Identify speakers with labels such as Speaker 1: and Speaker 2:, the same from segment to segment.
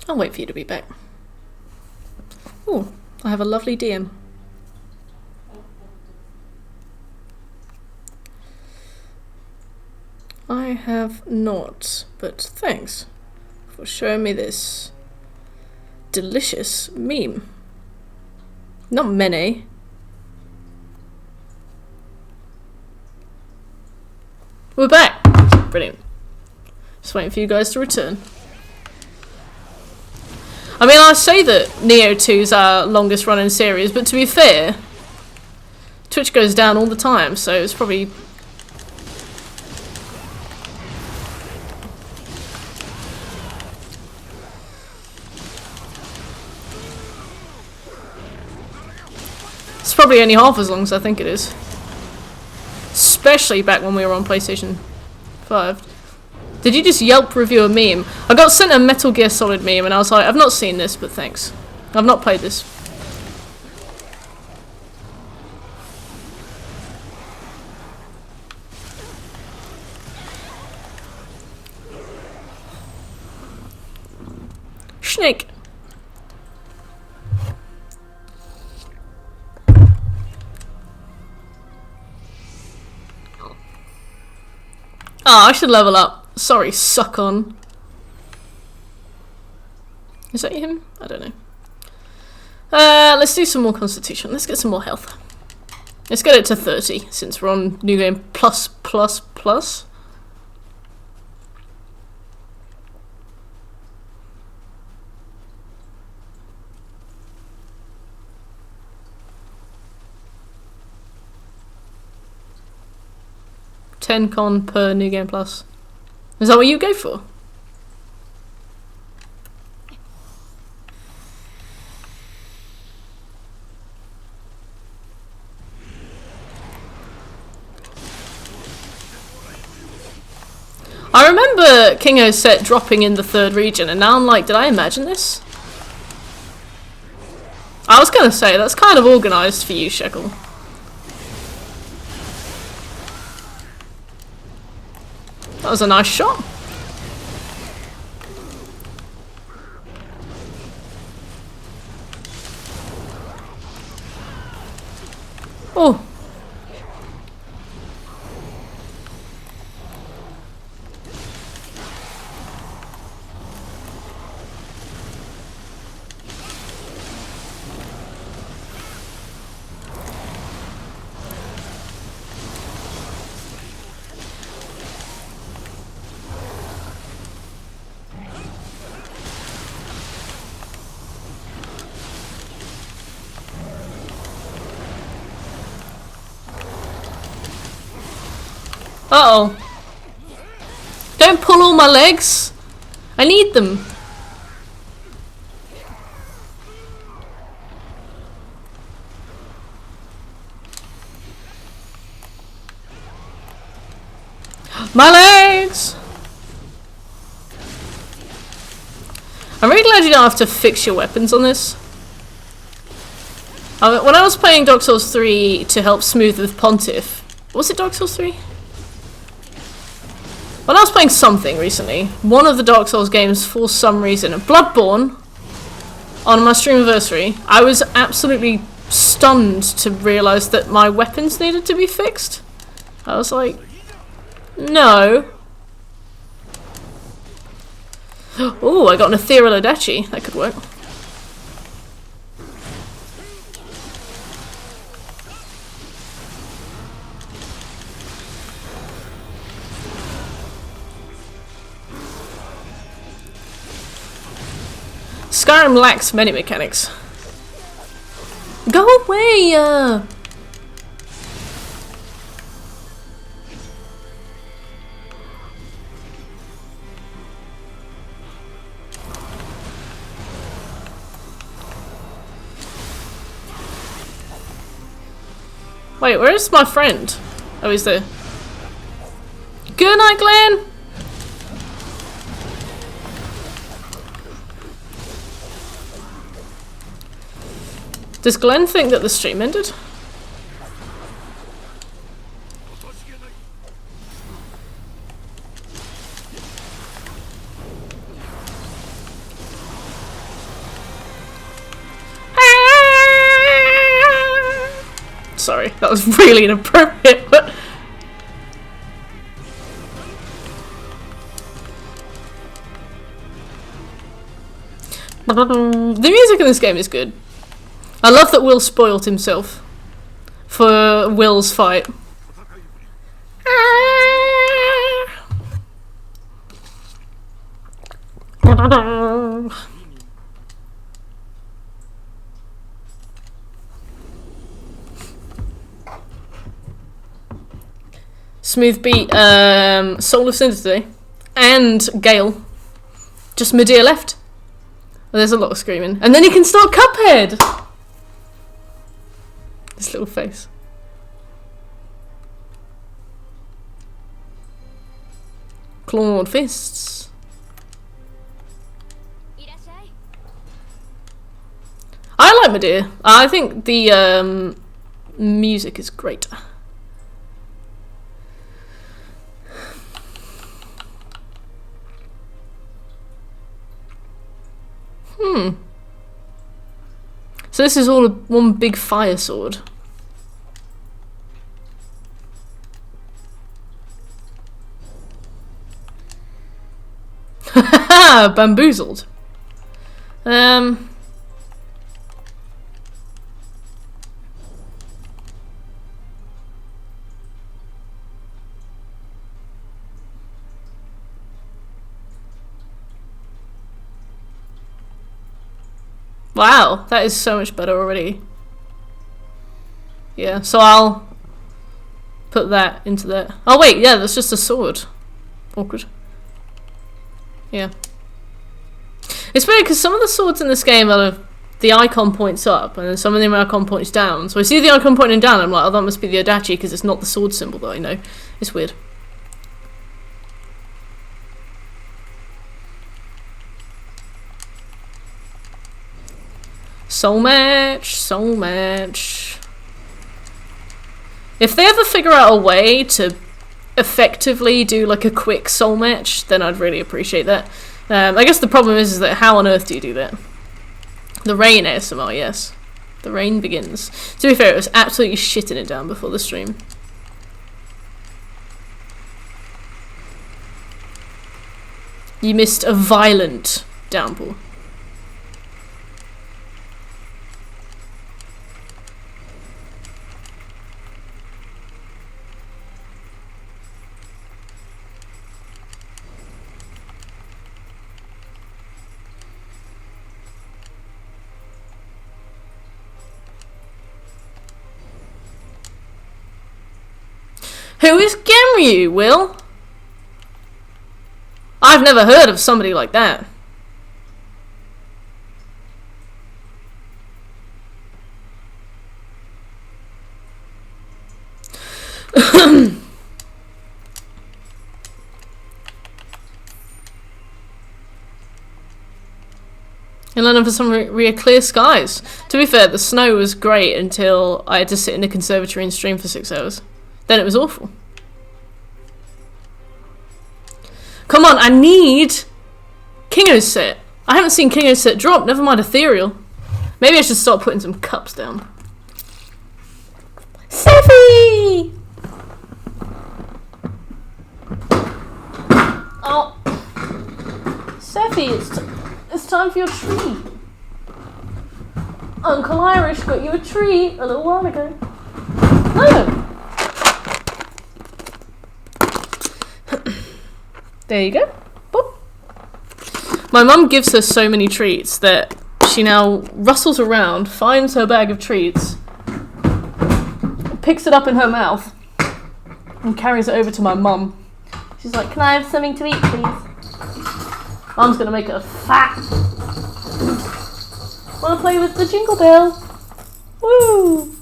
Speaker 1: I'll wait for you to be back. Oh, I have a lovely DM. I have not, but thanks for showing me this delicious meme. Not many. We're back! Brilliant. Just waiting for you guys to return. I mean, I say that Nioh 2 is our longest running series, but to be fair, Twitch goes down all the time, so it's probably... It's probably only half as long as I think it is. Especially back when we were on PlayStation 5. Did you just Yelp review a meme? I got sent a Metal Gear Solid meme and I was like, I've not seen this, but thanks. I've not played this. Snake. Oh, I should level up. Sorry, suck on. Is that him? I don't know. Let's do some more constitution. Let's get some more health. Let's get it to 30, since we're on New Game plus. 10 con per New Game Plus. Is that what you go for? I remember Kingo's set dropping in the 3rd region, and now I'm like, did I imagine this? I was gonna say, that's kind of organised for you, Shekel. That was a nice shot. Oh. Uh-oh. Don't pull all my legs. I need them. My legs! I'm really glad you don't have to fix your weapons on this. When I was playing Dark Souls 3 to help smooth with Pontiff... Was it Dark Souls 3? When I was playing something recently, one of the Dark Souls games, for some reason, Bloodborne, on my streamiversary, I was absolutely stunned to realise that my weapons needed to be fixed. I was like, no. Oh, I got an Ethereal Odachi. That could work. Skyrim lacks many mechanics. Go away! Wait, where is my friend? Oh, he's there. Good night, Glenn! Does Glenn think that the stream ended? sorry. That was really inappropriate. But the music in this game is good. I love that Will spoiled himself for Will's fight. Smooth beat, Soul of Sympathy, and Gale. Just Medea left. Oh, there's a lot of screaming. And then he can start Cuphead! This little face. Clawed fists. I like Medea. I think the music is great. So this is all one big fire sword. Haha, bamboozled. Wow, that is so much better already. Yeah, so I'll put that into that. Oh wait, yeah, that's just a sword. Awkward. Yeah. It's weird because some of the swords in this game are the icon points up and then some of the icon points down. So I see the icon pointing down, I'm like, oh, that must be the Adachi because it's not the sword symbol that I know. It's weird. Soul match, soul match. If they ever figure out a way to effectively do like a quick soul match, then I'd really appreciate that. I guess the problem is that how on earth do you do that? The rain ASMR, yes. The rain begins. To be fair, it was absolutely shitting it down before the stream. You missed a violent downpour. Who is Gamryu, Will? I've never heard of somebody like that. In London for some clear skies. To be fair, the snow was great until I had to sit in the conservatory and stream for 6 hours. Then it was awful. Come on, I need Kingo's set. I haven't seen Kingo's set drop, never mind Ethereal. Maybe I should start putting some cups down. Seffi! Oh. Seffi, it's time for your treat. Uncle Irish got you a treat a little while ago. No! There you go. Boop. My mum gives her so many treats that she now rustles around, finds her bag of treats, picks it up in her mouth, and carries it over to my mum. She's like, "Can I have something to eat, please?" Mum's gonna make her fat. Wanna play with the jingle bell? Woo!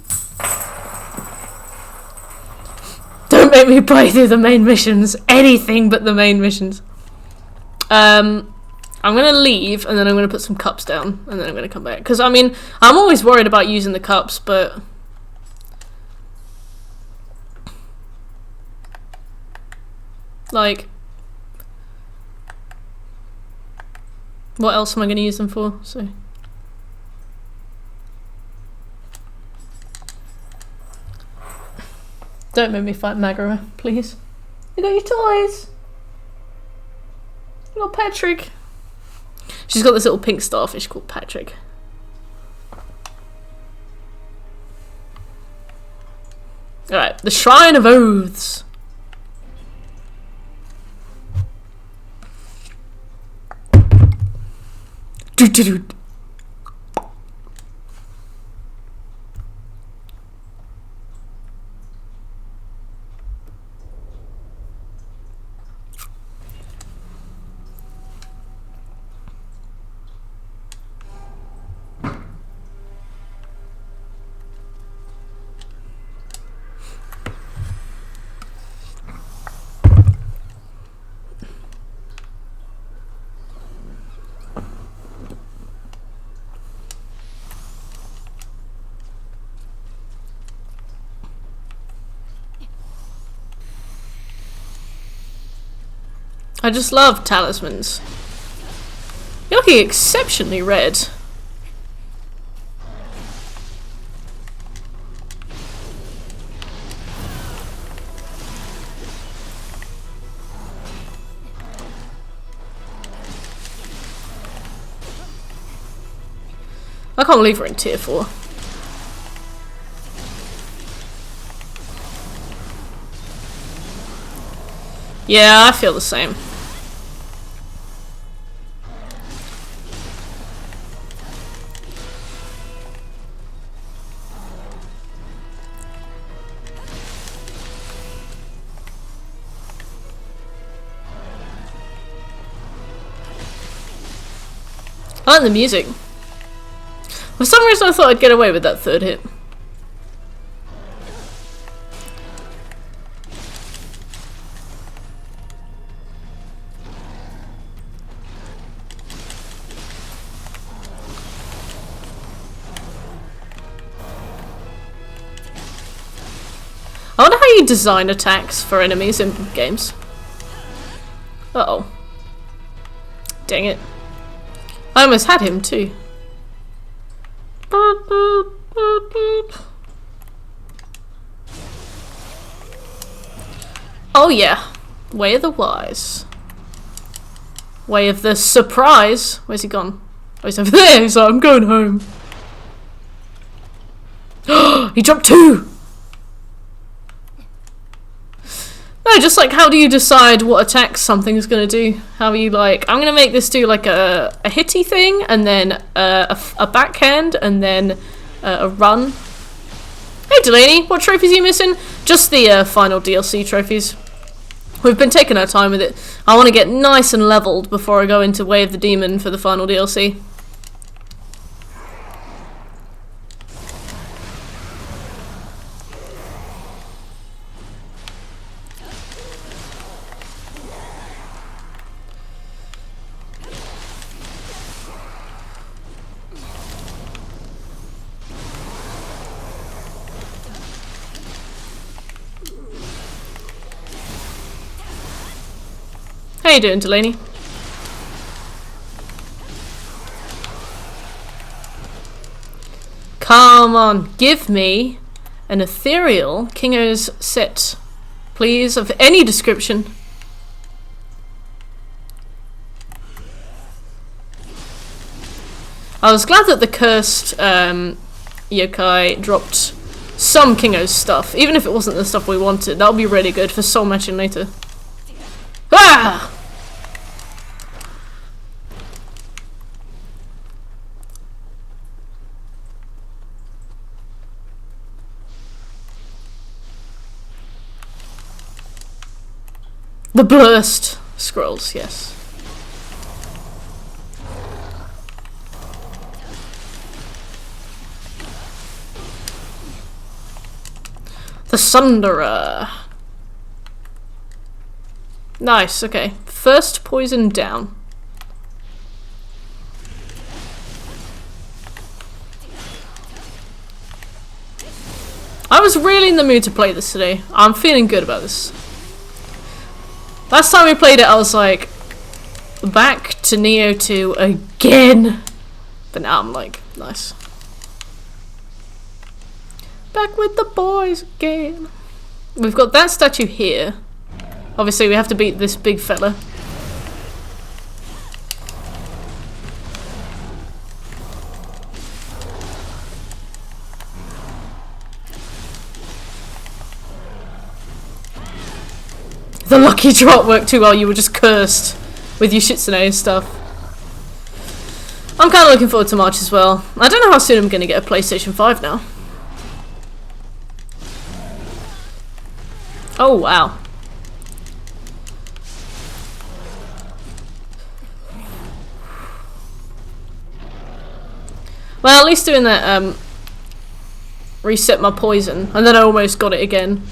Speaker 1: Don't make me play through the main missions. Anything but the main missions. I'm going to leave, and then I'm going to put some cups down, and then I'm going to come back. Because, I mean, I'm always worried about using the cups, but... like... what else am I going to use them for? So... Don't make me fight Magara, please. You got your toys. You got Patrick. She's got this little pink starfish called Patrick. Alright, the Shrine of Oaths. Do-do-do. I just love talismans. You're looking exceptionally red. I can't believe we're in tier 4. Yeah, I feel the same. I like the music. For some reason I thought I'd get away with that third hit. I wonder how you design attacks for enemies in games. Uh-oh. Dang it. I almost had him too. Oh yeah. Way of the wise. Way of the surprise. Where's he gone? Oh, he's over there. He's like, I'm going home. He dropped 2! No, just like, how do you decide what attacks something's gonna do? How are you like, I'm gonna make this do like a hitty thing, and then a backhand, and then a run. Hey Delaney, what trophies are you missing? Just the final DLC trophies. We've been taking our time with it. I want to get nice and leveled before I go into Way of the Demon for the final DLC. How you doing, Delaney? Come on, give me an ethereal Kingo's set, please, of any description. I was glad that the cursed yokai dropped some Kingo's stuff, even if it wasn't the stuff we wanted. That would be really good for soul matching later. Ah! The burst scrolls, yes. The Sunderer. Nice, okay. First poison down. I was really in the mood to play this today. I'm feeling good about this. Last time we played it, I was like, back to Nioh 2 again. But now I'm like, nice. Back with the boys again. We've got that statue here. Obviously, we have to beat this big fella. The lucky drop worked too well. You were just cursed with your Shitsune stuff. I'm kind of looking forward to March as well. I don't know how soon I'm going to get a PlayStation 5 now. Oh, wow. Well, at least doing that reset my poison, and then I almost got it again.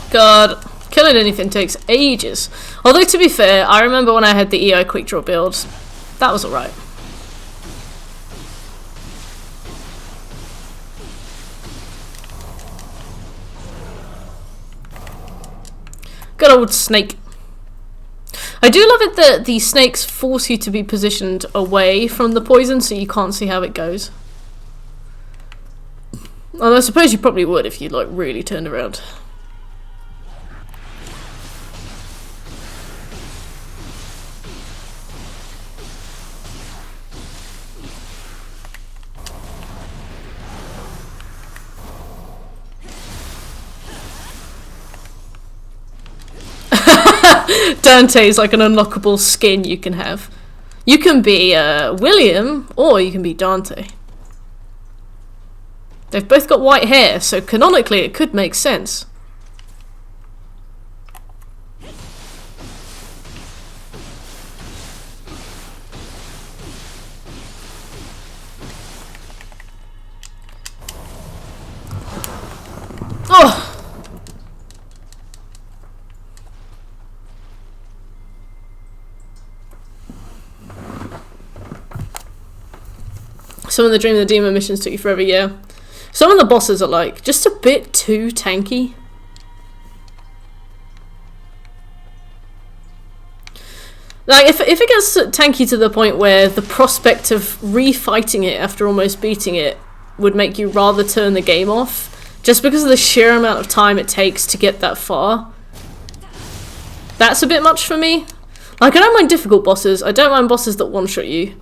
Speaker 1: God, killing anything takes ages. Although, to be fair, I remember when I had the EI quick draw build, that was alright. Good old snake. I do love it that the snakes force you to be positioned away from the poison so you can't see how it goes. Although I suppose you probably would if you like really turned around. Dante is like an unlockable skin you can have. You can be William, or you can be Dante. They've both got white hair, so canonically it could make sense. Oh! Some of the Dream of the Demon missions took you forever, yeah. Some of the bosses are like, just a bit too tanky. Like, if it gets tanky to the point where the prospect of refighting it after almost beating it would make you rather turn the game off, just because of the sheer amount of time it takes to get that far, that's a bit much for me. Like, I don't mind difficult bosses, I don't mind bosses that one-shot you.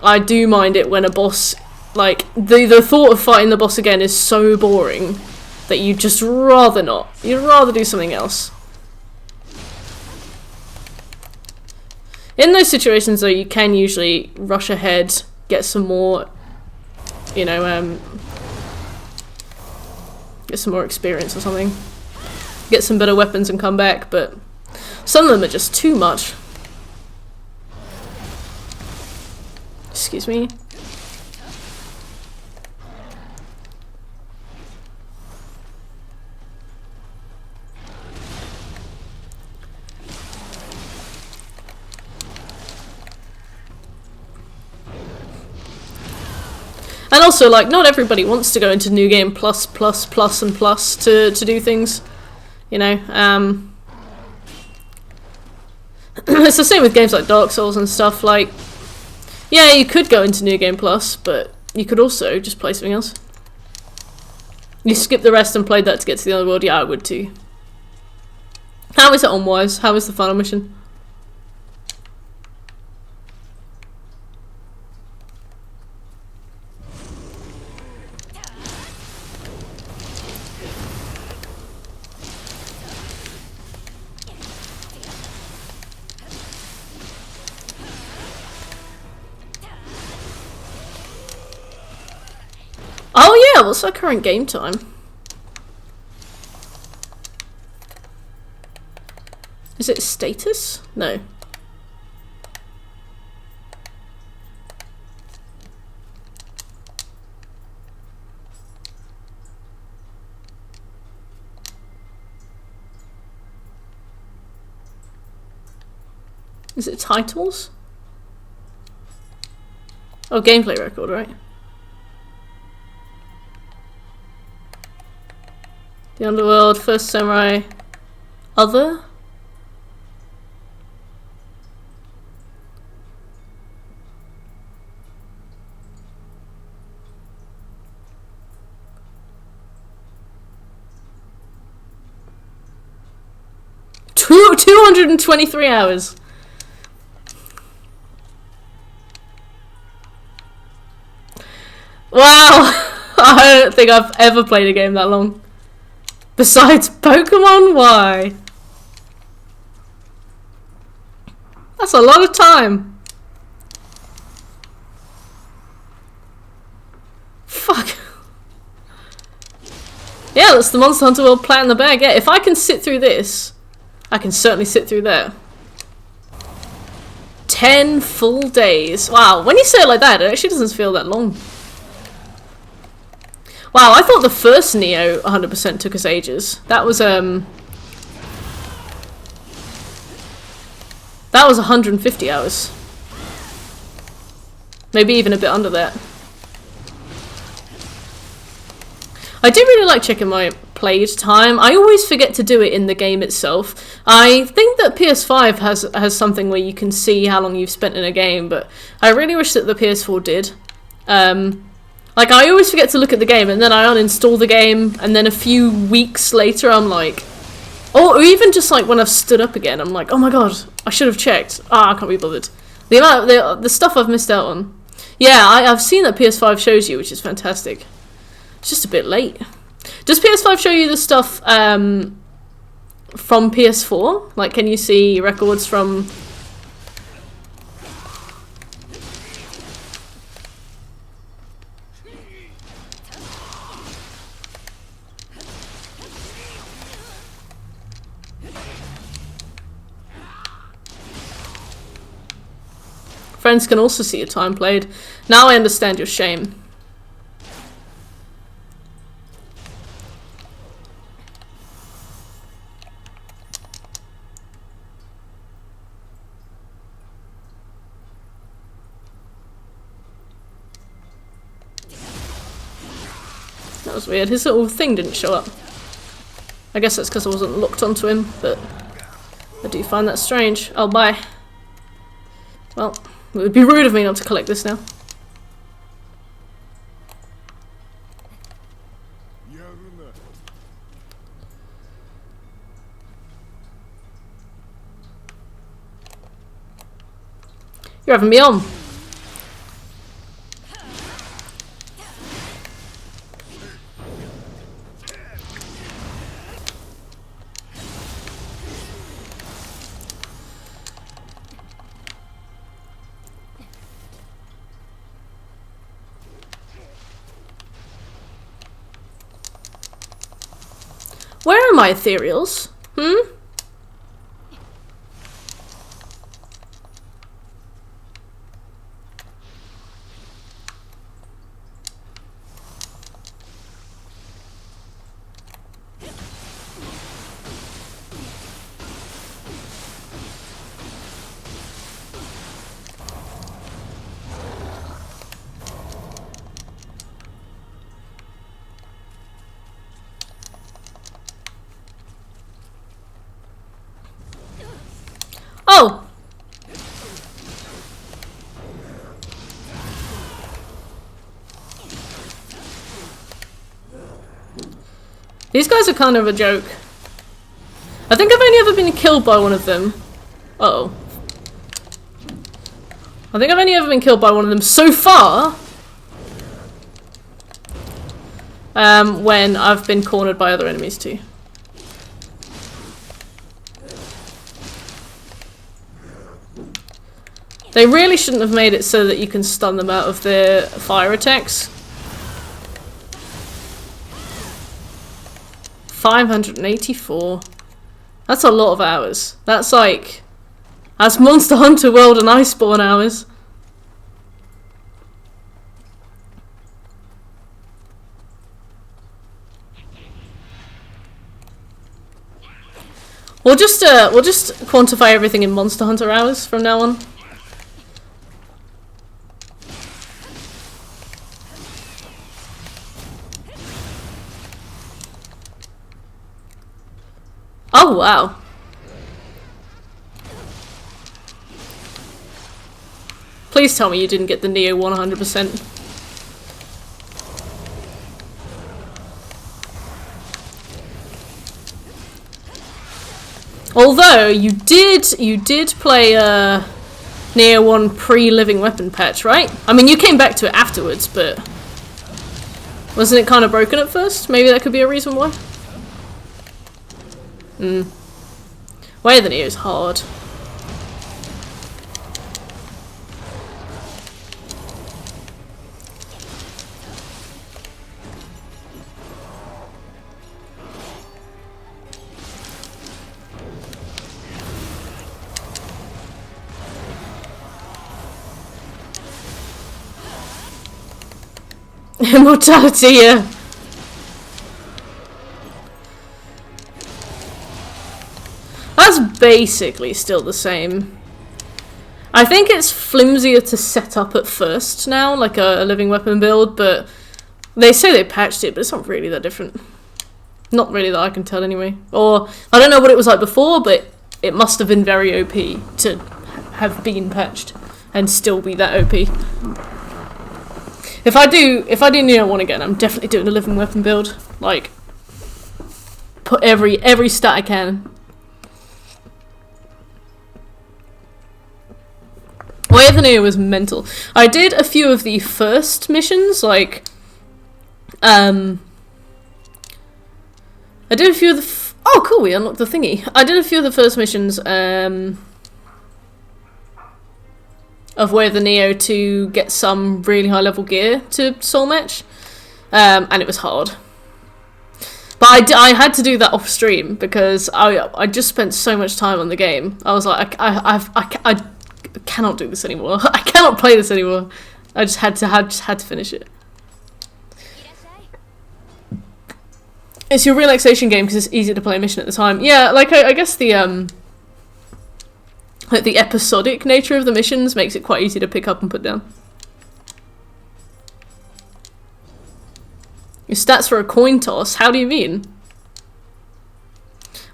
Speaker 1: I do mind it when a boss, like, the thought of fighting the boss again is so boring that you'd just rather not. You'd rather do something else. In those situations, though, you can usually rush ahead, get some more, you know, get some more experience or something. Get some better weapons and come back, but some of them are just too much. Excuse me. And also, like, not everybody wants to go into New Game plus to do things, you know. It's the same with games like Dark Souls and stuff, like, yeah, you could go into New Game Plus, but you could also just play something else. You skip the rest and play that to get to the other world? Yeah, I would too. How is it on Wise? How is the final mission? Oh yeah, what's our current game time? Is it status? No. Is it titles? Oh, gameplay record, right? The Underworld, First Samurai, Other? Two 223 hours. Wow, I don't think I've ever played a game that long. Besides Pokemon, why? That's a lot of time. Fuck. Yeah, that's the Monster Hunter World Plant in the bag. Yeah, if I can sit through this, I can certainly sit through that. 10 full days. Wow, when you say it like that, it actually doesn't feel that long. Wow, I thought the first Nioh 100% took us ages. That was 150 hours. Maybe even a bit under that. I do really like checking my played time. I always forget to do it in the game itself. I think that PS5 has something where you can see how long you've spent in a game, but I really wish that the PS4 did. Like, I always forget to look at the game, and then I uninstall the game, and then a few weeks later I'm like... Or even just like when I've stood up again, I'm like, oh my god, I should have checked. I can't be bothered. The amount, the stuff I've missed out on. Yeah, I've seen that PS5 shows you, which is fantastic. It's just a bit late. Does PS5 show you the stuff from PS4? Like, can you see records from... Friends can also see your time played. Now I understand your shame. That was weird. His little thing didn't show up. I guess that's because I wasn't locked onto him, but I do find that strange. Oh, bye. Well, it would be rude of me not to collect this now. You're having me on. Where are my ethereals? Hmm? Oh! These guys are kind of a joke. I think I've only ever been killed by one of them. Uh-oh. I think I've only ever been killed by one of them so far. When I've been cornered by other enemies too. They really shouldn't have made it so that you can stun them out of their fire attacks. 584. That's a lot of hours. That's like... That's Monster Hunter World and Iceborne hours. We'll just quantify everything in Monster Hunter hours from now on. Oh wow. Please tell me you didn't get the Nioh 100%. Although you did play Nioh 1 pre-living weapon patch, right? I mean, you came back to it afterwards, but wasn't it kind of broken at first? Maybe that could be a reason why. Way of the Nioh is hard. Immortality, yeah. That's basically still the same. I think it's flimsier to set up at first now, like a living weapon build, but they say they patched it, but it's not really that different. Not really that I can tell anyway. Or, I don't know what it was like before, but it must have been very OP to have been patched and still be that OP. If I do Nioh 1 again, I'm definitely doing a living weapon build. Like, put every stat I can. Way of the Nioh was mental. I did a few of the first missions, like, I did a few of the oh cool, we unlocked the thingy. I did a few of the first missions, of Way of the Nioh to get some really high level gear to soul match, and it was hard. But I had to do that off stream because I just spent so much time on the game. I was like, I cannot do this anymore. I cannot play this anymore. I just had to finish it. It's your relaxation game because it's easy to play a mission at the time. Yeah, like I guess the like the episodic nature of the missions makes it quite easy to pick up and put down. Your stats for a coin toss? How do you mean?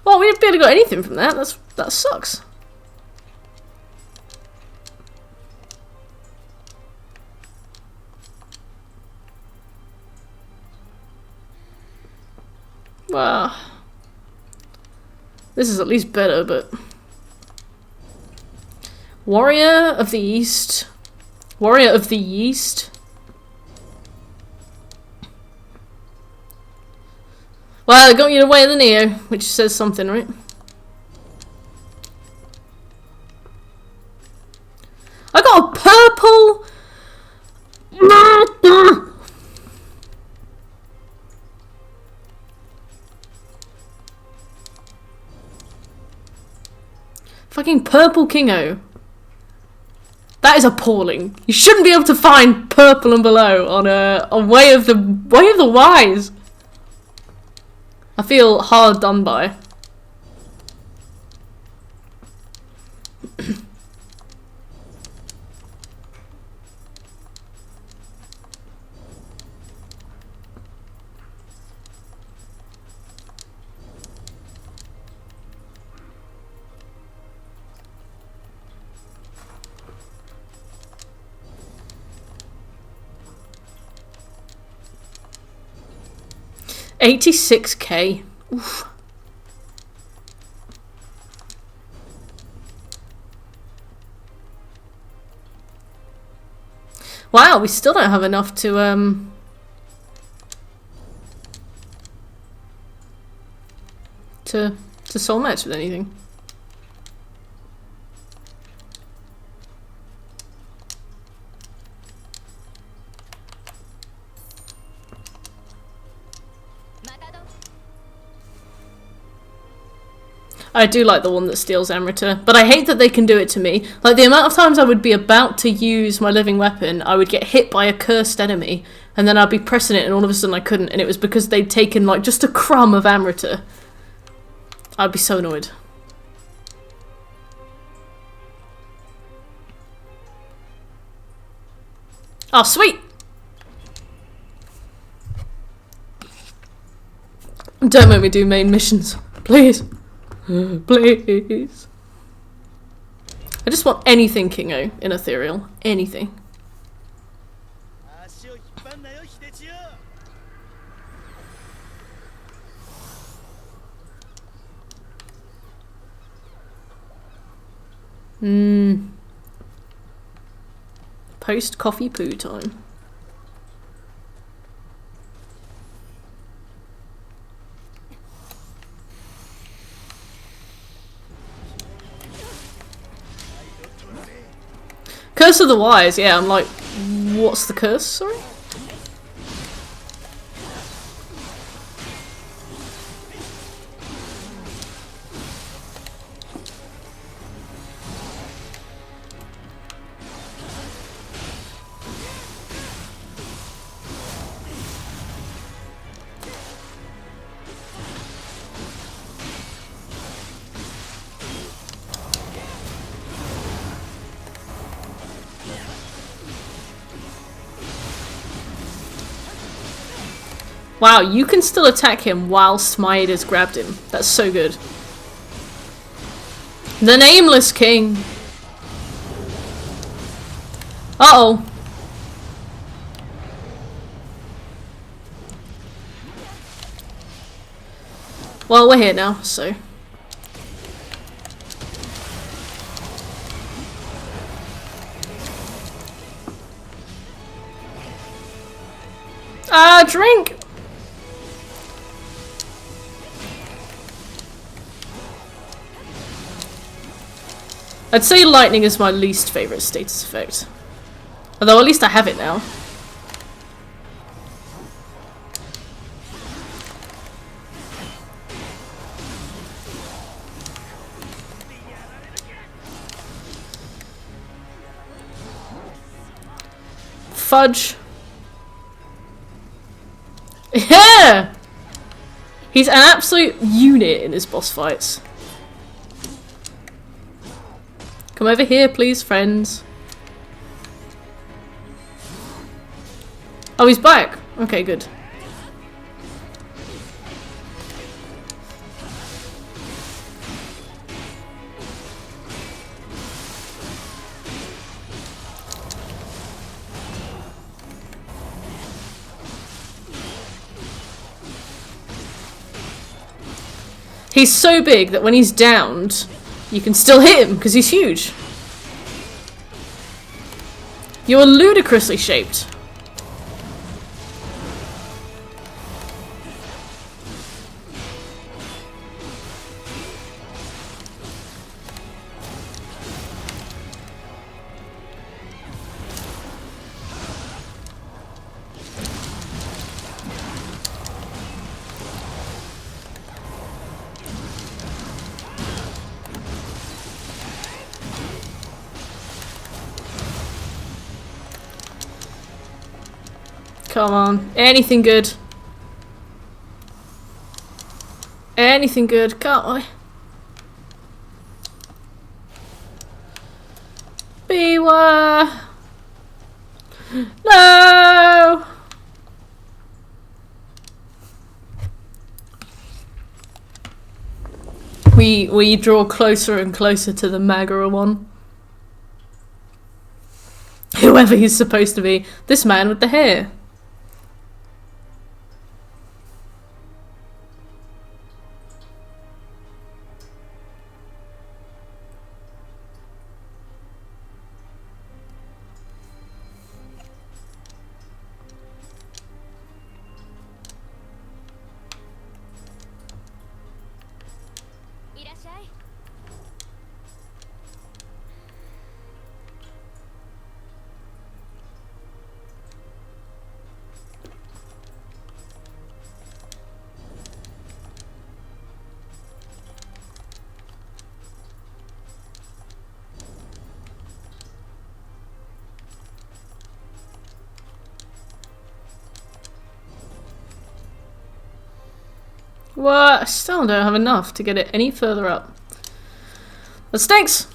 Speaker 1: Well, we barely got anything from that. That sucks. Well, this is at least better, but... Warrior of the East. Warrior of the East. Well, I got you the Way of the Nioh, which says something, right? I got a purple... Fucking purple Kingo. That is appalling. You shouldn't be able to find purple and below on a Way of the Wise. I feel hard done by. $86K. Oof. Wow, we still don't have enough to soul match with anything. I do like the one that steals Amrita, but I hate that they can do it to me. Like, the amount of times I would be about to use my living weapon, I would get hit by a cursed enemy, and then I'd be pressing it, and all of a sudden I couldn't, and it was because they'd taken, like, just a crumb of Amrita. I'd be so annoyed. Oh, sweet! Don't make me do main missions. Please. Please. I just want anything Kingo in Ethereal. Anything. Post coffee poo time. Curse of the Wise, yeah, I'm like, what's the curse, sorry? Wow, you can still attack him whilst Maeda's grabbed him. That's so good. The Nameless King. Uh-oh. Well, we're here now, so... drink! I'd say lightning is my least favourite status effect. Although at least I have it now. Fudge. Yeah! He's an absolute unit in his boss fights. Come over here, please, friends. Oh, he's back. Okay, good. He's so big that when he's downed, you can still hit him because he's huge. You're ludicrously shaped. Come on. Anything good. Anything good, can't I? Beware! No! We draw closer and closer to the Magara one. Whoever he's supposed to be. This man with the hair. What? I still don't have enough to get it any further up. That stinks!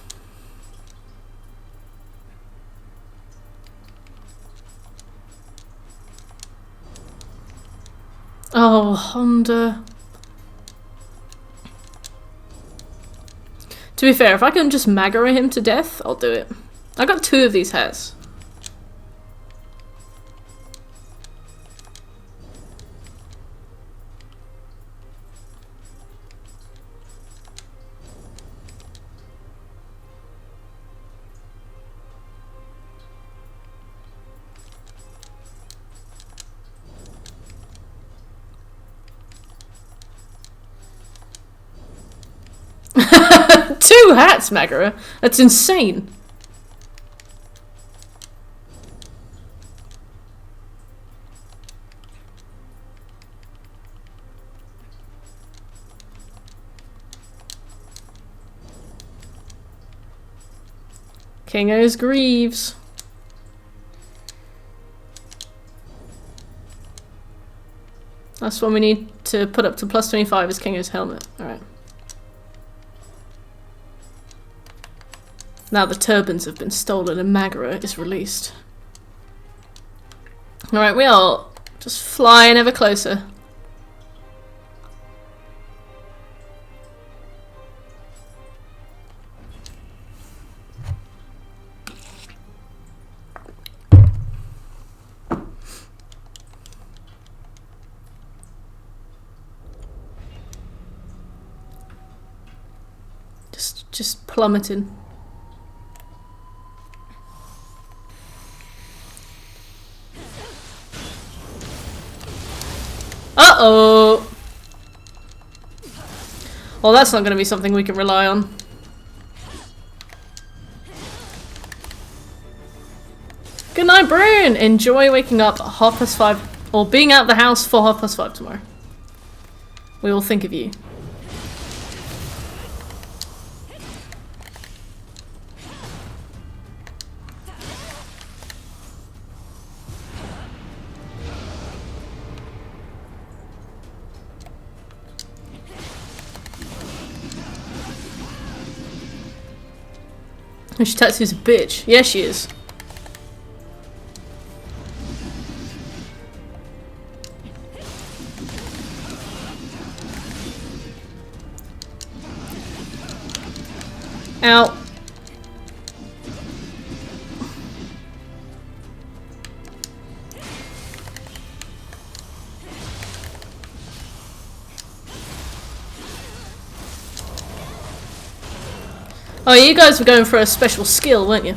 Speaker 1: Oh, Honda. To be fair, if I can just Magara him to death, I'll do it. I got 2 of these hats. Two hats, Magara? That's insane. Kingo's Greaves. That's what we need to put up to plus 25 is Kingo's helmet. Alright. Now the turbans have been stolen and Magara is released. Alright, we are just flying ever closer. Just plummeting. Uh-oh! Well, that's not going to be something we can rely on. Good night, Brune! Enjoy waking up at 5:30, or being out the house for 5:30 tomorrow. We will think of you. And Shitatsu's a bitch. Yeah, she is. Ow. Oh, you guys were going for a special skill, weren't you?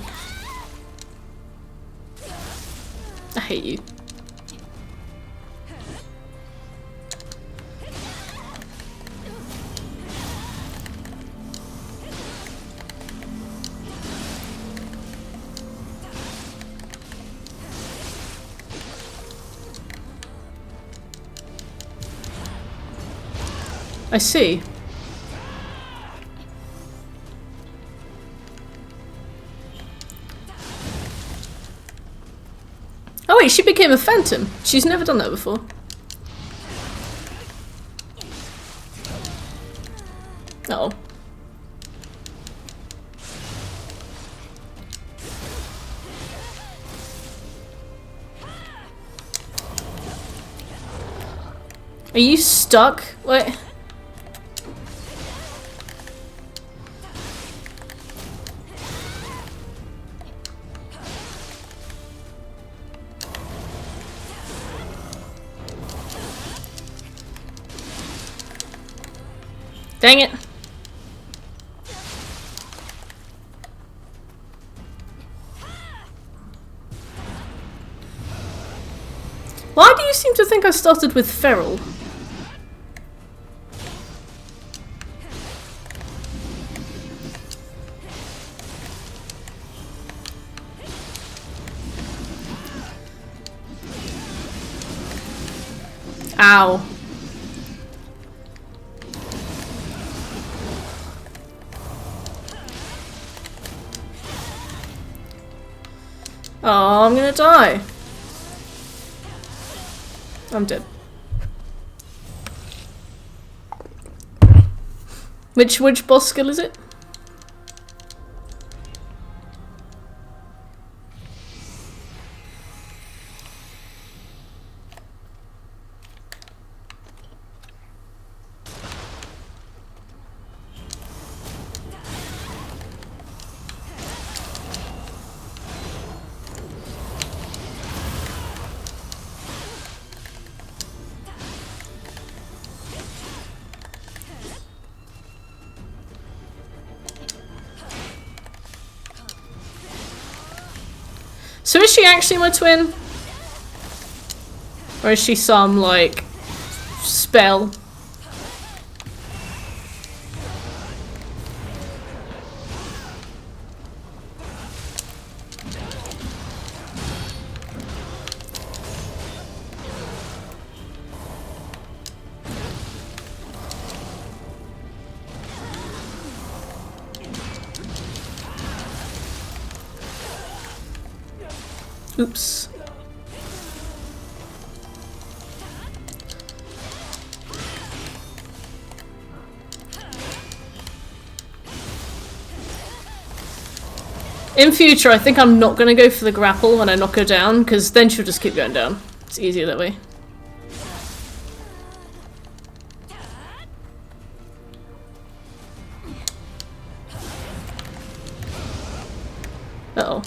Speaker 1: I hate you. I see. Oh wait, she became a phantom. She's never done that before. Uh oh. Are you stuck? Wait. Dang it. Why do you seem to think I started with Feral? Ow. Oh, I'm gonna die. I'm dead. Which boss skill is it? So is she actually my twin? Or is she some, like, spell? Oops. In future, I think I'm not going to go for the grapple when I knock her down, because then she'll just keep going down. It's easier that way. Uh-oh.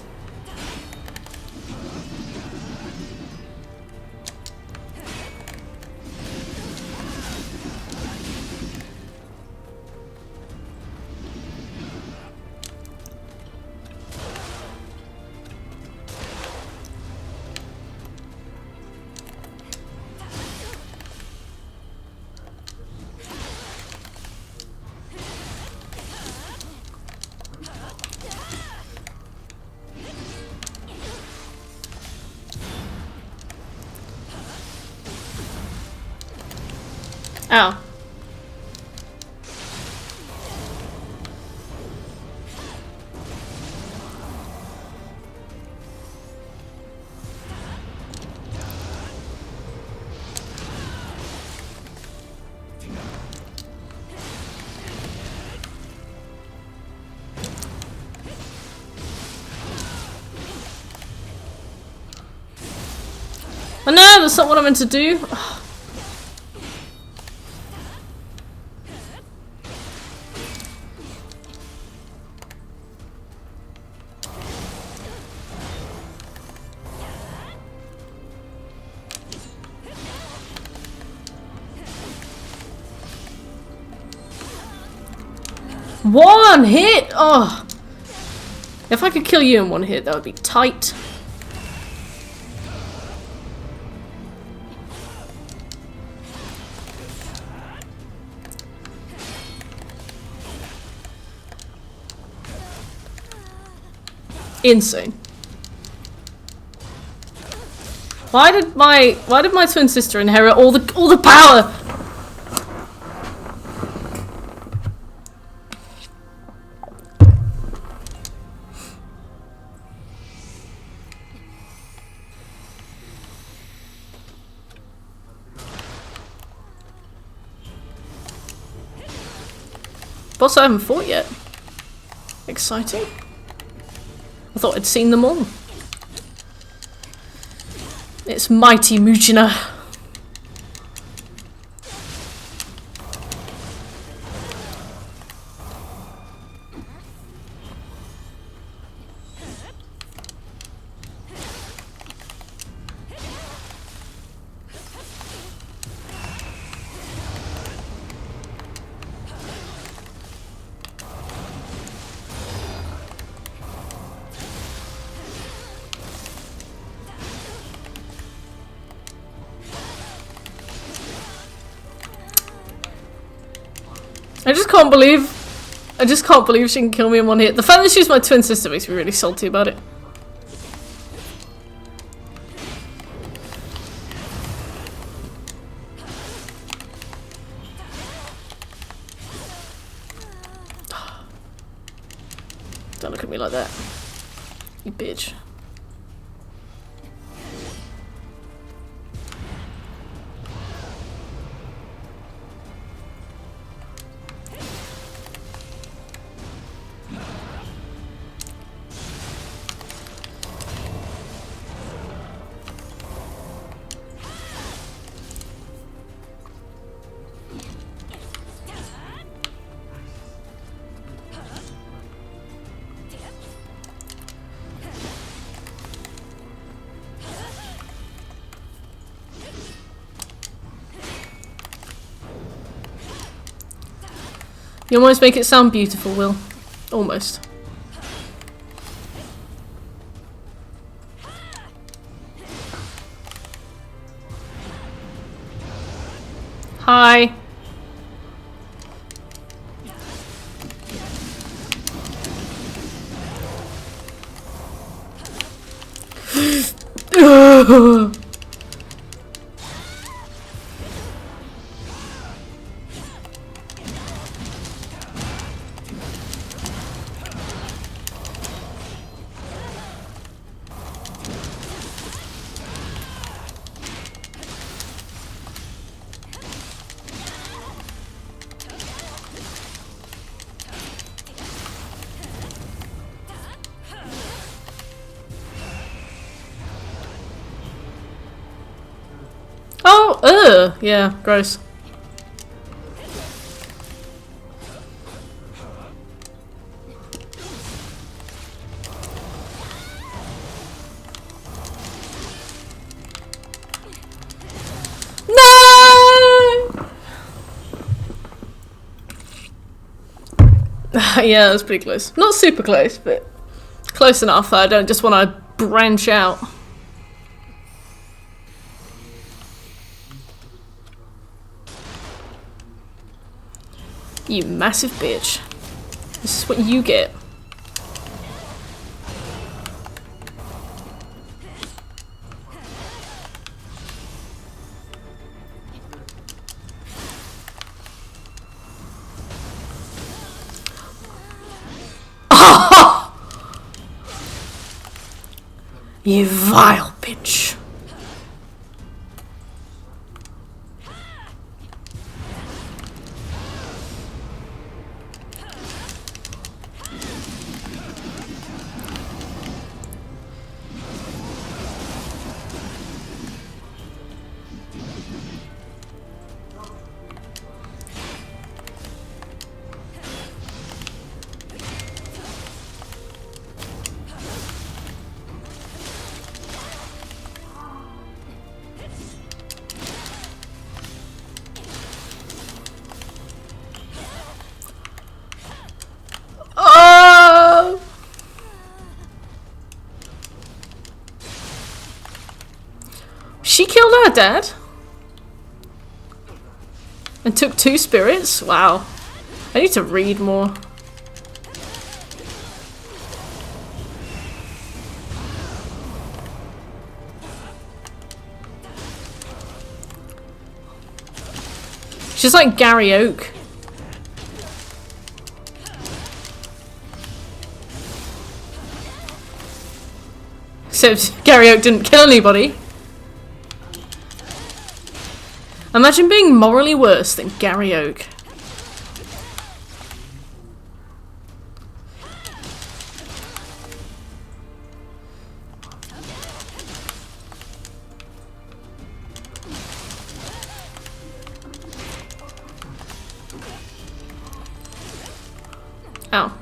Speaker 1: Ow. Oh no, that's not what I meant to do. One hit! Oh! If I could kill you in one hit, that would be tight. Insane. Why did my twin sister inherit all the power? Boss I haven't fought yet. Exciting. I thought I'd seen them all. It's mighty Mujina. I just can't believe she can kill me in one hit. The fact that she's my twin sister makes me really salty about it. Don't look at me like that, you bitch. You almost make it sound beautiful, Will. Almost. Hi. Oh, yeah, gross. No! Yeah, that was pretty close. Not super close, but close enough that I don't just want to branch out. You massive bitch. This is what you get. You vile bitch. She killed her dad? And took 2 spirits? Wow. I need to read more. She's like Gary Oak. Except Gary Oak didn't kill anybody. Imagine being morally worse than Gary Oak. Ow.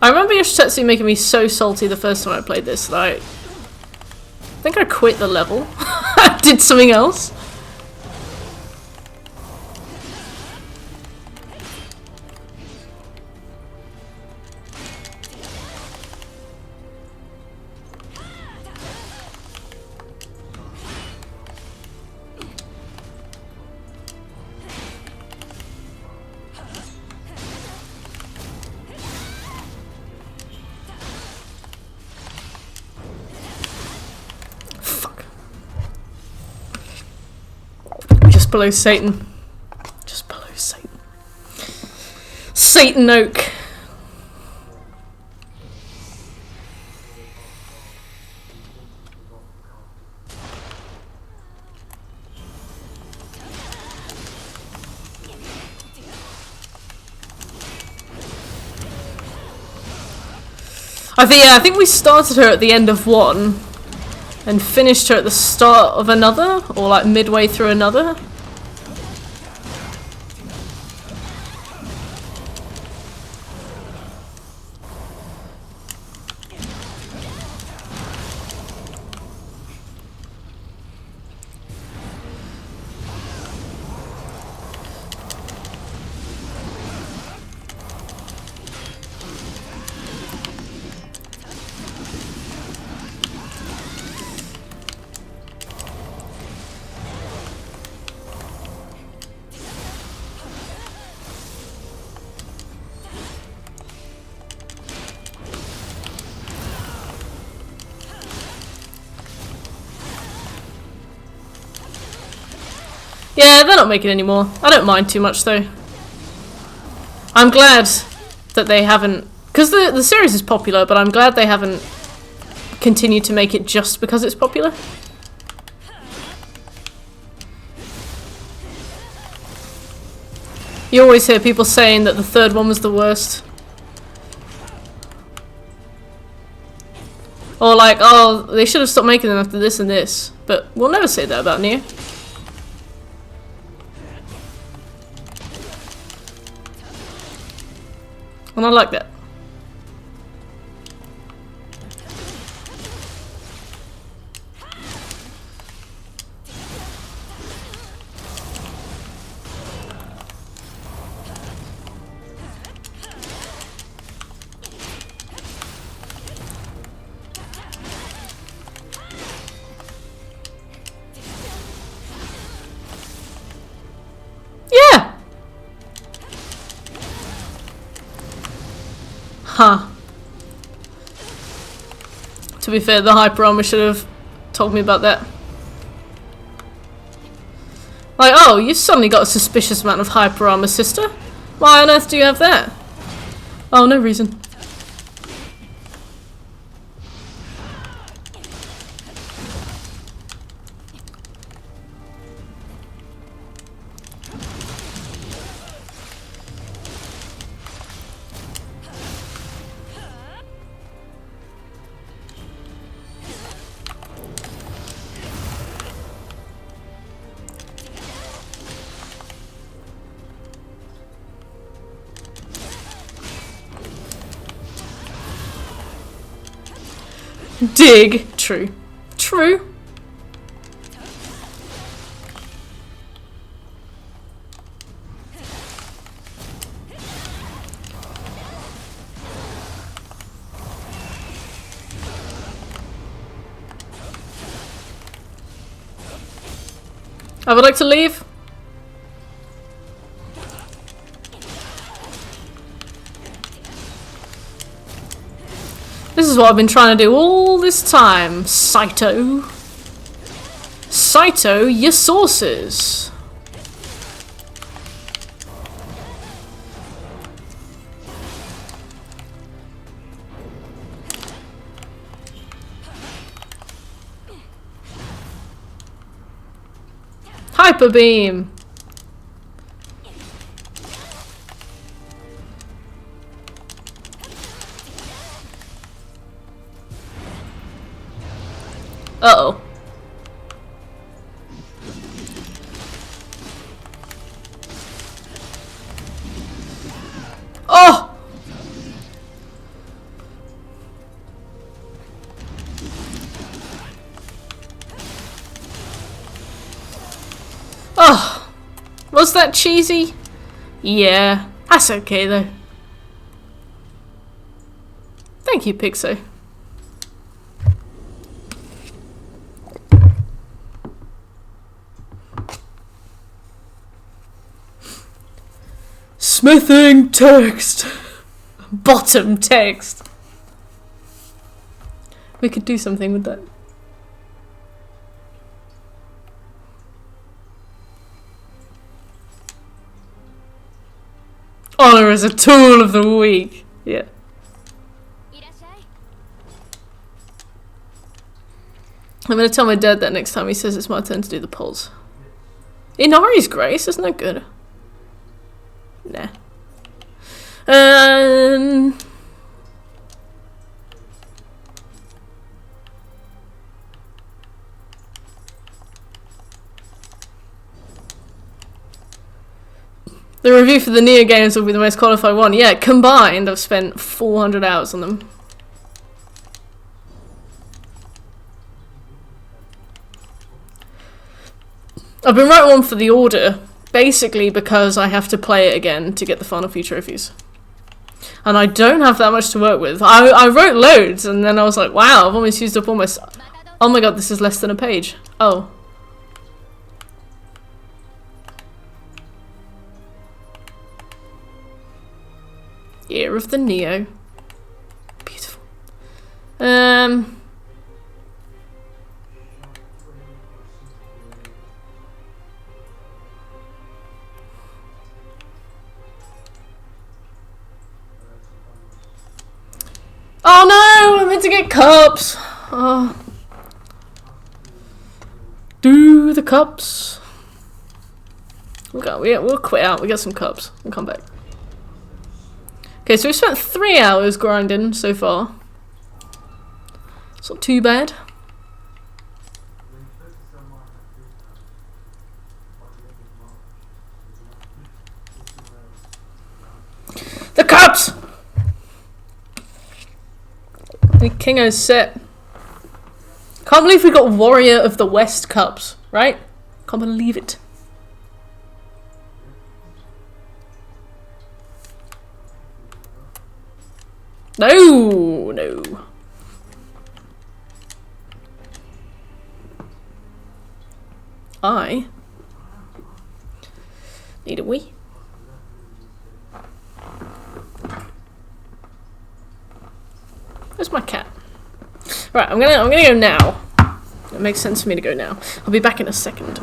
Speaker 1: I remember Yoshitetsu making me so salty the first time I played this that I think I quit the level. I did something else. Just below Satan. Just below Satan. Satan Oak. I think we started her at the end of one and finished her at the start of another, or like midway through another. Yeah, they're not making any more. I don't mind too much though. I'm glad that they haven't, because the series is popular, but I'm glad they haven't continued to make it just because it's popular. You always hear people saying that the third one was the worst. Or like, oh, they should have stopped making them after this and this. But we'll never say that about Nioh. And I like that. Yeah! Huh. To be fair, the hyper armor should have told me about that. Like, oh, you've suddenly got a suspicious amount of hyper armor, sister. Why on earth do you have that? Oh, no reason. Dig. True. True. I would like to leave. This is what I've been trying to do all this time, Saito. Saito, your sources. Hyper beam. Uh-oh. Oh! Oh! Was that cheesy? Yeah, that's okay though. Thank you, Pixo. Smithing text. Bottom text. We could do something with that. Honor is a tool of the week. Yeah. I'm gonna tell my dad that next time he says it's my turn to do the polls. Inari's grace, isn't that good? Nah. The review for the Nioh games will be the most qualified one. Yeah, combined, I've spent 400 hours on them. I've been writing one for the Order, basically because I have to play it again to get the final few trophies. And I don't have that much to work with. I wrote loads, and then I was like, wow, I've almost used up almost... Oh my god, this is less than a page. Oh. Year of the Nioh. Beautiful. Oh no! I meant to get cups! Oh. Do the cups. We'll quit out. We got some cups. We'll come back. Okay, so we've spent 3 hours grinding so far. It's not too bad. The cups! The Kingo's set. Can't believe we got Warrior of the West cups, right? Can't believe it. No, no. I need a wee. Where's my cat? Right, I'm gonna go now. It makes sense for me to go now. I'll be back in a second.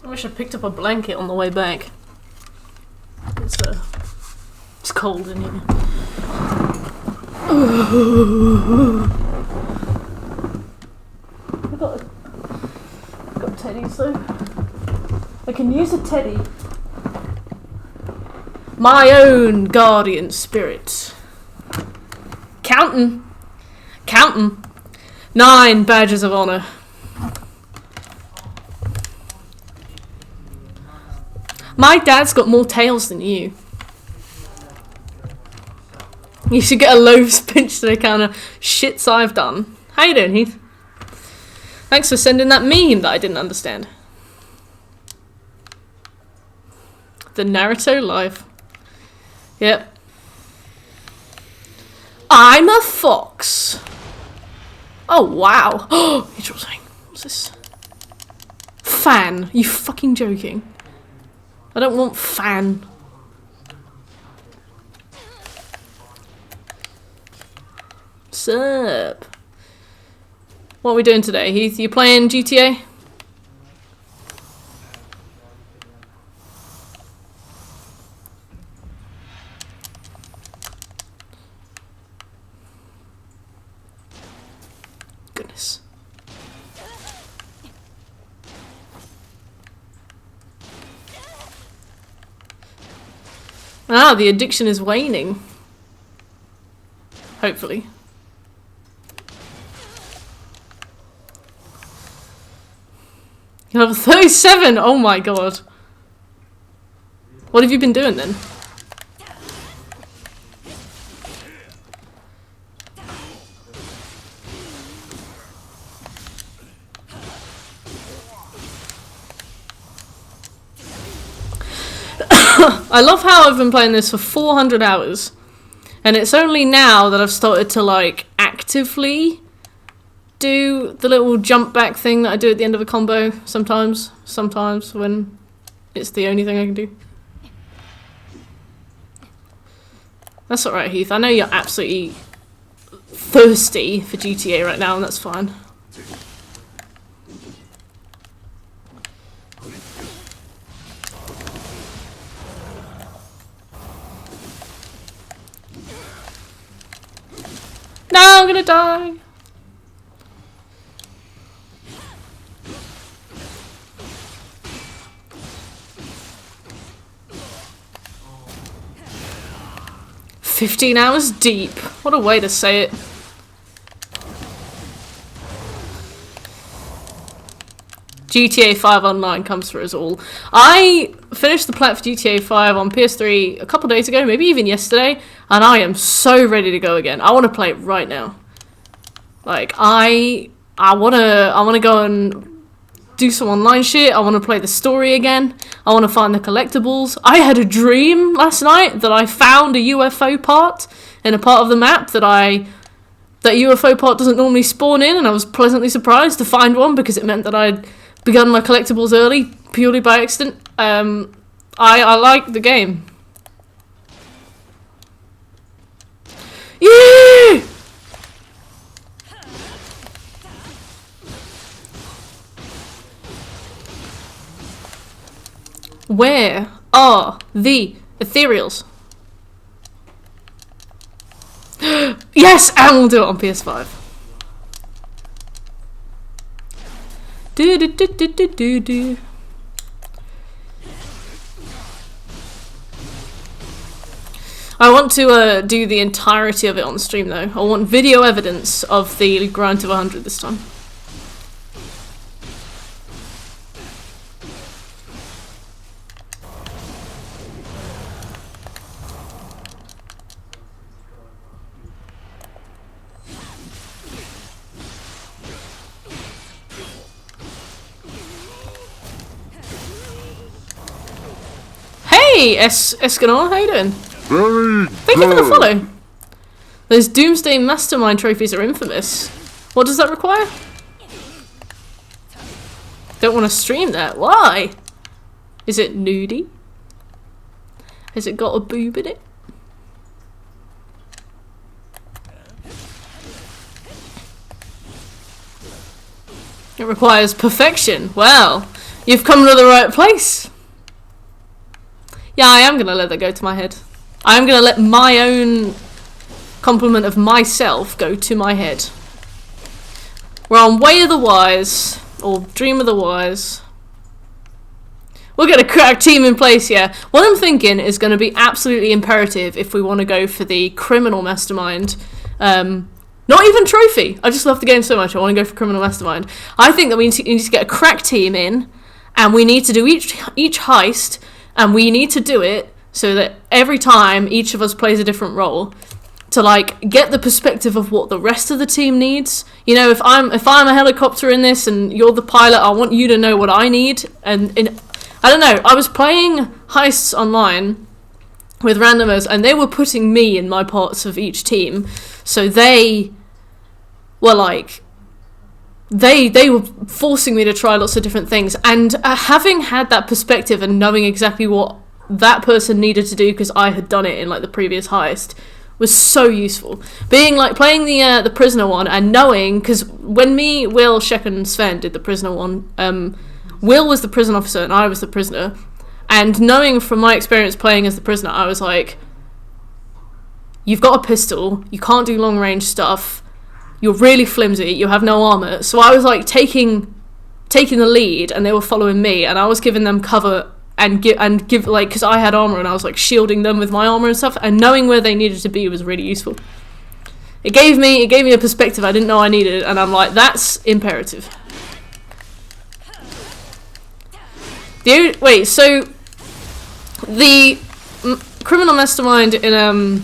Speaker 1: I wish I picked up a blanket on the way back. It's cold in here. I've got teddies though. I can use a teddy. My own guardian spirit. Counting. 9 badges of honor. My dad's got more tails than you. You should get a loaves pinch to the kind of shits I've done. How you doing, Heath? Thanks for sending that meme that I didn't understand. The Naruto life. Yep. I'm a fox. Oh, wow. Oh, interesting. What's this? Fan. You fucking joking? I don't want fan. Sup? What are we doing today, Heath? You playing GTA? Goodness. Ah, the addiction is waning. Hopefully. Level 37! Oh my god. What have you been doing then? I love how I've been playing this for 400 hours. And it's only now that I've started to, like, actively do the little jump back thing that I do at the end of a combo sometimes when it's the only thing I can do. That's alright, Heath. I know you're absolutely thirsty for GTA right now, and that's fine. No, I'm gonna die! "15 hours deep." What a way to say it. GTA 5 Online comes for us all. I finished the plat for GTA 5 on PS3 a couple days ago, maybe even yesterday, and I am so ready to go again. I want to play it right now. Like, I wanna go and do some online shit. I want to play the story again. I want to find the collectibles. I had a dream last night that I found a UFO part in a part of the map that UFO part doesn't normally spawn in, and I was pleasantly surprised to find one because it meant that I'd begun my collectibles early, purely by accident. I like the game. Yeah! Where are the ethereals? Yes, and we'll do it on PS5. Do do do do do do do. I want to do the entirety of it on stream though. I want video evidence of the grind to 100 this time. Hey, Escanor, how you doing? Thank you for the follow. Those Doomsday Mastermind trophies are infamous. What does that require? Don't want to stream that. Why? Is it nudie? Has it got a boob in it? It requires perfection. Well, you've come to the right place. Yeah, I am going to let that go to my head. I am going to let my own compliment of myself go to my head. We're on Way of the Wise, or Dream of the Wise. We'll get a crack team in place, yeah. What I'm thinking is going to be absolutely imperative if we want to go for the Criminal Mastermind. Not even Trophy. I just love the game so much, I want to go for Criminal Mastermind. I think that we need to get a crack team in, and we need to do each heist And we need to do it so that every time each of us plays a different role, to like get the perspective of what the rest of the team needs. You know, if I'm a helicopter in this and you're the pilot, I want you to know what I need. And I don't know, I was playing heists online with randomers and they were putting me in my parts of each team. So they were like, they were forcing me to try lots of different things. And having had that perspective and knowing exactly what that person needed to do because I had done it in like the previous heist was so useful. Being like playing the prisoner one and knowing, because when me, Will, Shek and Sven did the prisoner one, Will was the prison officer and I was the prisoner, and knowing from my experience playing as the prisoner, I was like, you've got a pistol, you can't do long range stuff, you're really flimsy, you have no armor. So I was like taking the lead and they were following me and I was giving them cover and give like, because I had armor and I was like shielding them with my armor and stuff, and knowing where they needed to be was really useful. It gave me a perspective I didn't know I needed, and I'm like, that's imperative. So the criminal mastermind in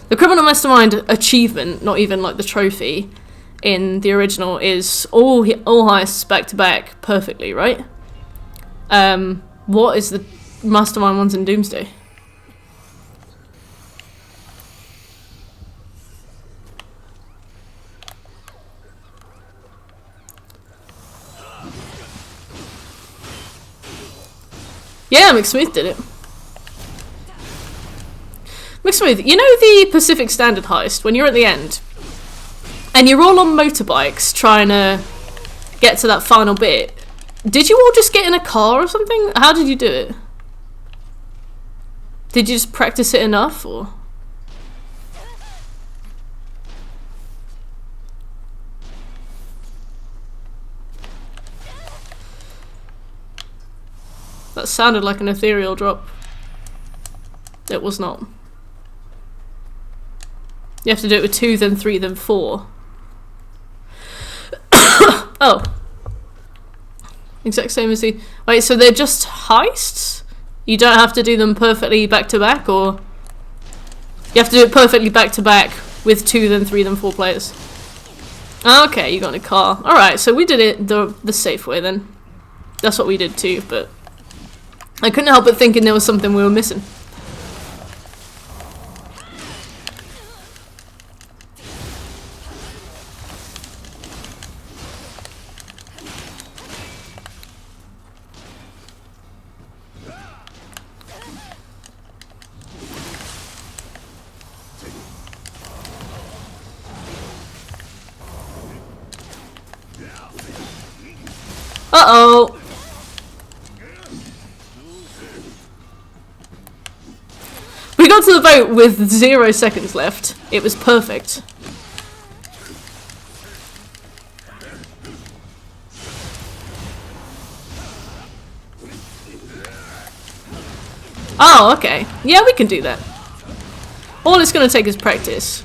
Speaker 1: the criminal mastermind achievement, not even like the trophy in the original, is all heists back to back perfectly, right? What is the mastermind ones in Doomsday? Yeah, McSmooth did it. McSmooth, you know the Pacific Standard heist, when you're at the end, and you're all on motorbikes trying to get to that final bit, did you all just get in a car or something? How did you do it? Did you just practice it enough, or? That sounded like an ethereal drop. It was not. You have to do it with 2, then 3, then 4. Oh. Exact same as the... Wait, so they're just heists? You don't have to do them perfectly back to back, or... You have to do it perfectly back to back with 2, then 3, then 4 players. Okay, you got in a car. Alright, so we did it the safe way then. That's what we did too, but... I couldn't help but thinking there was something we were missing. Uh-oh! We got to the boat with 0 seconds left. It was perfect. Oh, okay. Yeah, we can do that. All it's going to take is practice.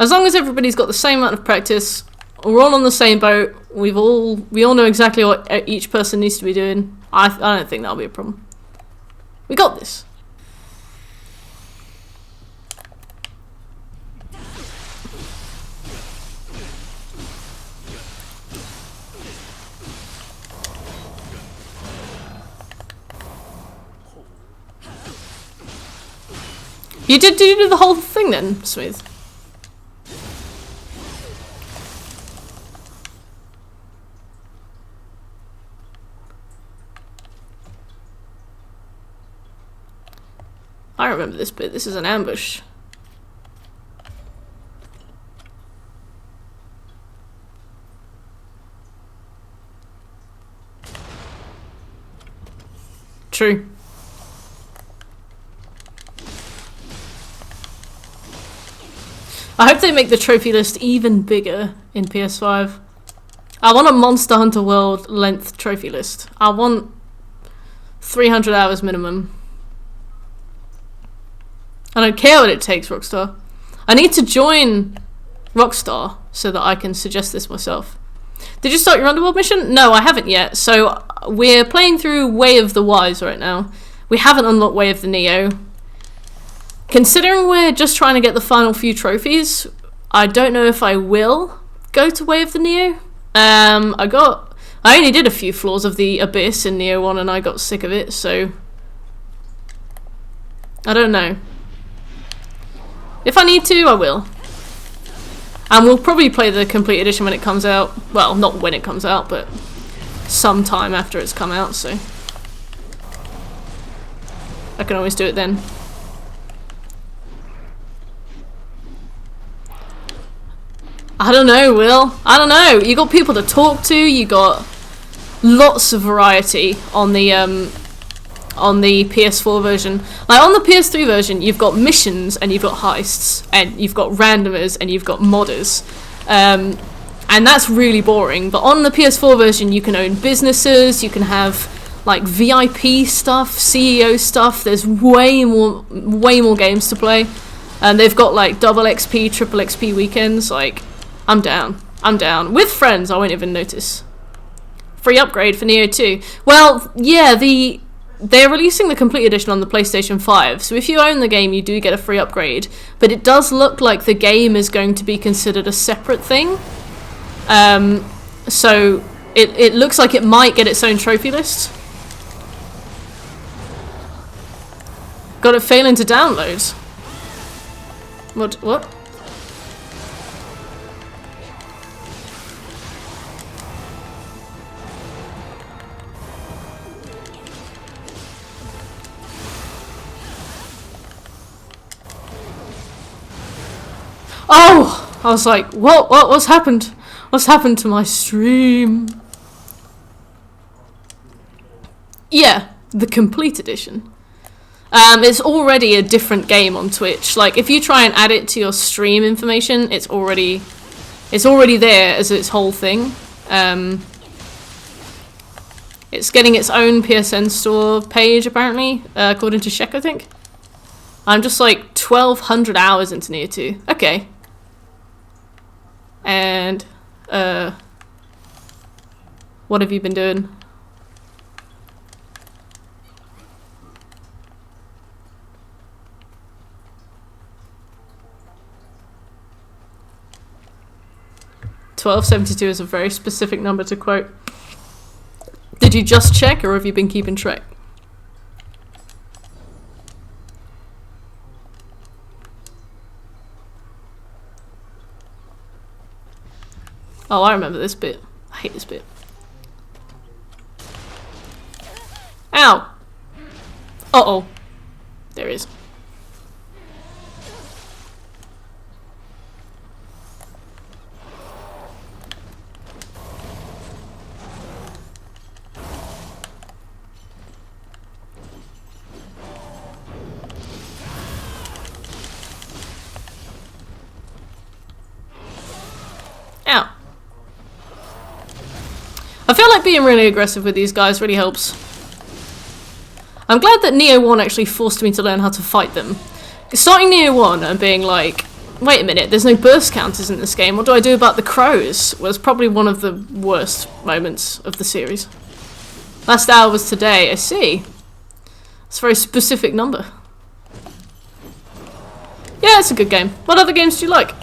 Speaker 1: As long as everybody's got the same amount of practice, we're all on the same boat, we all know exactly what each person needs to be doing, I don't think that'll be a problem. We got this. Did you do the whole thing then, Smooth? I remember this bit. This is an ambush. True. I hope they make the trophy list even bigger in PS5. I want a Monster Hunter World length trophy list. I want 300 hours minimum. I don't care what it takes, Rockstar. I need to join Rockstar so that I can suggest this myself. Did you start your Underworld mission? No, I haven't yet. So we're playing through Way of the Wise right now. We haven't unlocked Way of the Nioh. Considering we're just trying to get the final few trophies, I don't know if I will go to Way of the Nioh. I only did a few floors of the Abyss in Nioh 1 and I got sick of it, so I don't know. If I need to, I will. And we'll probably play the complete edition when it comes out. Well, not when it comes out, but sometime after it's come out, so I can always do it then. I don't know, Will. I don't know. You got people to talk to. You got lots of variety on the PS4 version. Like on the PS3 version, you've got missions and you've got heists and you've got randomers and you've got modders, and that's really boring. But on the PS4 version, you can own businesses. You can have like VIP stuff, CEO stuff. There's way more games to play, and they've got like double XP, triple XP weekends. Like, I'm down. With friends, I won't even notice. Free upgrade for Nioh 2. Well, yeah, they're releasing the complete edition on the PlayStation 5, so if you own the game, you do get a free upgrade. But it does look like the game is going to be considered a separate thing. So it looks like it might get its own trophy list. Got it failing to download. What? Oh! I was like, what's happened? What's happened to my stream? Yeah, the complete edition. It's already a different game on Twitch. Like, if you try and add it to your stream information, it's already there as its whole thing. It's getting its own PSN store page, apparently, according to Shek, I think. I'm just like 1,200 hours into Nioh 2. Okay. And, what have you been doing? $12.72 is a very specific number to quote. Did you just check, or have you been keeping track? Oh, I remember this bit. I hate this bit. Ow! Uh-oh. There is. Ow. I feel like being really aggressive with these guys really helps. I'm glad that Nioh 1 actually forced me to learn how to fight them. Starting Nioh 1 and being like, wait a minute, there's no burst counters in this game, what do I do about the crows? Was probably one of the worst moments of the series. Last hour was today, I see. It's a very specific number. Yeah, it's a good game. What other games do you like?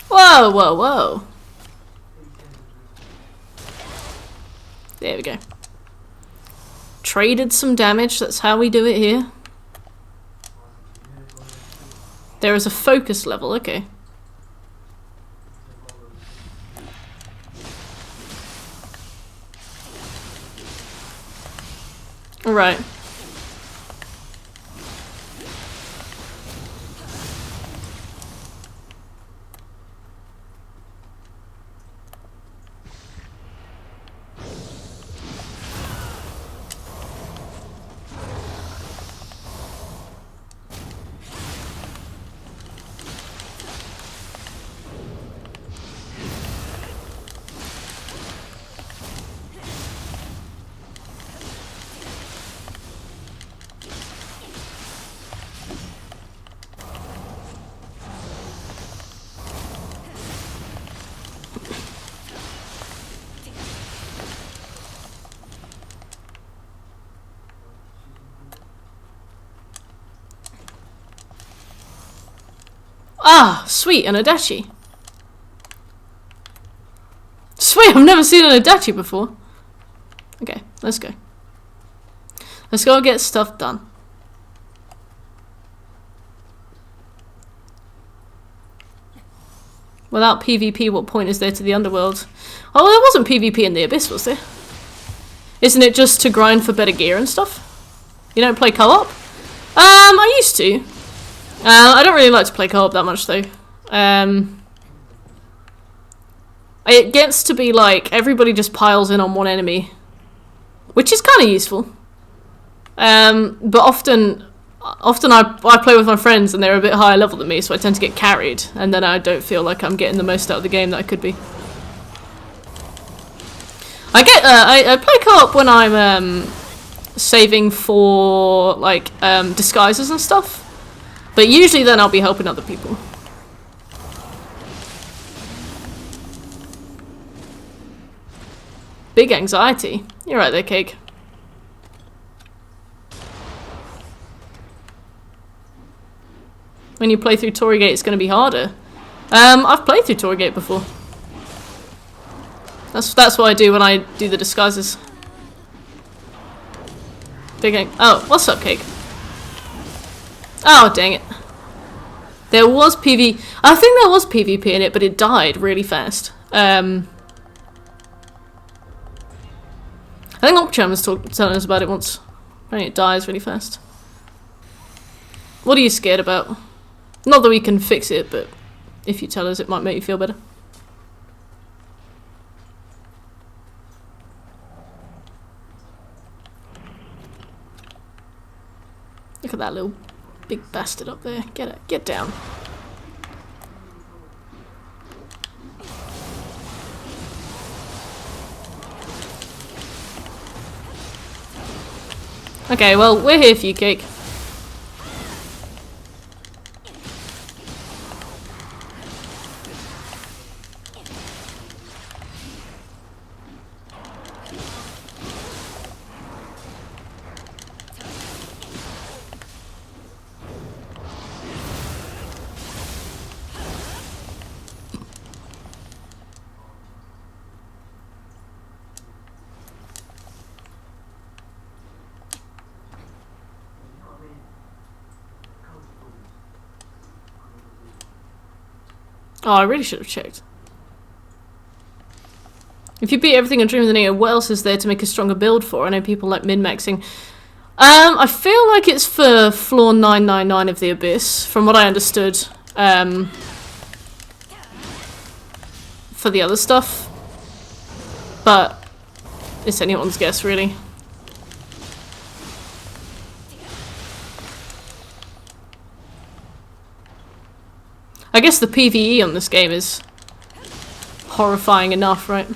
Speaker 1: Whoa, whoa, whoa. There we go. Traded some damage, that's how we do it here. There is a focus level, okay. Right. Ah, sweet, an Adachi. Sweet, I've never seen an Adachi before. Okay, let's go. Let's go get stuff done. Without PvP, what point is there to the underworld? Oh, there wasn't PvP in the Abyss, was there? Isn't it just to grind for better gear and stuff? You don't play co-op? I used to. I don't really like to play co-op that much, though. It gets to be like, everybody just piles in on one enemy. Which is kind of useful. But often I play with my friends and they're a bit higher level than me, so I tend to get carried, and then I don't feel like I'm getting the most out of the game that I could be. I play co-op when I'm saving for like disguises and stuff, but usually then I'll be helping other people. Big anxiety. You're right there, Cake. When you play through Torygate, it's going to be harder. I've played through Torygate before. That's what I do when I do the disguises. Oh, what's up, Cake? Oh, dang it. There was I think there was PvP in it, but it died really fast. I think Opcham was telling us about it once. Apparently it dies really fast. What are you scared about? Not that we can fix it, but if you tell us, it might make you feel better. Look at that little big bastard up there. Get down. Okay, well, we're here for you, Cake. Oh, I really should have checked. If you beat everything in Dream of the Nioh, what else is there to make a stronger build for? I know people like min-maxing. I feel like it's for floor 999 of the Abyss, from what I understood. For the other stuff. But it's anyone's guess, really. I guess the PvE on this game is horrifying enough, right?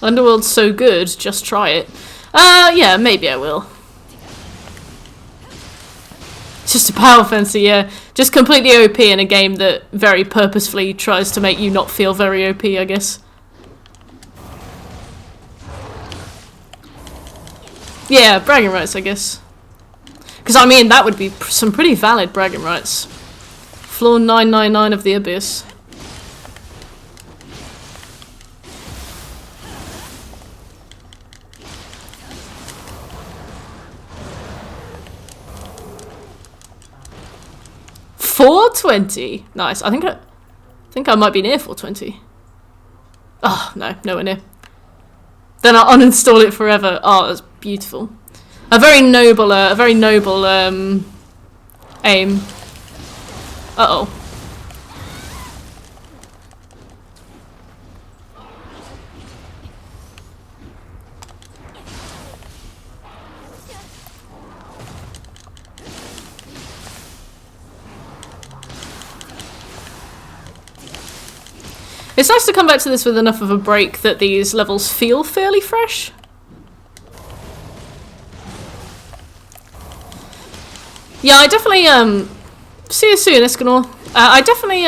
Speaker 1: Underworld's so good, just try it. Yeah, maybe I will. It's just a power fancy, yeah. Just completely OP in a game that very purposefully tries to make you not feel very OP, I guess. Yeah, bragging rights, I guess. Because, I mean, that would be some pretty valid bragging rights. Floor 999 of the Abyss. $420. Nice. I think I might be near 420. Oh, no, nowhere near. Then I'll uninstall it forever. Oh, that's beautiful. A very noble aim. Uh-oh. It's nice to come back to this with enough of a break that these levels feel fairly fresh. Yeah, I definitely, see you soon, Escanor. I definitely,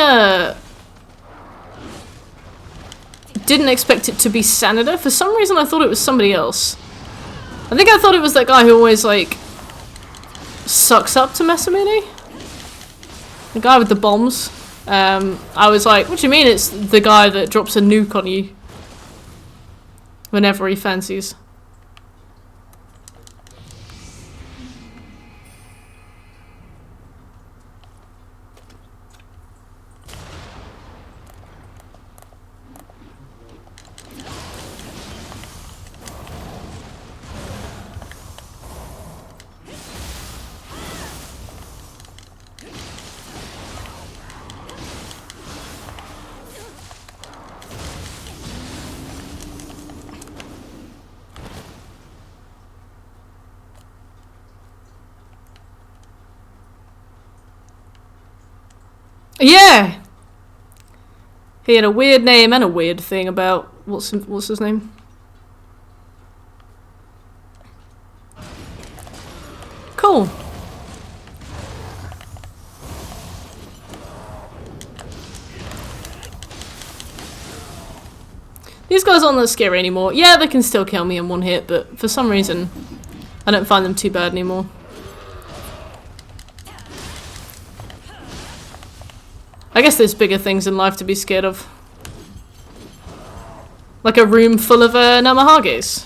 Speaker 1: didn't expect it to be Sanada. For some reason I thought it was somebody else. I think I thought it was that guy who always, like, sucks up to Messamini. The guy with the bombs. I was like, what do you mean it's the guy that drops a nuke on you whenever he fancies? Yeah! He had a weird name and a weird thing about... What's his name? Cool. These guys aren't that scary anymore. Yeah, they can still kill me in one hit, but for some reason, I don't find them too bad anymore. I guess there's bigger things in life to be scared of. Like a room full of Namahages.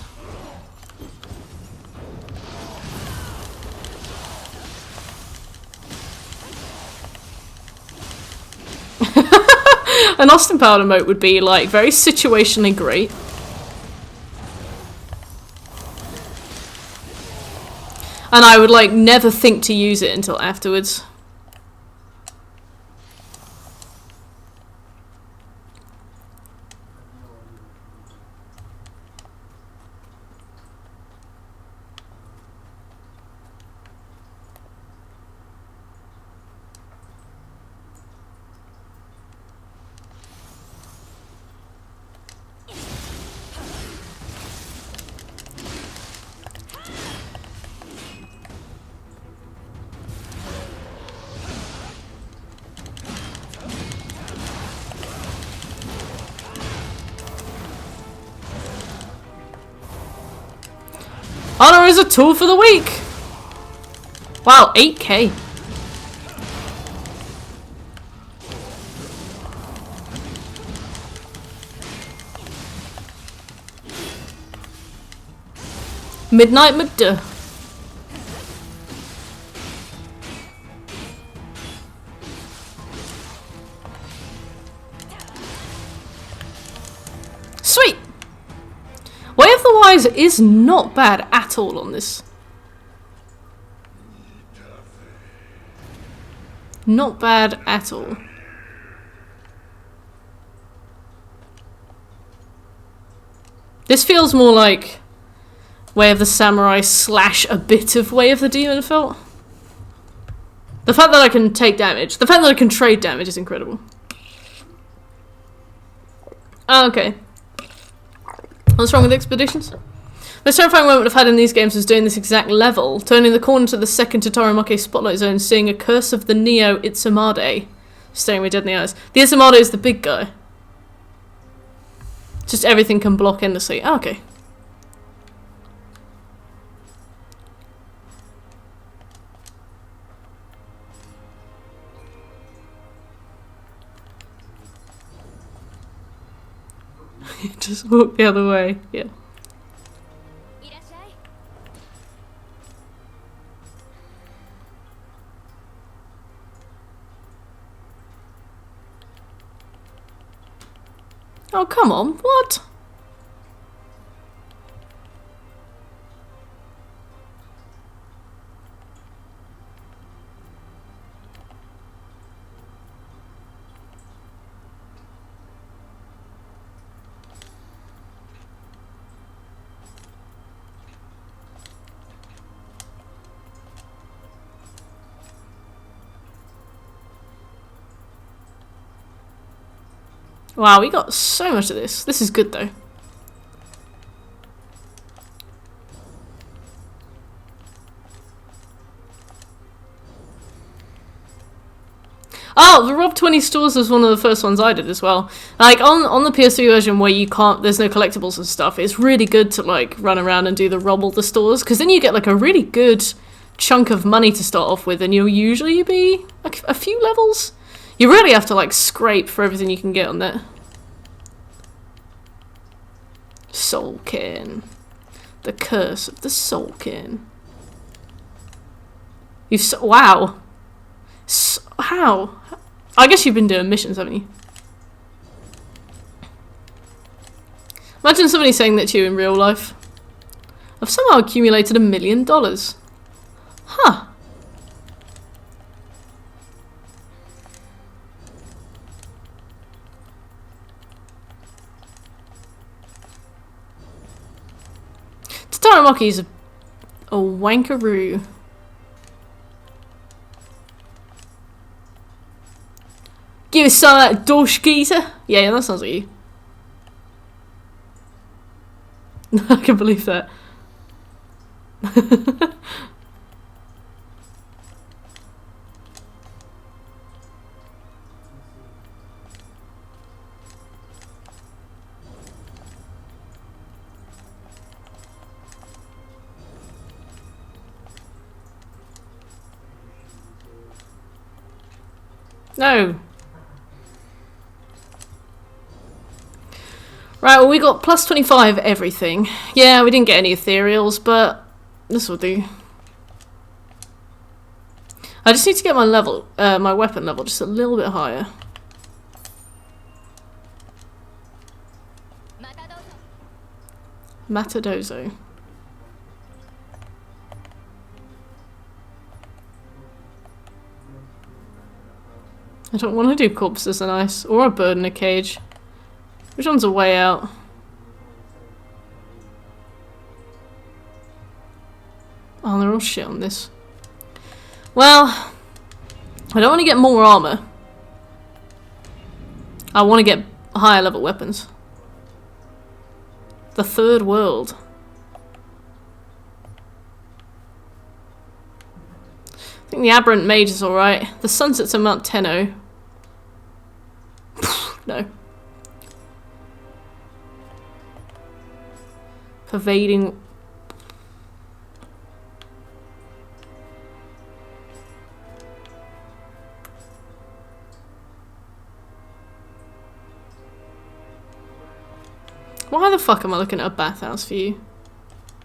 Speaker 1: An Austin Powder emote would be like very situationally great. And I would like never think to use it until afterwards. Honor is a tool for the week! Wow, 8k. Midnight McDuh. Sweet! Way of the Wise is not bad at all on this. Not bad at all. This feels more like Way of the Samurai / a bit of Way of the Demon felt. The fact that I can take damage, the fact that I can trade damage is incredible. Oh, okay. What's wrong with expeditions? The most terrifying moment I've had in these games was doing this exact level, turning the corner to the second Tataromake spotlight zone, seeing a curse of the Nioh Itsamade staring me dead in the eyes. The Itsamade is the big guy. Just everything can block endlessly. Oh, okay. Just walk the other way, yeah. Oh, come on, what? Wow, we got so much of this. This is good though. Oh, the Rob 20 stores was one of the first ones I did as well. Like, on the PS3 version where you can't, there's no collectibles and stuff, it's really good to, like, run around and do the Rob all the stores, because then you get, like, a really good chunk of money to start off with, and you'll usually be a few levels. You really have to, like, scrape for everything you can get on there. Soulkin. The curse of the Soulkin. Wow. How? I guess you've been doing missions, haven't you? Imagine somebody saying that to you in real life. I've somehow accumulated $1 million. Huh. Tataramoki's a wankaroo. Give us some of that Dosh geezer. Yeah, that sounds like you. I can believe that. No. Right, well, we got plus 25 everything. Yeah, we didn't get any ethereals, but this will do. I just need to get my level, my weapon level just a little bit higher. Matadozo. I don't want to do corpses and ice, or a bird in a cage. Which one's a way out? Oh, they're all shit on this. Well, I don't want to get more armor. I want to get higher level weapons. The third world. I think the Aberrant Mage is alright. The Sunsets on Mount Tenno. No. Pervading. Why the fuck am I looking at a bathhouse for you?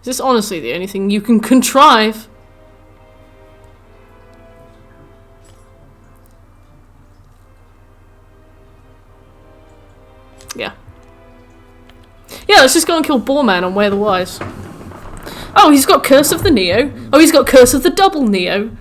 Speaker 1: Is this honestly the only thing you can contrive? Yeah. Yeah, let's just go and kill Boarman on Way of the Wise. Oh, he's got Curse of the Nioh. Oh, he's got Curse of the Double Nioh.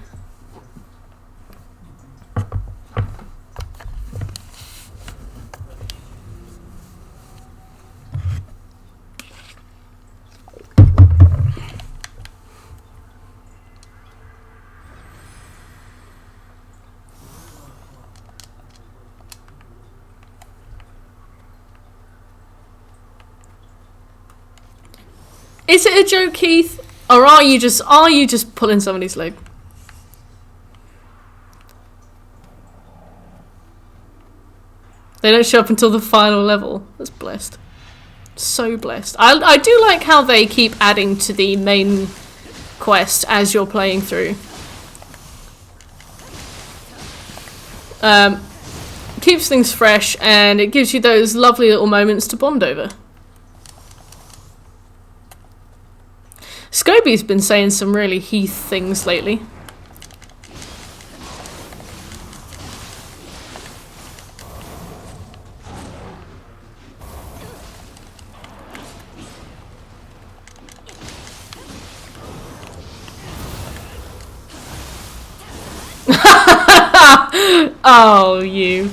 Speaker 1: Is it a joke, Keith? Or are you just pulling somebody's leg? They don't show up until the final level. That's blessed. So blessed. I do like how they keep adding to the main quest as you're playing through. Keeps things fresh and it gives you those lovely little moments to bond over. Scobie's been saying some really Heath things lately. Oh, you.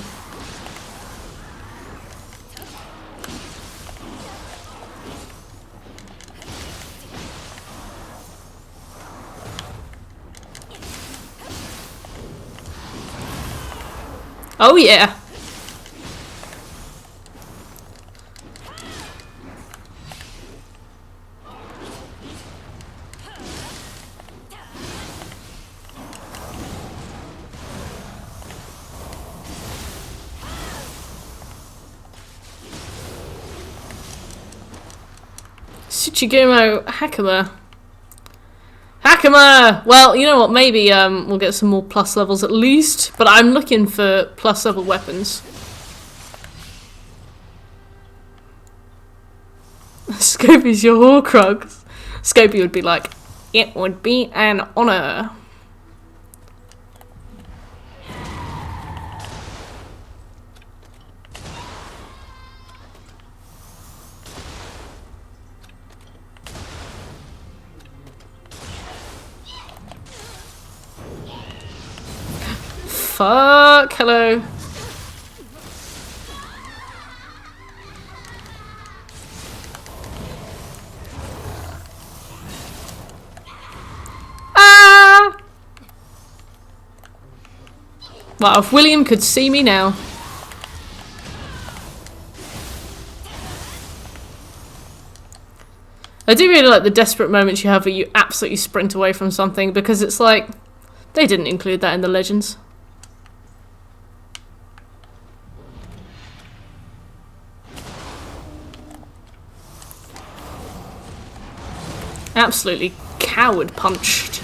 Speaker 1: Oh yeah. Chigumo Hakama. Hakama! Well, you know what, maybe we'll get some more plus levels at least, but I'm looking for plus level weapons. Scopey's your Horcrux. Scopey would be like, it would be an honour. Fuck, hello. Ah! Wow, if William could see me now. I do really like the desperate moments you have where you absolutely sprint away from something, because it's like, they didn't include that in the legends. Absolutely coward punched.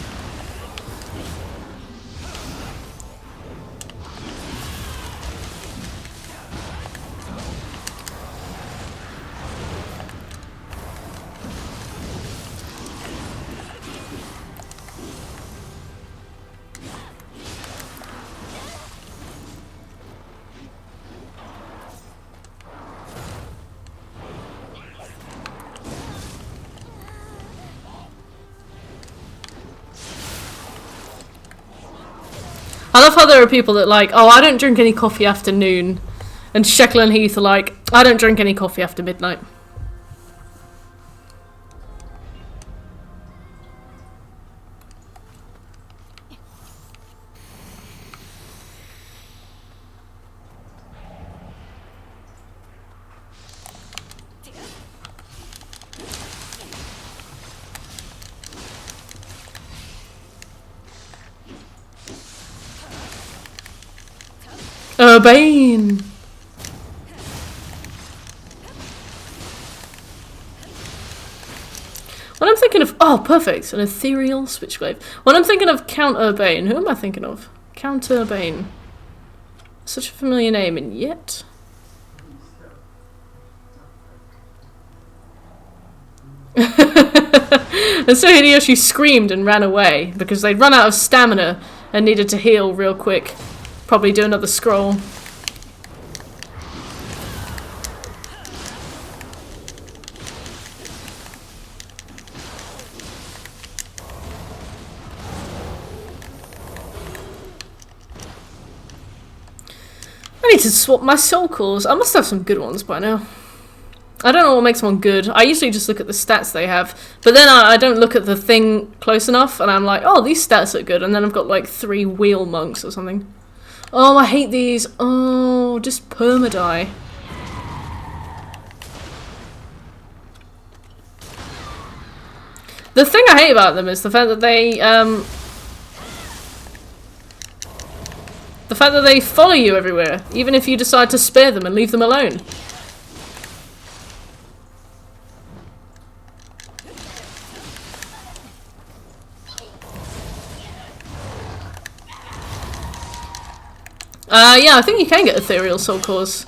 Speaker 1: I love how there are people that like, oh, I don't drink any coffee after noon. And Shekel and Heath are like, I don't drink any coffee after midnight. Urbane! When I'm thinking of... Oh, perfect. An ethereal switchblade. When I'm thinking of Count Urbane, who am I thinking of? Count Urbane. Such a familiar name, and yet... And so Hideyoshi screamed and ran away, because they'd run out of stamina and needed to heal real quick. Probably do another scroll. I need to swap my soul cores. I must have some good ones by now. I don't know what makes one good. I usually just look at the stats they have, but then I don't look at the thing close enough, and I'm like, oh, these stats look good, and then I've got like 3 wheel monks or something. Oh, I hate these. Oh, just permadie. The thing I hate about them is the fact that they follow you everywhere, even if you decide to spare them and leave them alone. Yeah, I think you can get ethereal soul cores.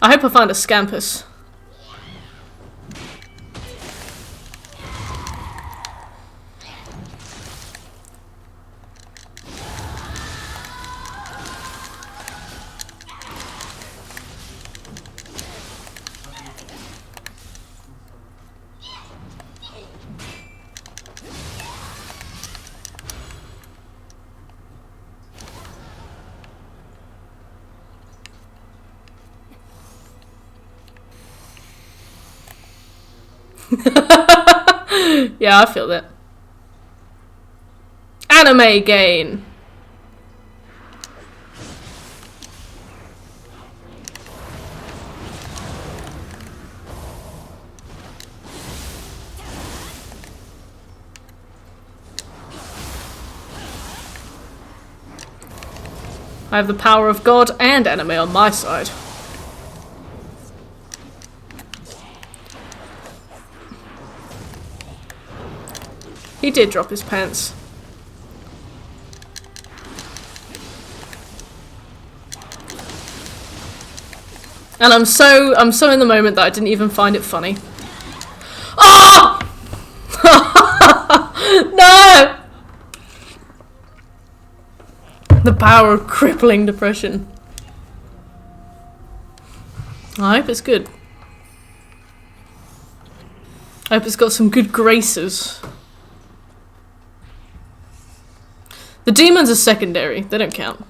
Speaker 1: I hope I find a Scampus. Yeah, I feel that. Anime gain. I have the power of God and anime on my side. He did drop his pants. And I'm so in the moment that I didn't even find it funny. Oh! No! The power of crippling depression. I hope it's good. I hope it's got some good graces. The demons are secondary, they don't count.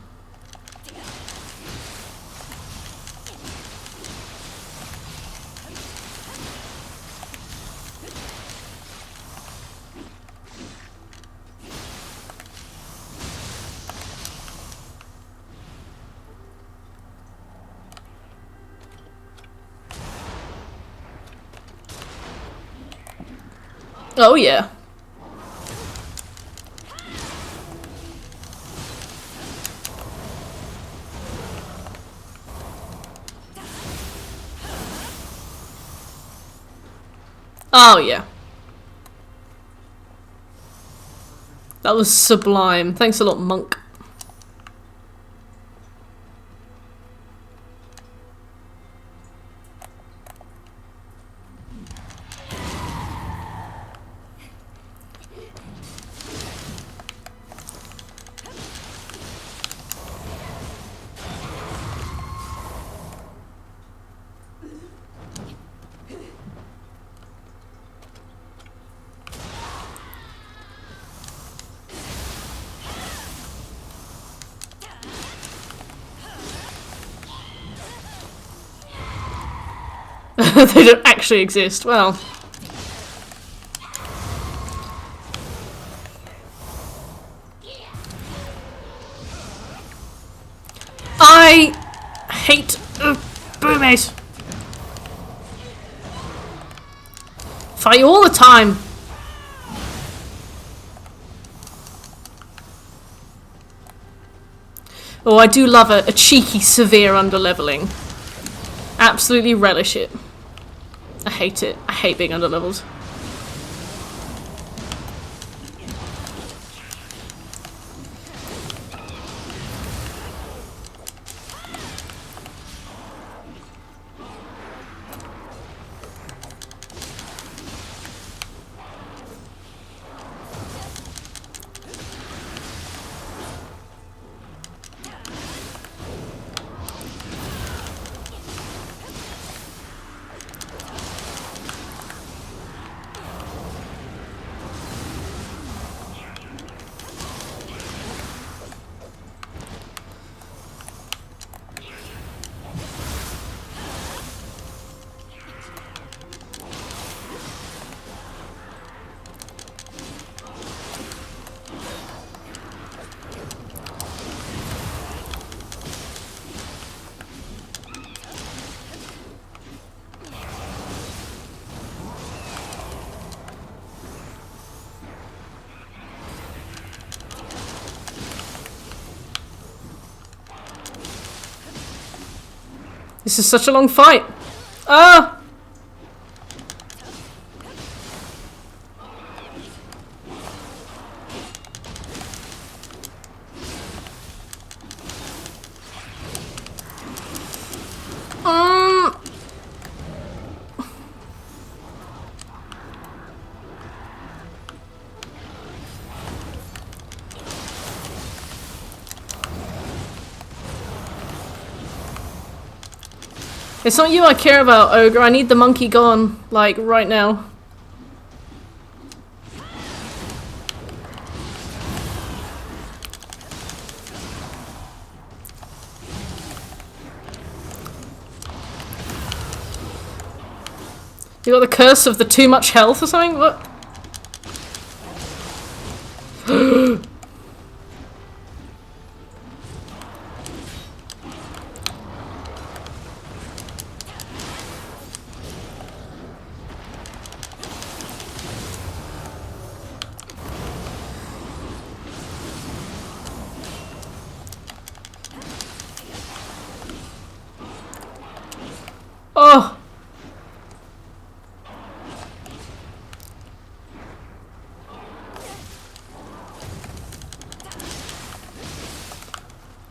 Speaker 1: Oh yeah. Oh yeah. That was sublime. Thanks a lot, Monk. They don't actually exist. Well. I hate boomies. Fight you all the time. Oh, I do love a cheeky, severe underleveling. Absolutely relish it. I hate it. I hate being underleveled. This is such a long fight. Ah! It's not you I care about, Ogre. I need the monkey gone, like, right now. You got the curse of the too much health or something? What? Oh!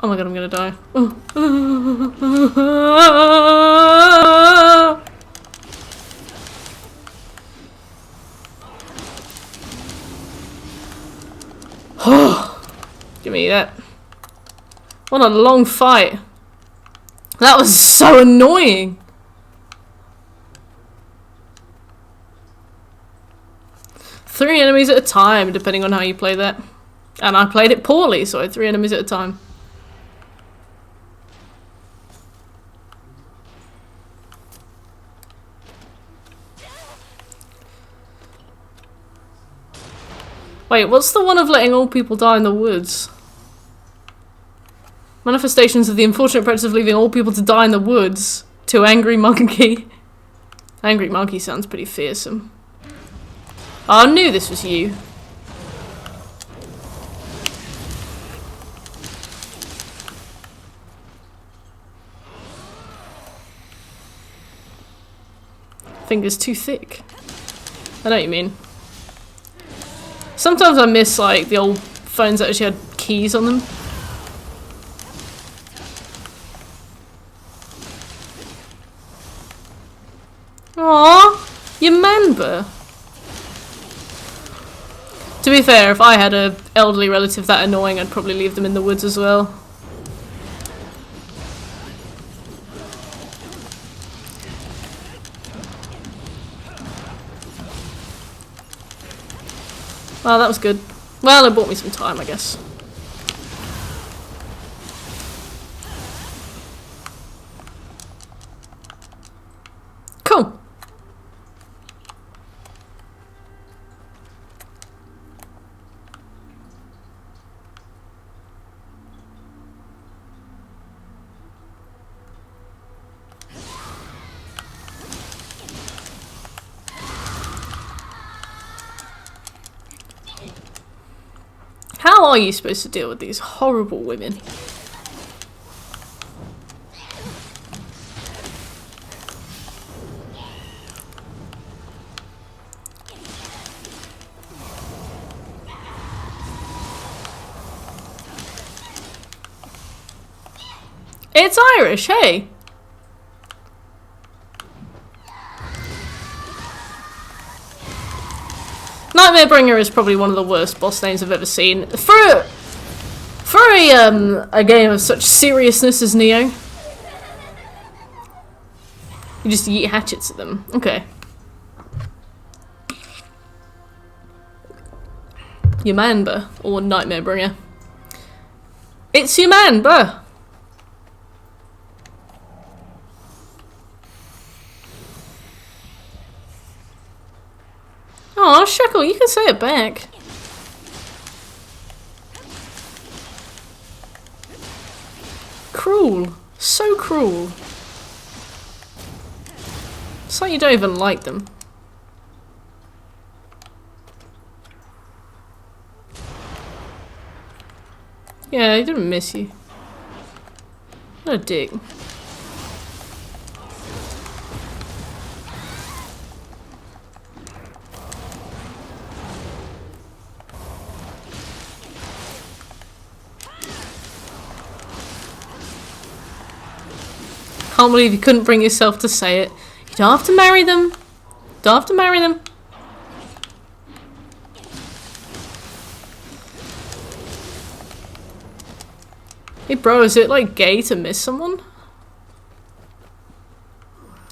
Speaker 1: Oh my god, I'm gonna die. Give me that. What a long fight. That was so annoying. Three enemies at a time, depending on how you play that. And I played it poorly, so I had 3 enemies at a time. Wait, what's the one of letting all people die in the woods? Manifestations of the unfortunate practice of leaving all people to die in the woods. To Angry Monkey. Angry Monkey sounds pretty fearsome. Oh, I knew this was you. Fingers too thick. I know what you mean. Sometimes I miss like the old phones that actually had keys on them. Aww, you remember? To be fair, if I had an elderly relative that annoying, I'd probably leave them in the woods as well. Well, that was good. Well, it bought me some time, I guess. Cool. How are you supposed to deal with these horrible women? It's Irish, hey! Nightmare Bringer is probably one of the worst boss names I've ever seen. For a game of such seriousness as Nioh. You just yeet hatchets at them. Okay. Yamamba, or Nightmare Bringer. It's Yamamba! Aw, Shekel, you can say it back. Cruel. So cruel. It's like you don't even like them. Yeah, he didn't miss you. What a dick. Can't believe you couldn't bring yourself to say it. You don't have to marry them. Don't have to marry them. Hey bro, is it like gay to miss someone?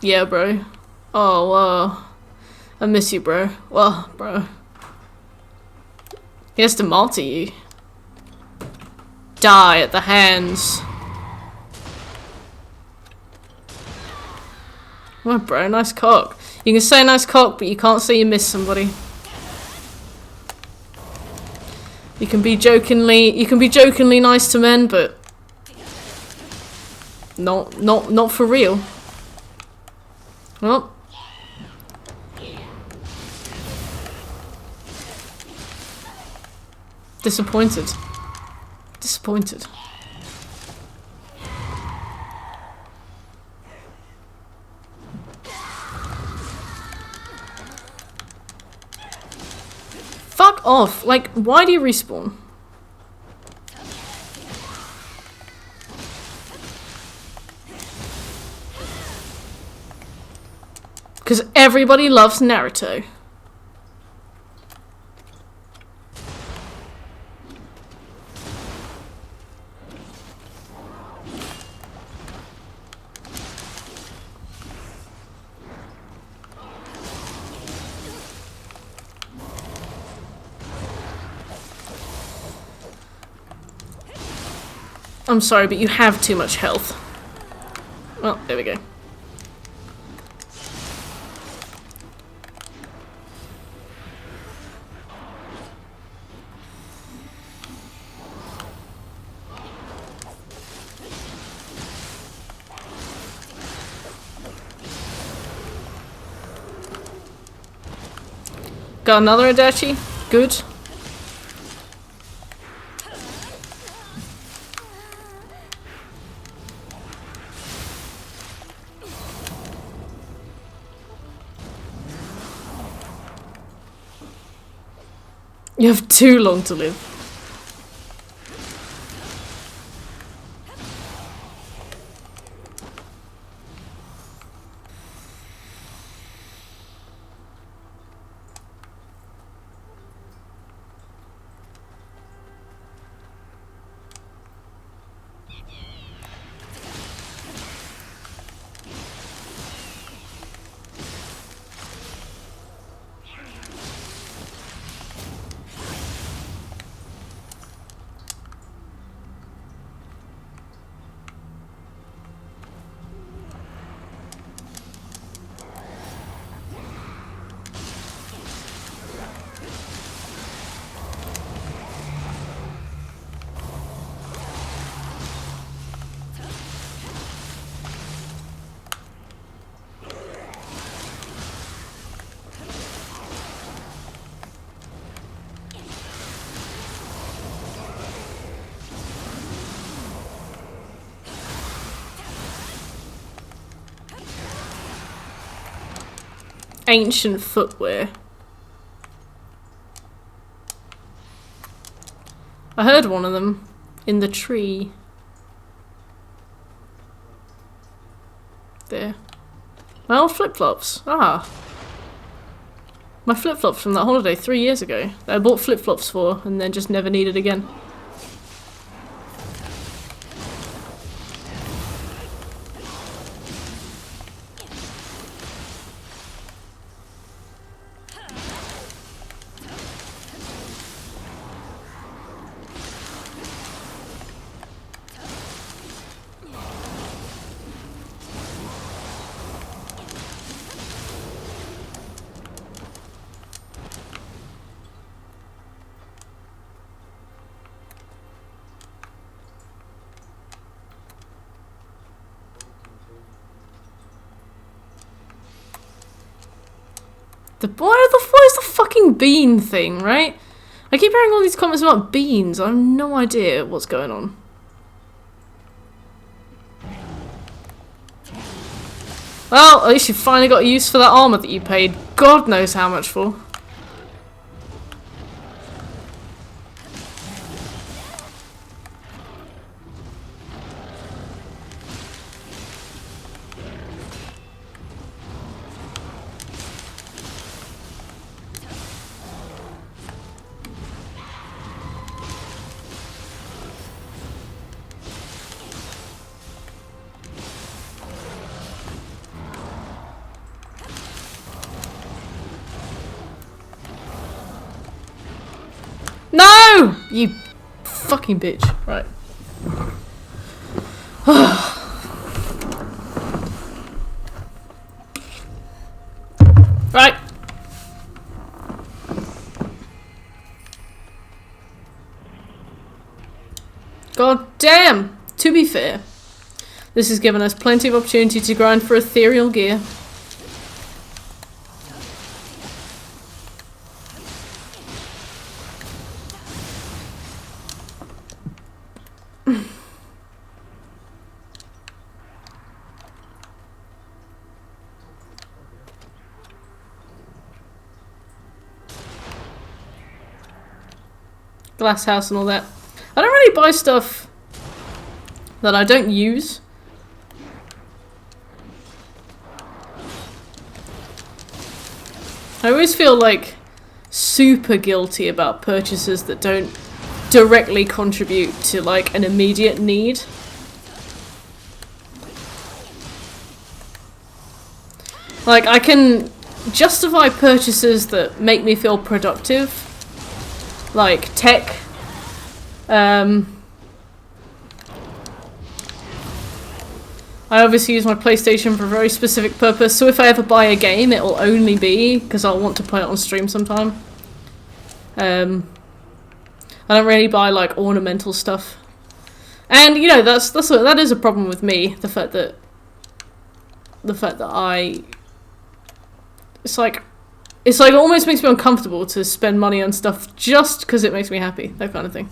Speaker 1: Yeah bro. Oh, I miss you bro. Well, bro. He has to martyr you. Die at the hands. Oh bro, nice cock. You can say nice cock, but you can't say you miss somebody. You can be jokingly nice to men, but not for real. Well, disappointed. Disappointed. Fuck off. Like, why do you respawn? Because everybody loves Naruto. I'm sorry, but you have too much health. Well, there we go. Got another Adachi. Good. You have too long to live. Ancient footwear. I heard one of them in the tree. There. My old flip-flops. Ah. My flip-flops from that holiday 3 years ago that I bought flip-flops for and then just never needed again. What is the fucking bean thing, right? I keep hearing all these comments about beans. I have no idea what's going on. Well, at least you finally got a use for that armor that you paid God knows how much for. No! You fucking bitch. Right. Right. God damn! To be fair, this has given us plenty of opportunity to grind for ethereal gear. Glass house and all that. I don't really buy stuff that I don't use. I always feel like super guilty about purchases that don't directly contribute to like an immediate need. Like, I can justify purchases that make me feel productive, like tech. I obviously use my PlayStation for a very specific purpose, so if I ever buy a game, it will only be because I'll want to play it on stream sometime. I don't really buy like ornamental stuff, and you know that is a problem with me. The fact that it's like it almost makes me uncomfortable to spend money on stuff just because it makes me happy. That kind of thing.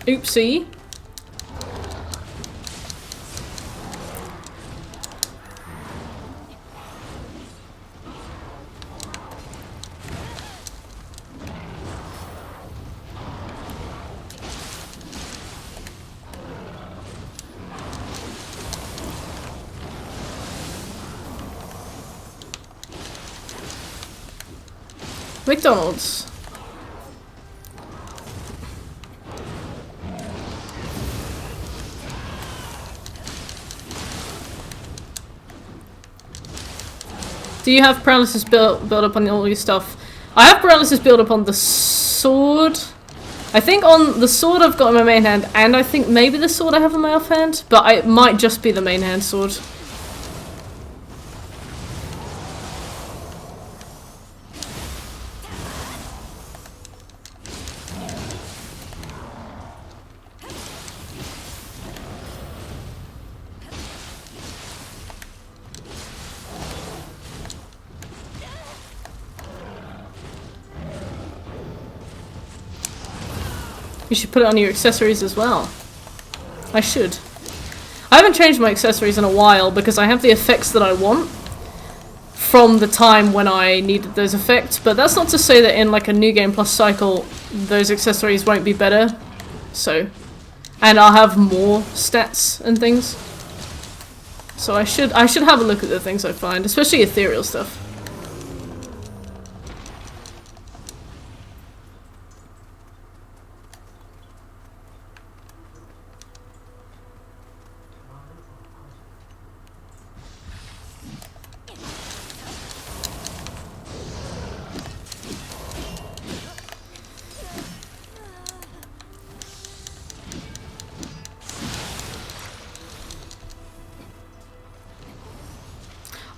Speaker 1: Oopsie. McDonald's. Do you have paralysis built up on all your stuff? I have paralysis built up on the sword. I think on the sword I've got in my main hand, and I think maybe the sword I have in my offhand, but it might just be the main hand sword. You should put it on your accessories as well. I should. I haven't changed my accessories in a while because I have the effects that I want from the time when I needed those effects, but that's not to say that in like a New Game Plus cycle those accessories won't be better. So, and I'll have more stats and things. So I should have a look at the things I find, especially ethereal stuff.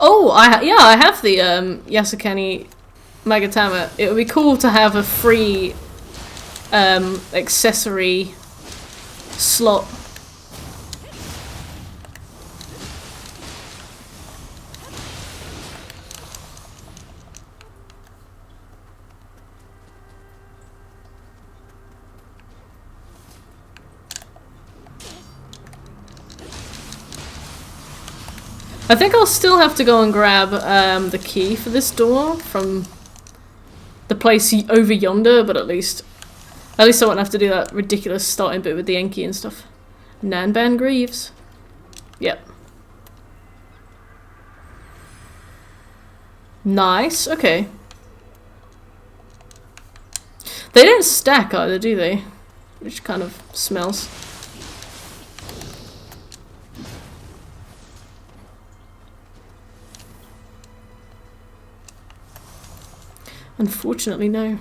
Speaker 1: Oh, I have the Yasukani Magatama. It would be cool to have a free accessory slot. I think I'll still have to go and grab the key for this door from the place over yonder, but at least I won't have to do that ridiculous starting bit with the Enki and stuff. Nanban Greaves. Yep. Nice, okay. They don't stack either, do they? Which kind of smells. Unfortunately, no.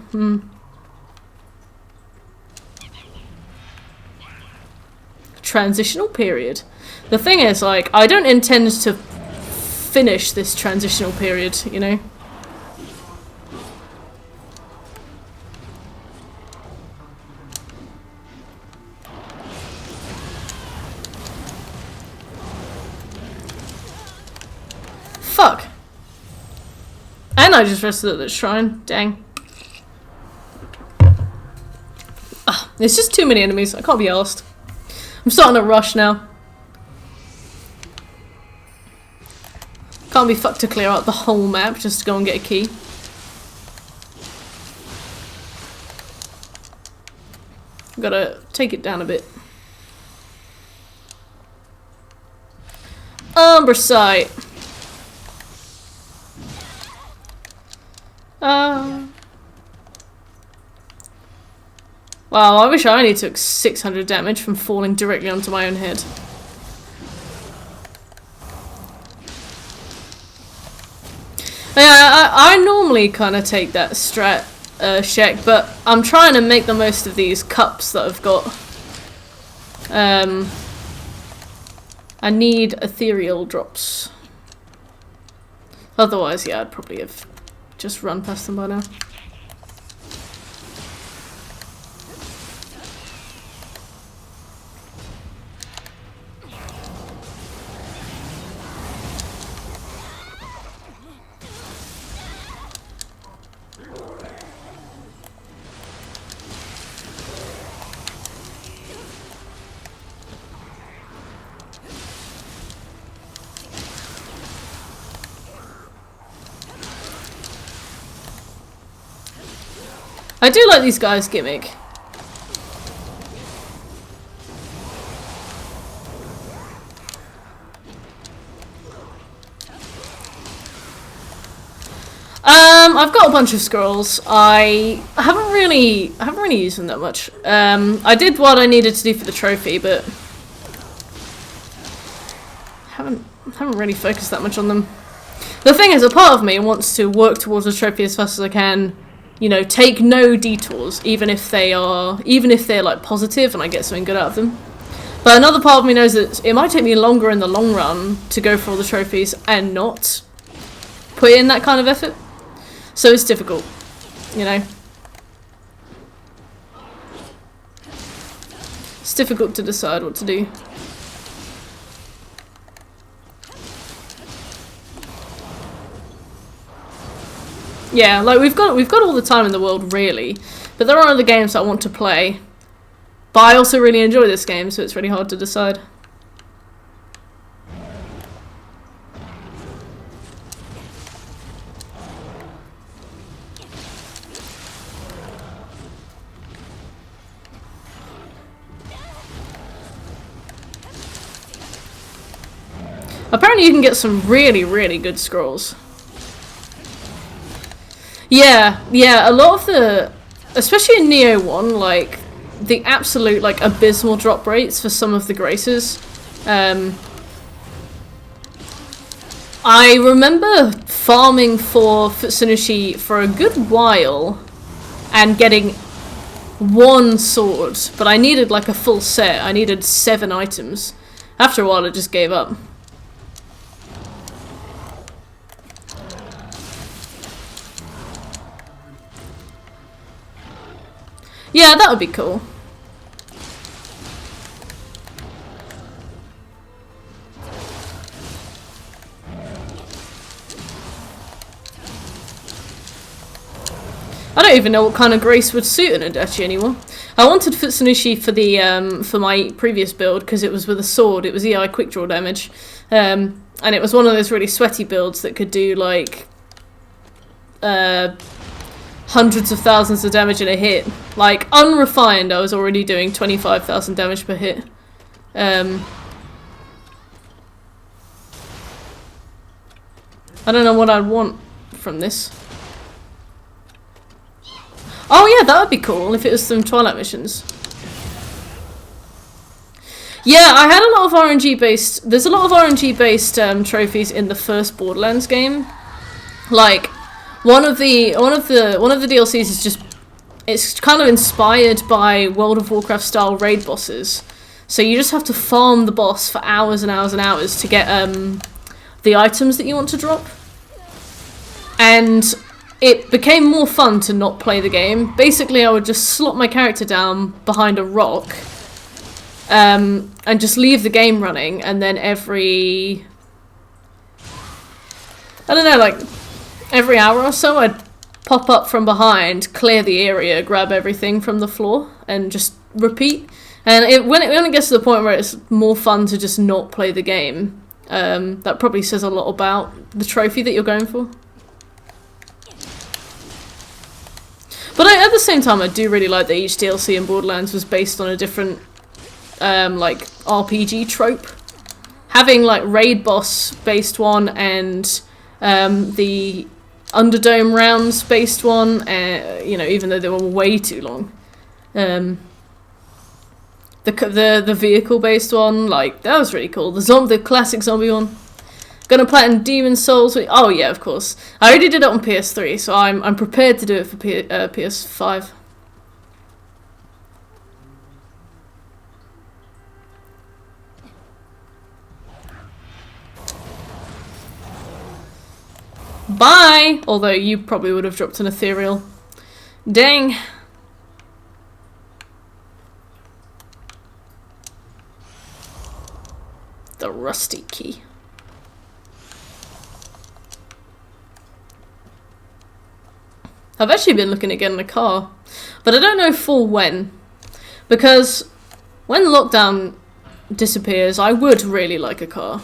Speaker 1: Transitional period. The thing is, like, I don't intend to finish this transitional period, you know? And I just rested at the shrine. Dang. Ugh, there's just too many enemies. I can't be arsed. I'm starting to rush now. Can't be fucked to clear out the whole map just to go and get a key. Gotta take it down a bit. Umbracite. Wow, I wish I only took 600 damage from falling directly onto my own head. Yeah, I normally kind of take that strat, Shek, but I'm trying to make the most of these cups that I've got. I need ethereal drops. Otherwise, yeah, I'd probably have just run past them by now. I do like these guys' gimmick. I've got a bunch of scrolls. I haven't really used them that much. I did what I needed to do for the trophy, but haven't really focused that much on them. The thing is, a part of me wants to work towards the trophy as fast as I can. You know, take no detours, even if they're like positive and I get something good out of them. But another part of me knows that it might take me longer in the long run to go for all the trophies and not put in that kind of effort. So it's difficult, you know. It's difficult to decide what to do. Yeah, like we've got all the time in the world, really, but there are other games that I want to play. But I also really enjoy this game, so it's really hard to decide. Apparently you can get some really, really good scrolls. Yeah, a lot of the, especially in Nioh 1, like, the absolute, like, abysmal drop rates for some of the graces. I remember farming for Futsunushi for a good while and getting one sword, but I needed, like, a full set. I needed 7 items. After a while, I just gave up. Yeah, that would be cool. I don't even know what kind of grace would suit an Adachi anymore. I wanted Futsunushi for the for my previous build because it was with a sword. It was EI quick draw damage, and it was one of those really sweaty builds that could do like hundreds of thousands of damage in a hit. Like, unrefined, I was already doing 25,000 damage per hit. I don't know what I'd want from this. Oh yeah, that would be cool if it was some Twilight missions. Yeah, I had a lot of RNG based. There's a lot of RNG based trophies in the first Borderlands game. Like, one of the DLCs is just, it's kind of inspired by World of Warcraft style raid bosses. So you just have to farm the boss for hours and hours and hours to get the items that you want to drop. And it became more fun to not play the game. Basically, I would just slot my character down behind a rock and just leave the game running, and then every, I don't know, like every hour or so, I'd pop up from behind, clear the area, grab everything from the floor, and just repeat. And when it gets to the point where it's more fun to just not play the game, that probably says a lot about the trophy that you're going for. But at the same time, I do really like that each DLC in Borderlands was based on a different, like, RPG trope. Having, like, raid boss based one and the Underdome rounds based one, you know, even though they were way too long. The vehicle based one, like, that was really cool. The classic zombie one. Gonna platinum Demon Souls. Oh yeah, of course. I already did it on PS3, so I'm prepared to do it for PS5. Bye! Although you probably would have dropped an ethereal. Dang. The rusty key. I've actually been looking at getting a car, but I don't know full when. Because when lockdown disappears, I would really like a car.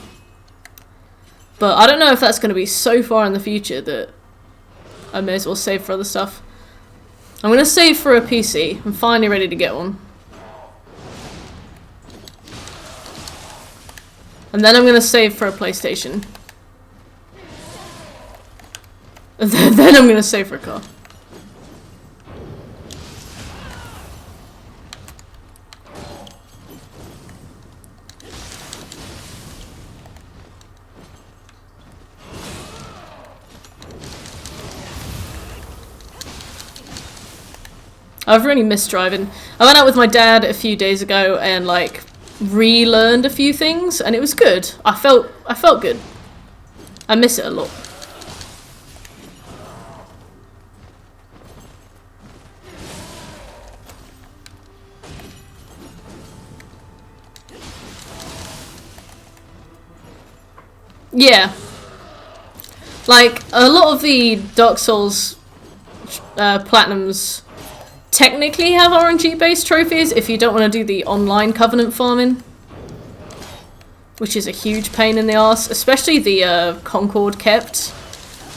Speaker 1: But I don't know if that's going to be so far in the future that I may as well save for other stuff. I'm going to save for a PC. I'm finally ready to get one. And then I'm going to save for a PlayStation. And then I'm going to save for a car. I've really missed driving. I went out with my dad a few days ago and like relearned a few things, and it was good. I felt good. I miss it a lot. Yeah. Like, a lot of the Dark Souls Platinums technically have RNG-based trophies if you don't want to do the online Covenant farming. Which is a huge pain in the arse, especially the Concord kept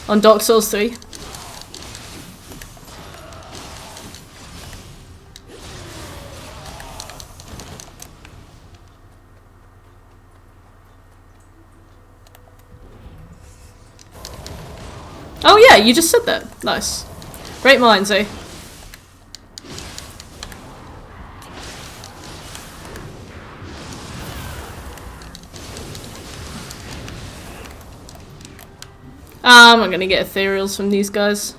Speaker 1: on Dark Souls 3. Oh yeah, you just said that. Nice. Great minds, eh? I'm not gonna get ethereals from these guys.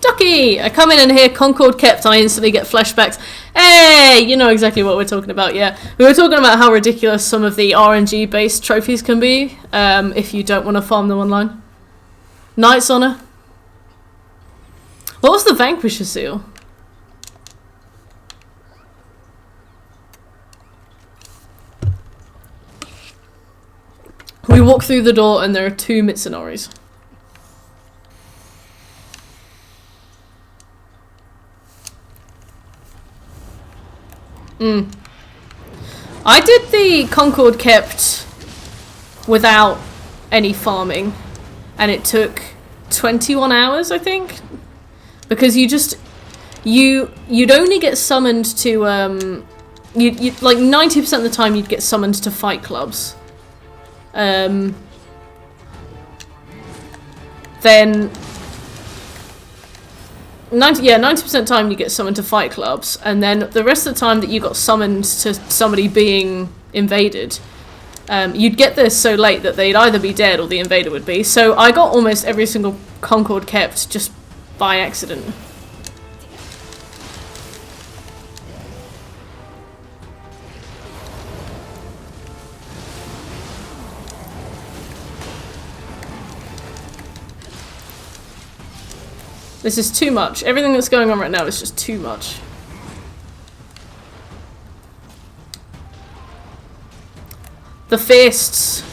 Speaker 1: Ducky! I come in and hear Concord kept and I instantly get flashbacks. Hey! You know exactly what we're talking about, yeah. We were talking about how ridiculous some of the RNG based trophies can be if you don't want to farm them online. Knight's Honor. What was the Vanquisher seal? We walk through the door and there are 2 Mitsuraris. I did the Concord kept without any farming, and it took 21 hours, I think, because you'd only get summoned to you like 90% of the time you'd get summoned to fight clubs. Then 90% of the time you get summoned to fight clubs, and then the rest of the time that you got summoned to somebody being invaded, you'd get there so late that they'd either be dead or the invader would be. So I got almost every single Concord kept just by accident. This is too much. Everything that's going on right now is just too much. The fists.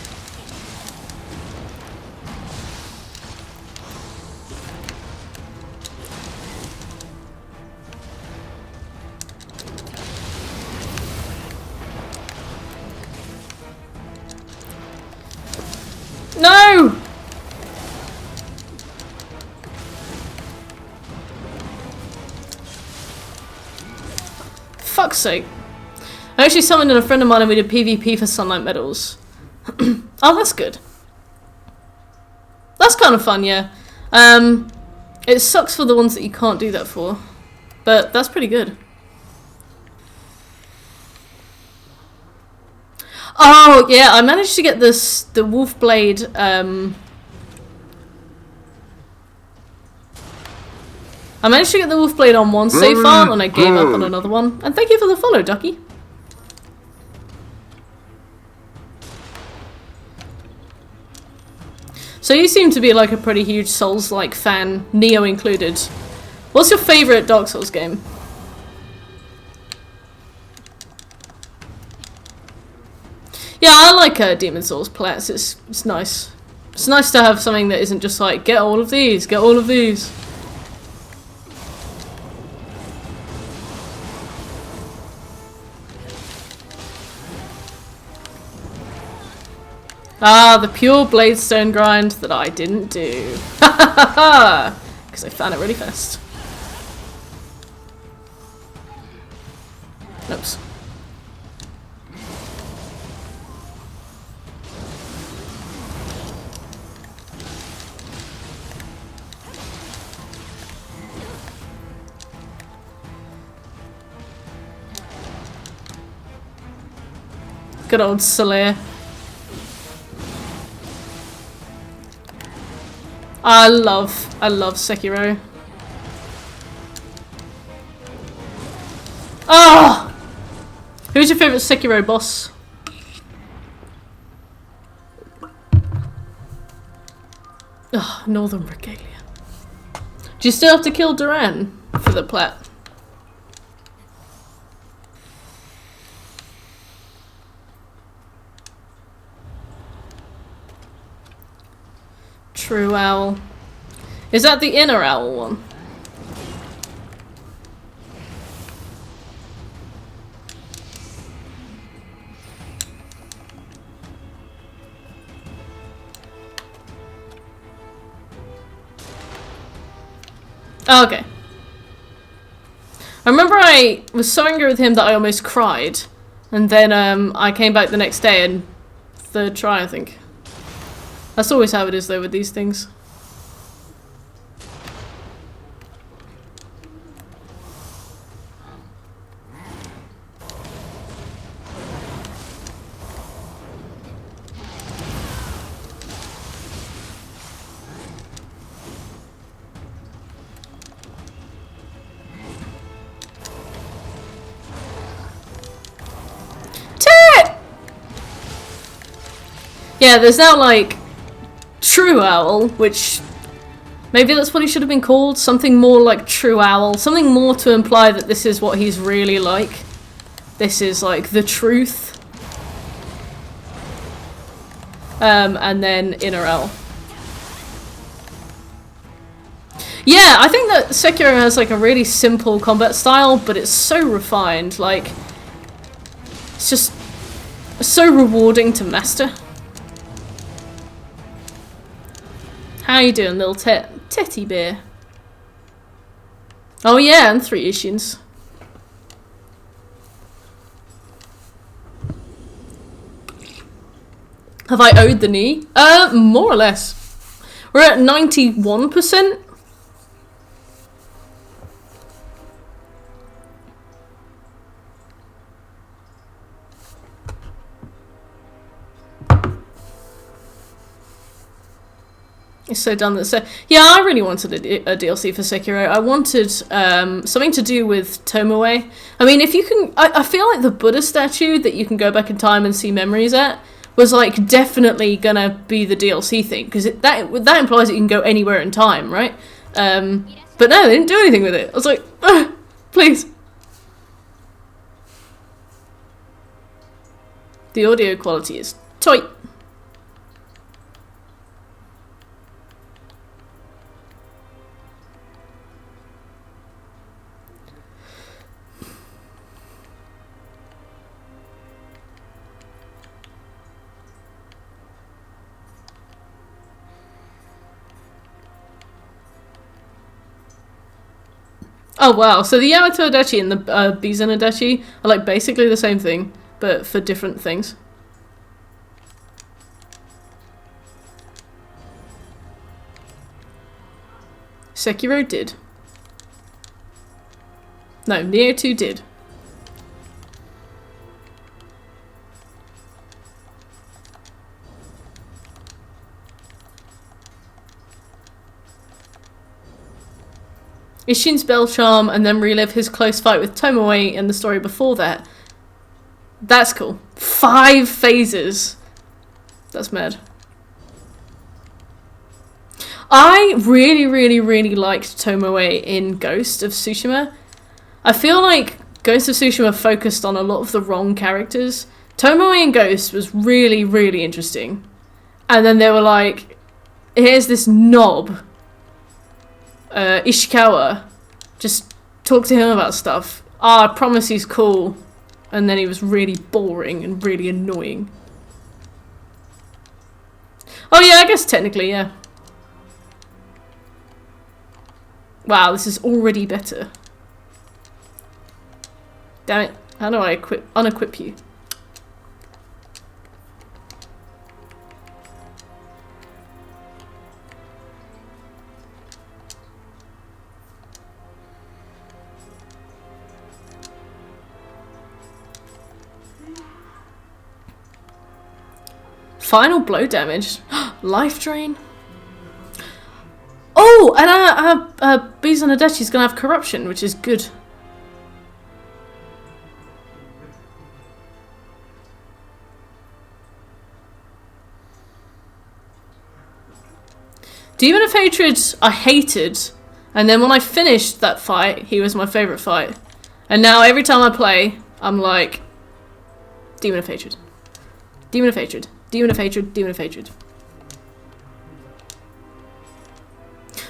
Speaker 1: fuck's sake. I actually summoned in a friend of mine and we did PvP for Sunlight Medals. Oh, that's good. That's kind of fun, yeah. It sucks for the ones that you can't do that for. But that's pretty good. Oh, yeah, I managed to get the wolf blade, I managed to get the wolf blade on one save file and I gave up on another one. And thank you for the follow, Ducky. So you seem to be like a pretty huge Souls-like fan, Nioh included. What's your favourite Dark Souls game? Yeah, I like Demon Souls plats. It's nice. It's nice to have something that isn't just like, get all of these, get all of these. Ah, the pure Bladestone grind that I didn't do. Because I found it really fast. Oops. Good old Solaire. I love Sekiro. Oh! Who's your favourite Sekiro boss? Ugh, Northern Regalia. Do you still have to kill Duran for the plat? True Owl. Is that the Inner Owl one? Oh, okay. I remember I was so angry with him that I almost cried. And then I came back the next day and third try, I think. That's always how it is though with these things. Yeah, there's now like True Owl, which maybe that's what he should have been called. Something more like True Owl. Something more to imply that this is what he's really like. This is like the truth. And then Inner Owl. Yeah, I think that Sekiro has like a really simple combat style, but it's so refined. Like, it's just so rewarding to master. How you doing, little teddy bear? Oh yeah, and 3 Ishians. Have I owed the knee? More or less. We're at 91%. It's so done that. So yeah, I really wanted a DLC for Sekiro. I wanted something to do with Tomoe. I mean, if you can, I feel like the Buddha statue that you can go back in time and see memories at was like definitely gonna be the DLC thing because that implies that you can go anywhere in time, right? But no, they didn't do anything with it. I was like, please. The audio quality is tight. Oh wow, so the Yamato Adachi and the Bizen Adachi are like basically the same thing, but for different things. Sekiro did. No, Nioh 2 did. Ishin's Bell Charm and then relive his close fight with Tomoe and the story before that. That's cool. 5 phases. That's mad. I really liked Tomoe in Ghost of Tsushima. I feel like Ghost of Tsushima focused on a lot of the wrong characters. Tomoe in Ghost was really interesting. And then they were like, here's this knob, Ishikawa, just talk to him about stuff. I promise he's cool. And then he was really boring and really annoying. Oh yeah, I guess technically, yeah. Wow, this is already better. Damn it. How do I unequip you? Final blow damage. Life drain. Oh, and Bizen Adachi's gonna have corruption, which is good. Demon of Hatred I hated, and then when I finished that fight, he was my favourite fight. And now every time I play, I'm like, Demon of Hatred. Demon of Hatred. Demon of Hatred. Demon of Hatred.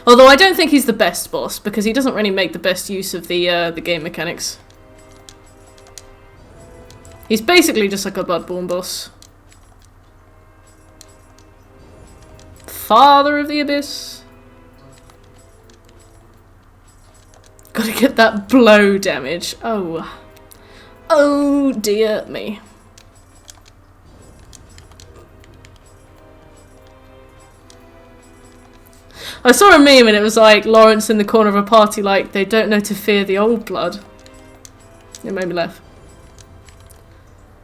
Speaker 1: Although I don't think he's the best boss, because he doesn't really make the best use of the game mechanics. He's basically just like a Bloodborne boss. Father of the Abyss. Gotta get that blow damage. Oh. Oh dear me. I saw a meme and it was like Lawrence in the corner of a party like, they don't know to fear the old blood. It made me laugh.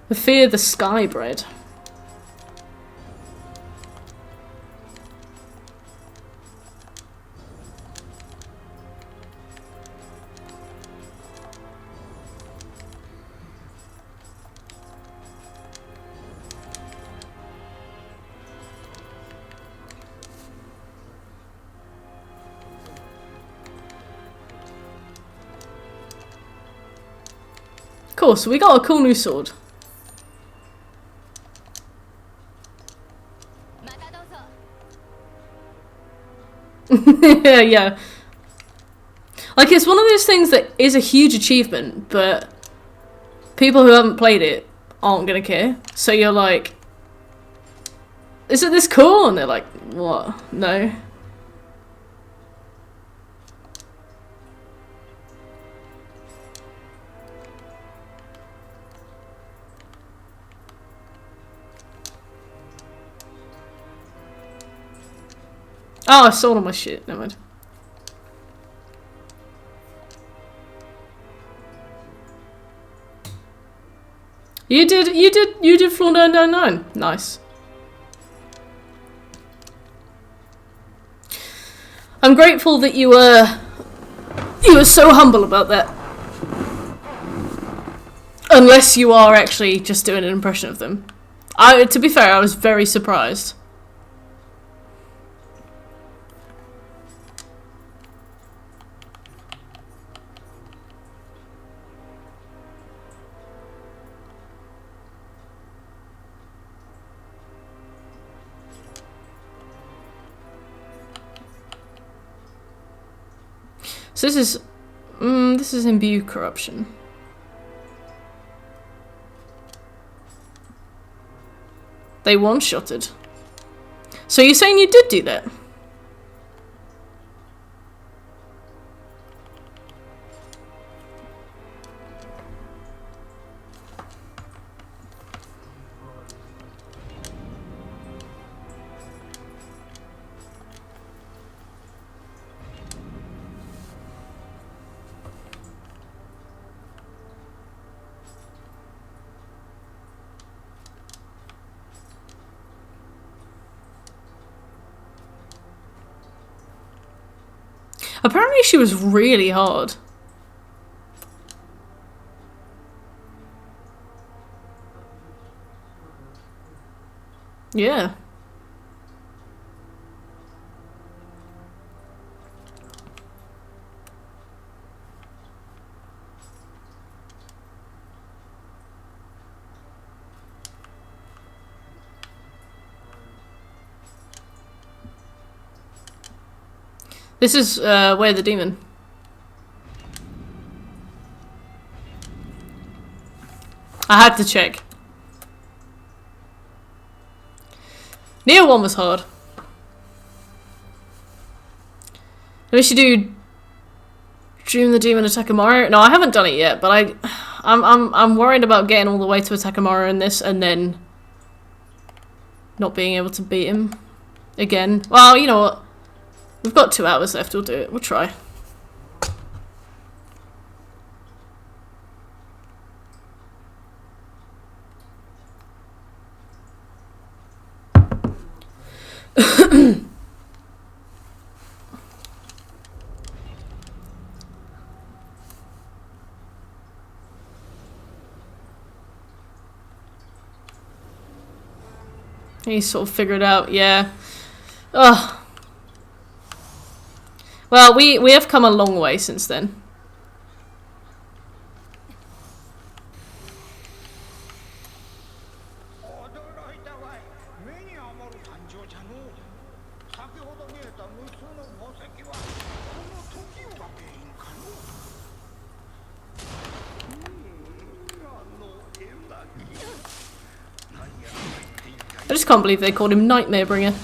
Speaker 1: The fear the sky bread. Cool, so we got a cool new sword. Yeah. Like, it's one of those things that is a huge achievement, but people who haven't played it aren't gonna care. So you're like, isn't this cool? And they're like, what? No. Oh, I sold all my shit. Never mind. You did Floor 999. Nice. I'm grateful that you were so humble about that. Unless you are actually just doing an impression of them. To be fair, I was very surprised. So this is imbue corruption. They one-shotted. So you're saying you did do that? Apparently she was really hard. Yeah. This is Way the Demon. I had to check. Nioh 1 was hard. Maybe should do Dream the Demon Atacamaru. No, I haven't done it yet, but I'm worried about getting all the way to Atacamaru in this and then not being able to beat him again. Well, you know what? We've got 2 hours left. We'll do it. We'll try. He's sort of figured out, yeah. Ugh. Well, we have come a long way since then. I just can't believe they called him Nightmare Bringer.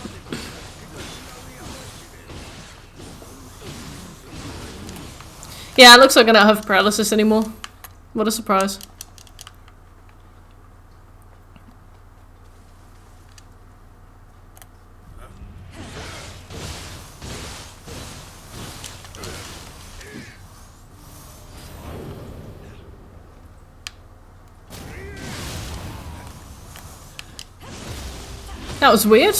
Speaker 1: Yeah, it looks like I don't have paralysis anymore. What a surprise. That was weird.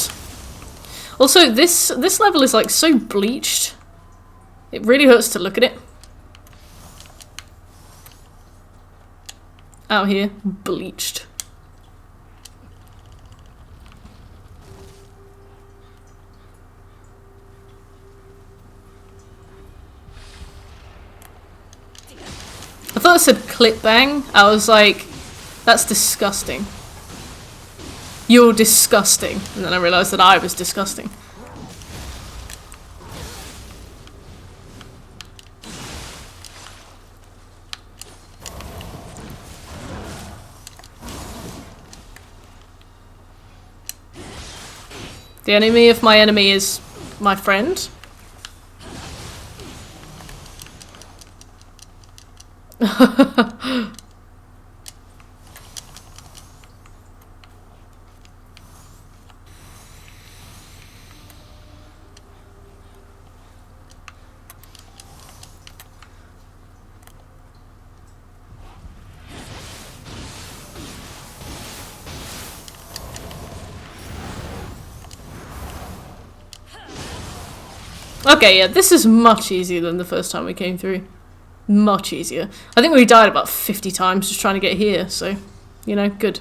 Speaker 1: Also, this level is like so bleached. It really hurts to look at it. Out here, bleached. I thought it said clip bang. I was like, that's disgusting. You're disgusting. And then I realised that I was disgusting. The enemy of my enemy is my friend. Okay, yeah, this is much easier than the first time we came through. Much easier. I think we died about 50 times just trying to get here, so, you know, good.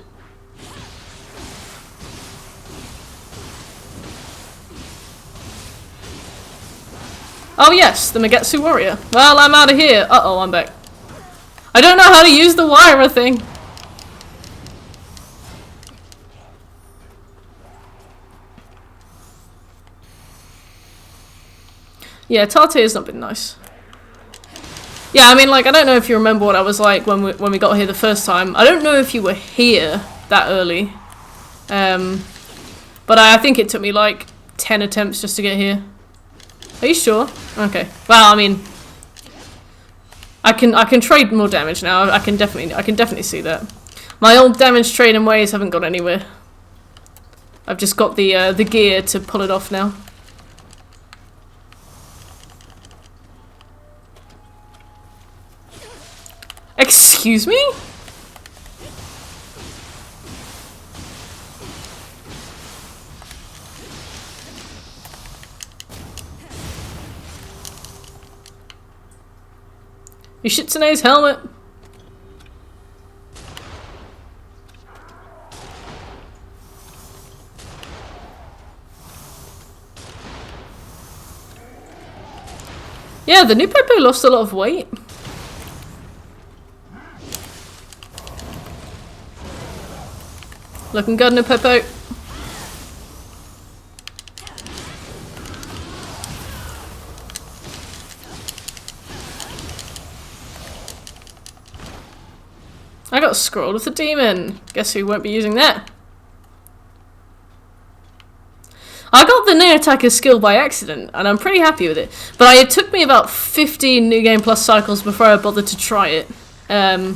Speaker 1: Oh yes, the Magetsu Warrior. Well, I'm out of here. Uh-oh, I'm back. I don't know how to use the Wyra thing. Yeah, Tate has not been nice. Yeah, I mean, like, I don't know if you remember what I was like when we got here the first time. I don't know if you were here that early. But I think it took me, like, 10 attempts just to get here. Are you sure? Okay. Well, I mean, I can trade more damage now. I can definitely see that. My old damage trading ways haven't got anywhere. I've just got the gear to pull it off now. Excuse me? Yoshitsune's helmet. Yeah, the new Pepe lost a lot of weight. Looking good, new Pepe. I got Scroll of the Demon. Guess who won't be using that? I got the Nioh Attacker's skill by accident, and I'm pretty happy with it. But it took me about 15 New Game Plus cycles before I bothered to try it. I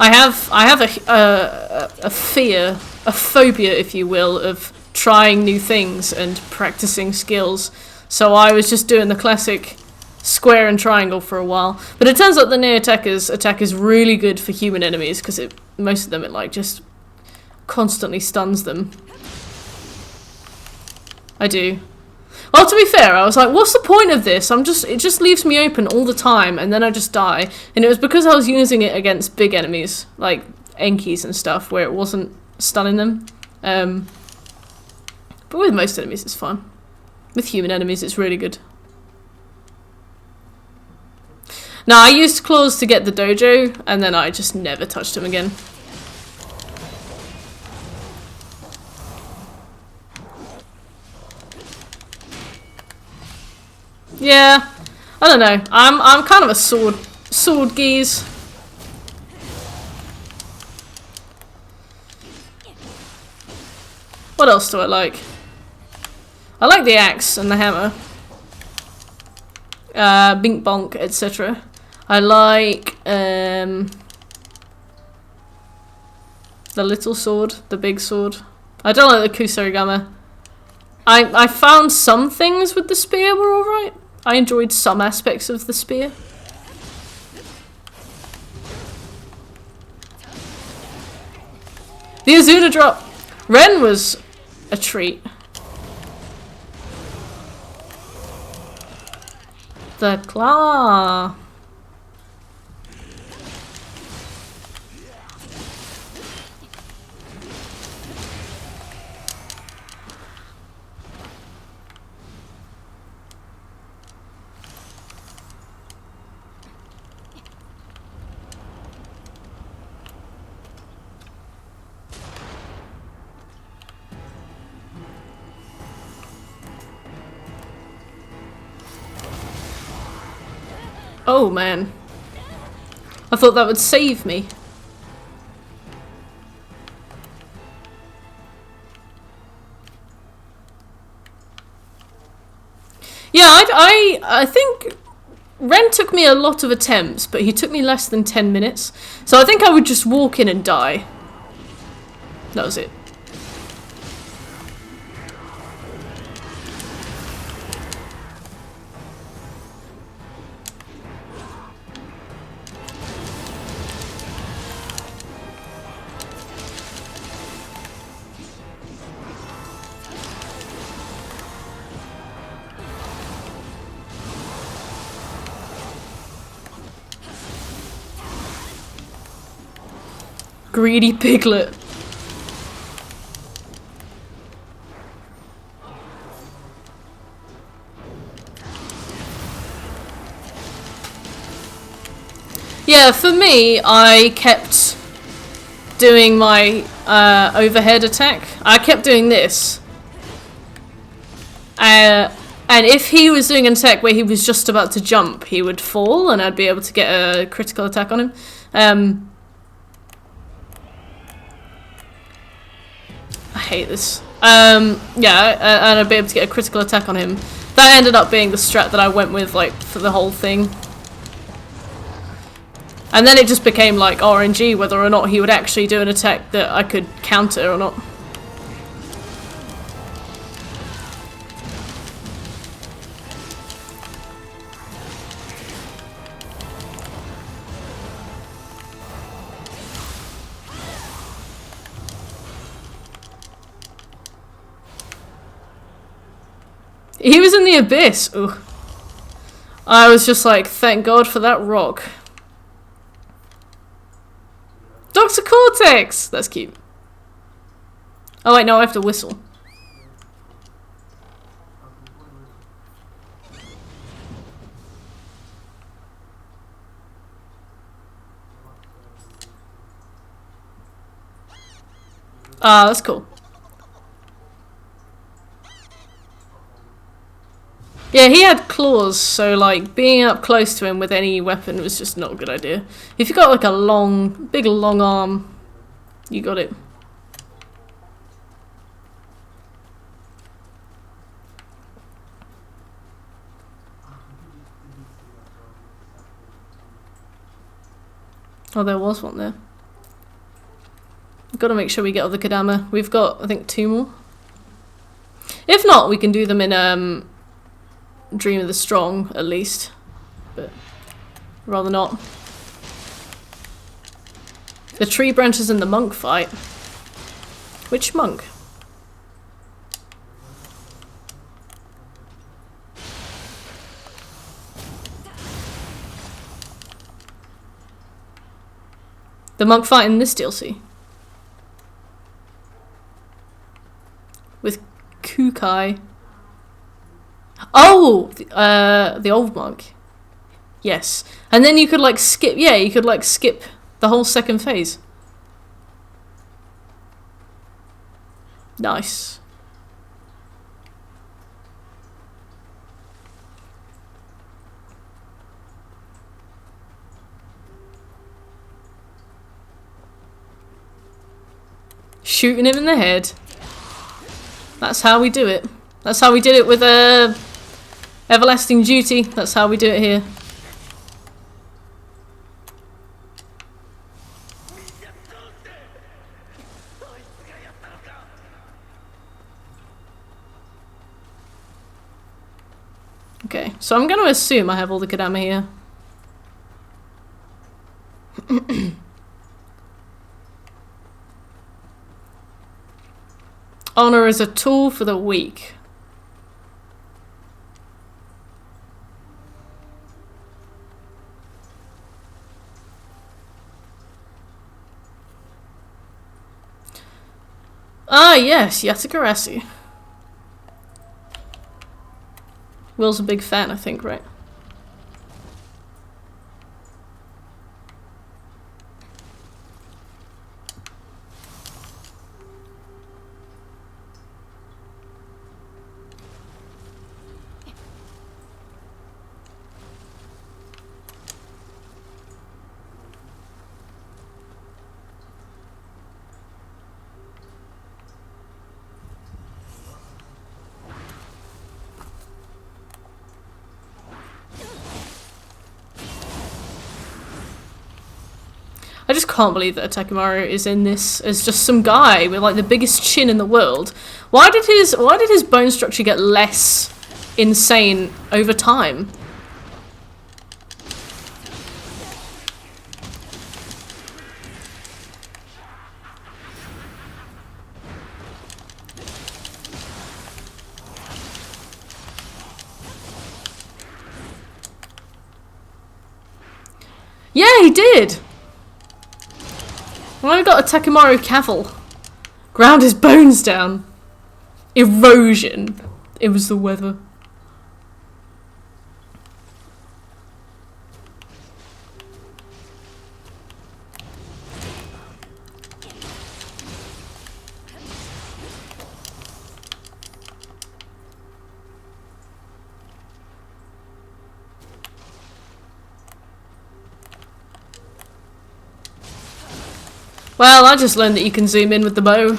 Speaker 1: have a fear, a phobia, if you will, of trying new things and practicing skills. So I was just doing the classic square and triangle for a while. But it turns out the Nioh Attacker's attack is really good for human enemies, because most of them it like just constantly stuns them. I do. Well, to be fair, I was like, what's the point of this? It just leaves me open all the time, and then I just die. And it was because I was using it against big enemies, like Enkis and stuff, where it wasn't stunning them. But with most enemies, it's fun. With human enemies, it's really good. Now, I used claws to get the dojo, and then I just never touched him again. Yeah, I don't know. I'm kind of a sword geese. What else do I like? I like the axe and the hammer. Bink bonk, etc. I like the little sword, the big sword. I don't like the kusarigama. I found some things with the spear were alright. I enjoyed some aspects of the spear. The Azuna drop. Ren was a treat. The claw. Oh man. I thought that would save me. Yeah, I think Ren took me a lot of attempts, but he took me less than 10 minutes. So I think I would just walk in and die. That was it. Greedy piglet. Yeah, for me, I kept doing my overhead attack. I kept doing this. And if he was doing an attack where he was just about to jump, he would fall and I'd be able to get a critical attack on him. I hate this. Yeah, and I'd be able to get a critical attack on him. That ended up being the strat that I went with, like, for the whole thing. And then it just became, like, RNG, whether or not he would actually do an attack that I could counter or not. He was in the abyss. Ooh. I was just like, thank God for that rock. Dr. Cortex! That's cute. Oh wait, no, I have to whistle. Ah, that's cool. Yeah, he had claws, so like being up close to him with any weapon was just not a good idea. If you got like a big long arm, you got it. Oh, there was one there. We've got to make sure we get all the Kodama. We've got, I think, 2 more. If not, we can do them in Dream of the Strong, at least. But rather not. The tree branches and the monk fight. Which monk? The monk fight in this DLC. With Kukai. Oh! The old monk. Yes. And then you could like skip, yeah, you could like skip the whole second phase. Nice. Shooting him in the head. That's how we do it. That's how we did it with Everlasting Duty. That's how we do it here. Okay, so I'm going to assume I have all the Kodama here. Honor is a tool for the weak. Ah, yes, Yatakarasi. Will's a big fan, I think, right? I just can't believe that Takamaro is in this as just some guy with like the biggest chin in the world. Why did his bone structure get less insane over time? Yeah, he did! Well, we got a Takemaru Cavill. Ground his bones down. Erosion. It was the weather. Well, I just learned that you can zoom in with the bow.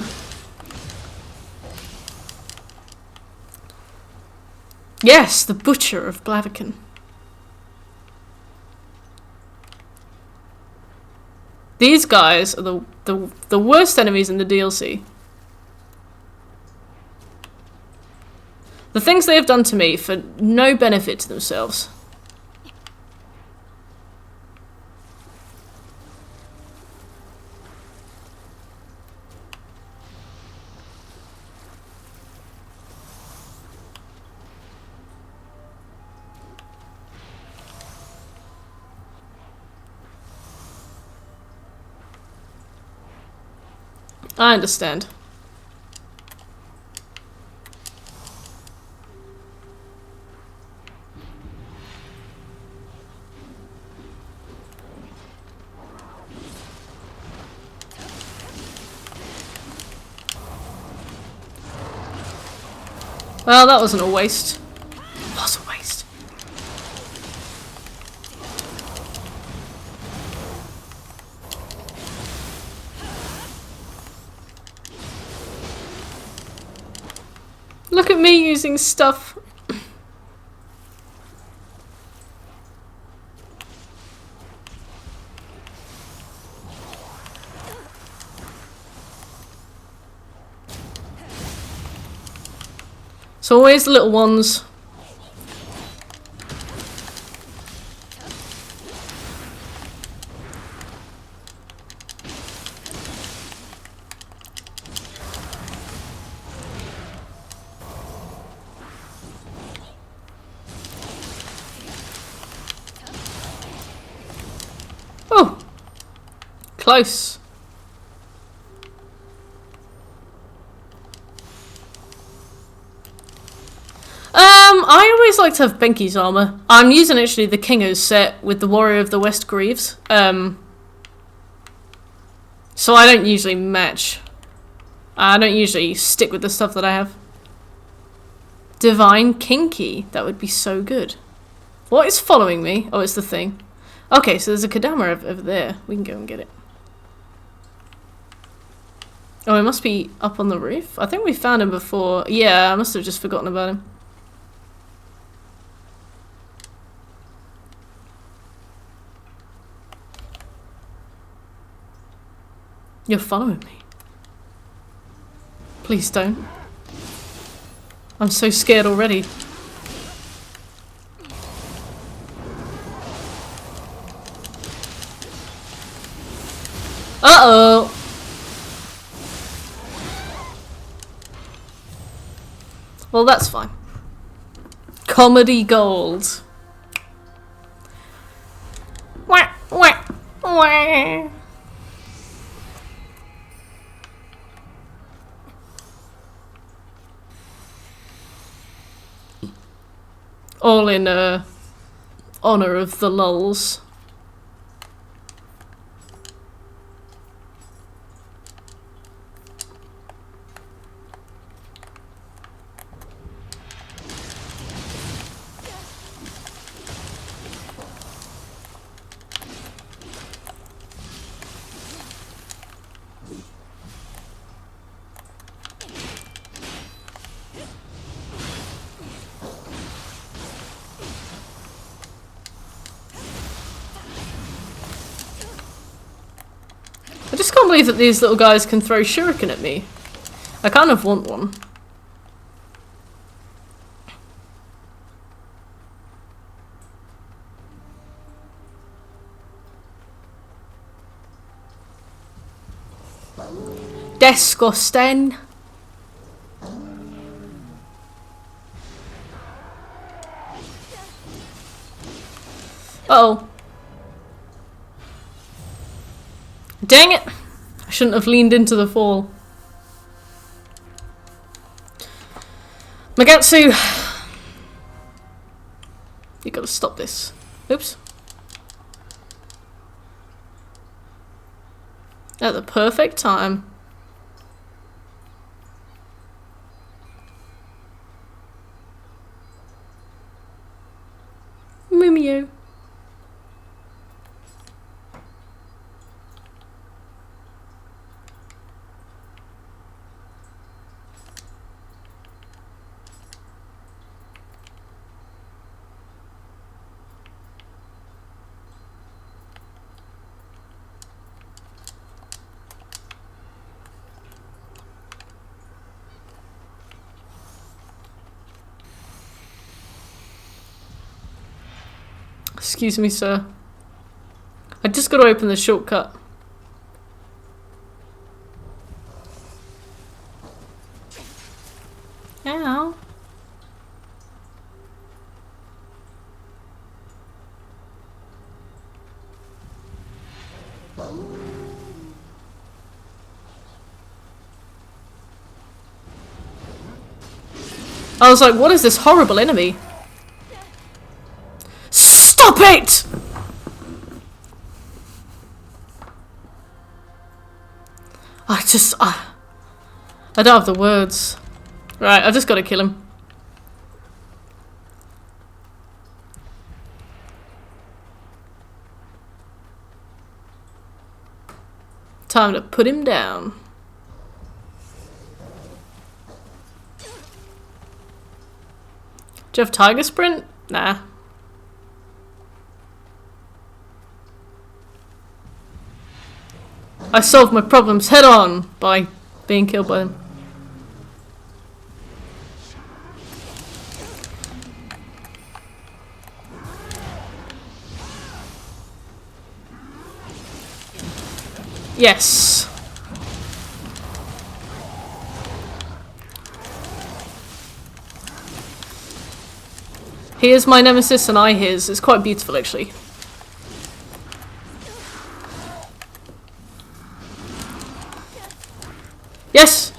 Speaker 1: Yes, the Butcher of Blaviken. These guys are the worst enemies in the DLC. The things they have done to me for no benefit to themselves. I understand. Well, that wasn't a waste. It was a waste. Look at me using stuff. It's always the little ones. Oh! Close. I always like to have Benki's armor. I'm using actually the Kingo's set with the Warrior of the West Greaves. So I don't usually match. I don't usually stick with the stuff that I have. Divine Kinky. That would be so good. What is following me? Oh, it's the thing. Okay, so there's a Kadama over there. We can go and get it. Oh, it must be up on the roof? I think we found him before. Yeah, I must have just forgotten about him. You're following me. Please don't. I'm so scared already. Uh-oh! Well, that's fine. Comedy gold. Wah, wah, wah. All in honor of the lulz. I just can't believe that these little guys can throw shuriken at me. I kind of want one. Disgusting. Uh-oh. Dang it! I shouldn't have leaned into the fall. Magatsu! You gotta stop this. Oops. At the perfect time. Mumio. Excuse me, sir. I just gotta open the shortcut. Ow. I was like, what is this horrible enemy? Stop it! I don't have the words. Right, I've just got to kill him. Time to put him down. Do you have Tiger Sprint? Nah. I solved my problems head on by being killed by them. Yes. He is my nemesis and I his. It's quite beautiful, actually. Yes!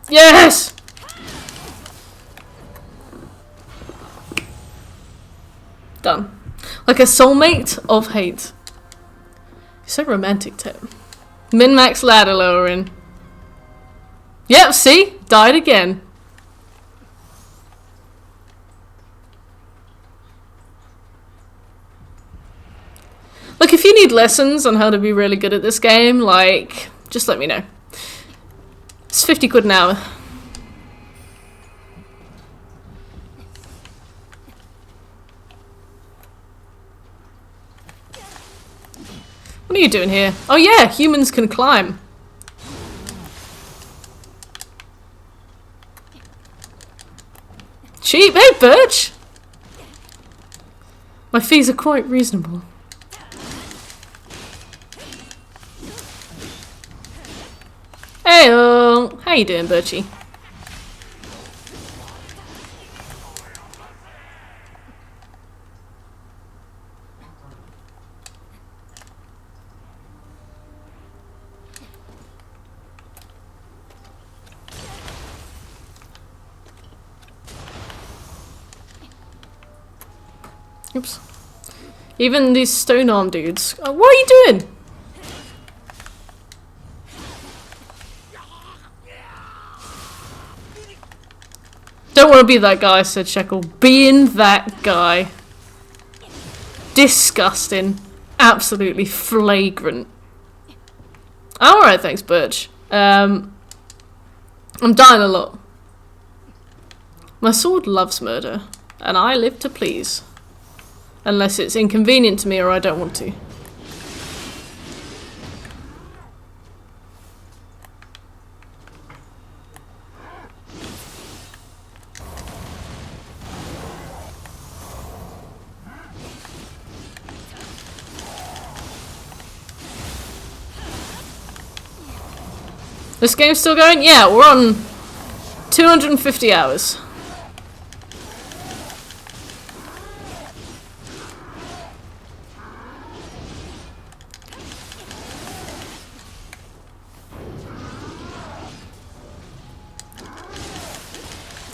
Speaker 1: Yes! Done. Like a soulmate of hate. You're so romantic, Tim. Min-max ladder lowering. Yep, see? Died again. Look, if you need lessons on how to be really good at this game, like, just let me know. It's 50 quid an hour. What are you doing here? Oh yeah, humans can climb. Cheap, hey Birch! My fees are quite reasonable. Heyo! How you doing, Birchie? Oops. Even these stone arm dudes. Oh, what are you doing? Don't want to be that guy, said Shekel. Being that guy. Disgusting. Absolutely flagrant. Alright, thanks, Birch. I'm dying a lot. My sword loves murder, and I live to please. Unless it's inconvenient to me or I don't want to. This game's still going? Yeah, we're on 250 hours.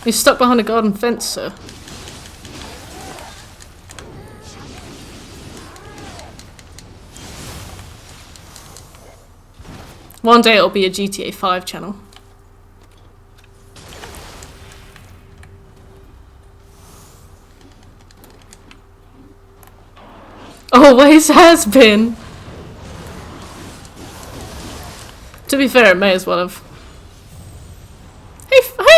Speaker 1: He's stuck behind a garden fence, sir. One day it'll be a GTA 5 channel. Always has been. To be fair, it may as well have.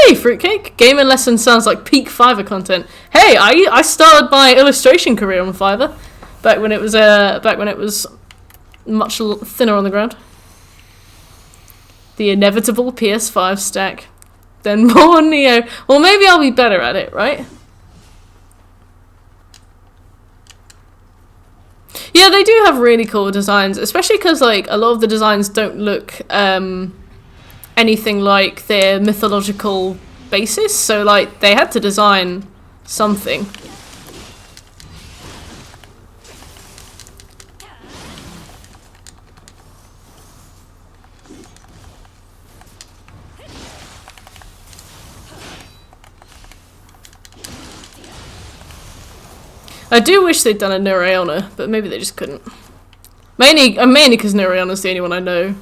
Speaker 1: Hey, Fruitcake! Gaming lesson sounds like peak Fiverr content. Hey, I started my illustration career on Fiverr back when it was much thinner on the ground. The inevitable PS5 stack. Then more Nioh. Well, maybe I'll be better at it, right? Yeah, they do have really cool designs, especially because like a lot of the designs don't look anything like their mythological basis, so like they had to design something. I do wish they'd done a Nioh, but maybe they just couldn't. Mainly because Nioh's the only one I know.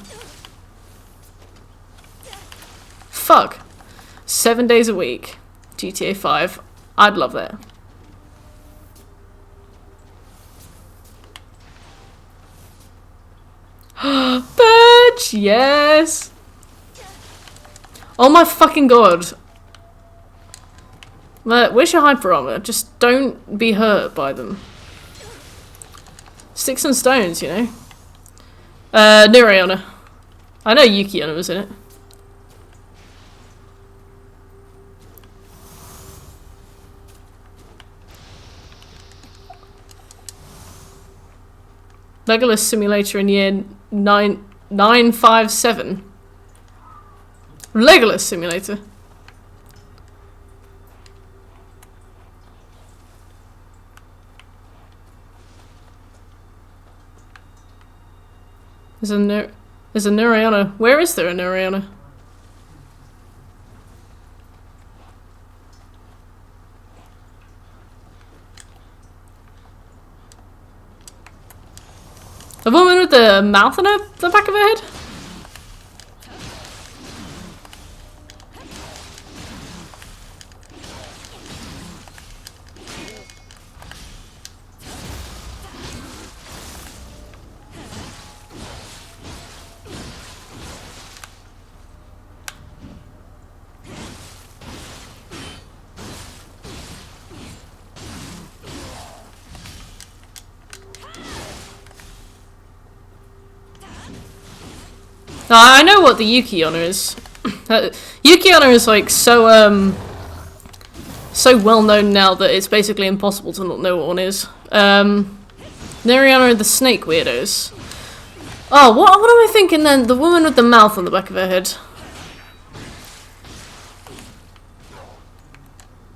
Speaker 1: Fuck. 7 days a week. GTA 5. I'd love that. Bitch! Yes! Oh my fucking god. Where's your hyper armor? Just don't be hurt by them. Sticks and stones, you know? Nioh. I know Yuki was in it. Legolas Simulator in year 957. Legolas Simulator. There's a Nioh. Where is there a Nioh? A woman with the mouth on the back of her head? I know what the Yuki honor is. Yuki honor is like so well known now that it's basically impossible to not know what one is. Nioh are the snake weirdos. Oh, what am I thinking then? The woman with the mouth on the back of her head.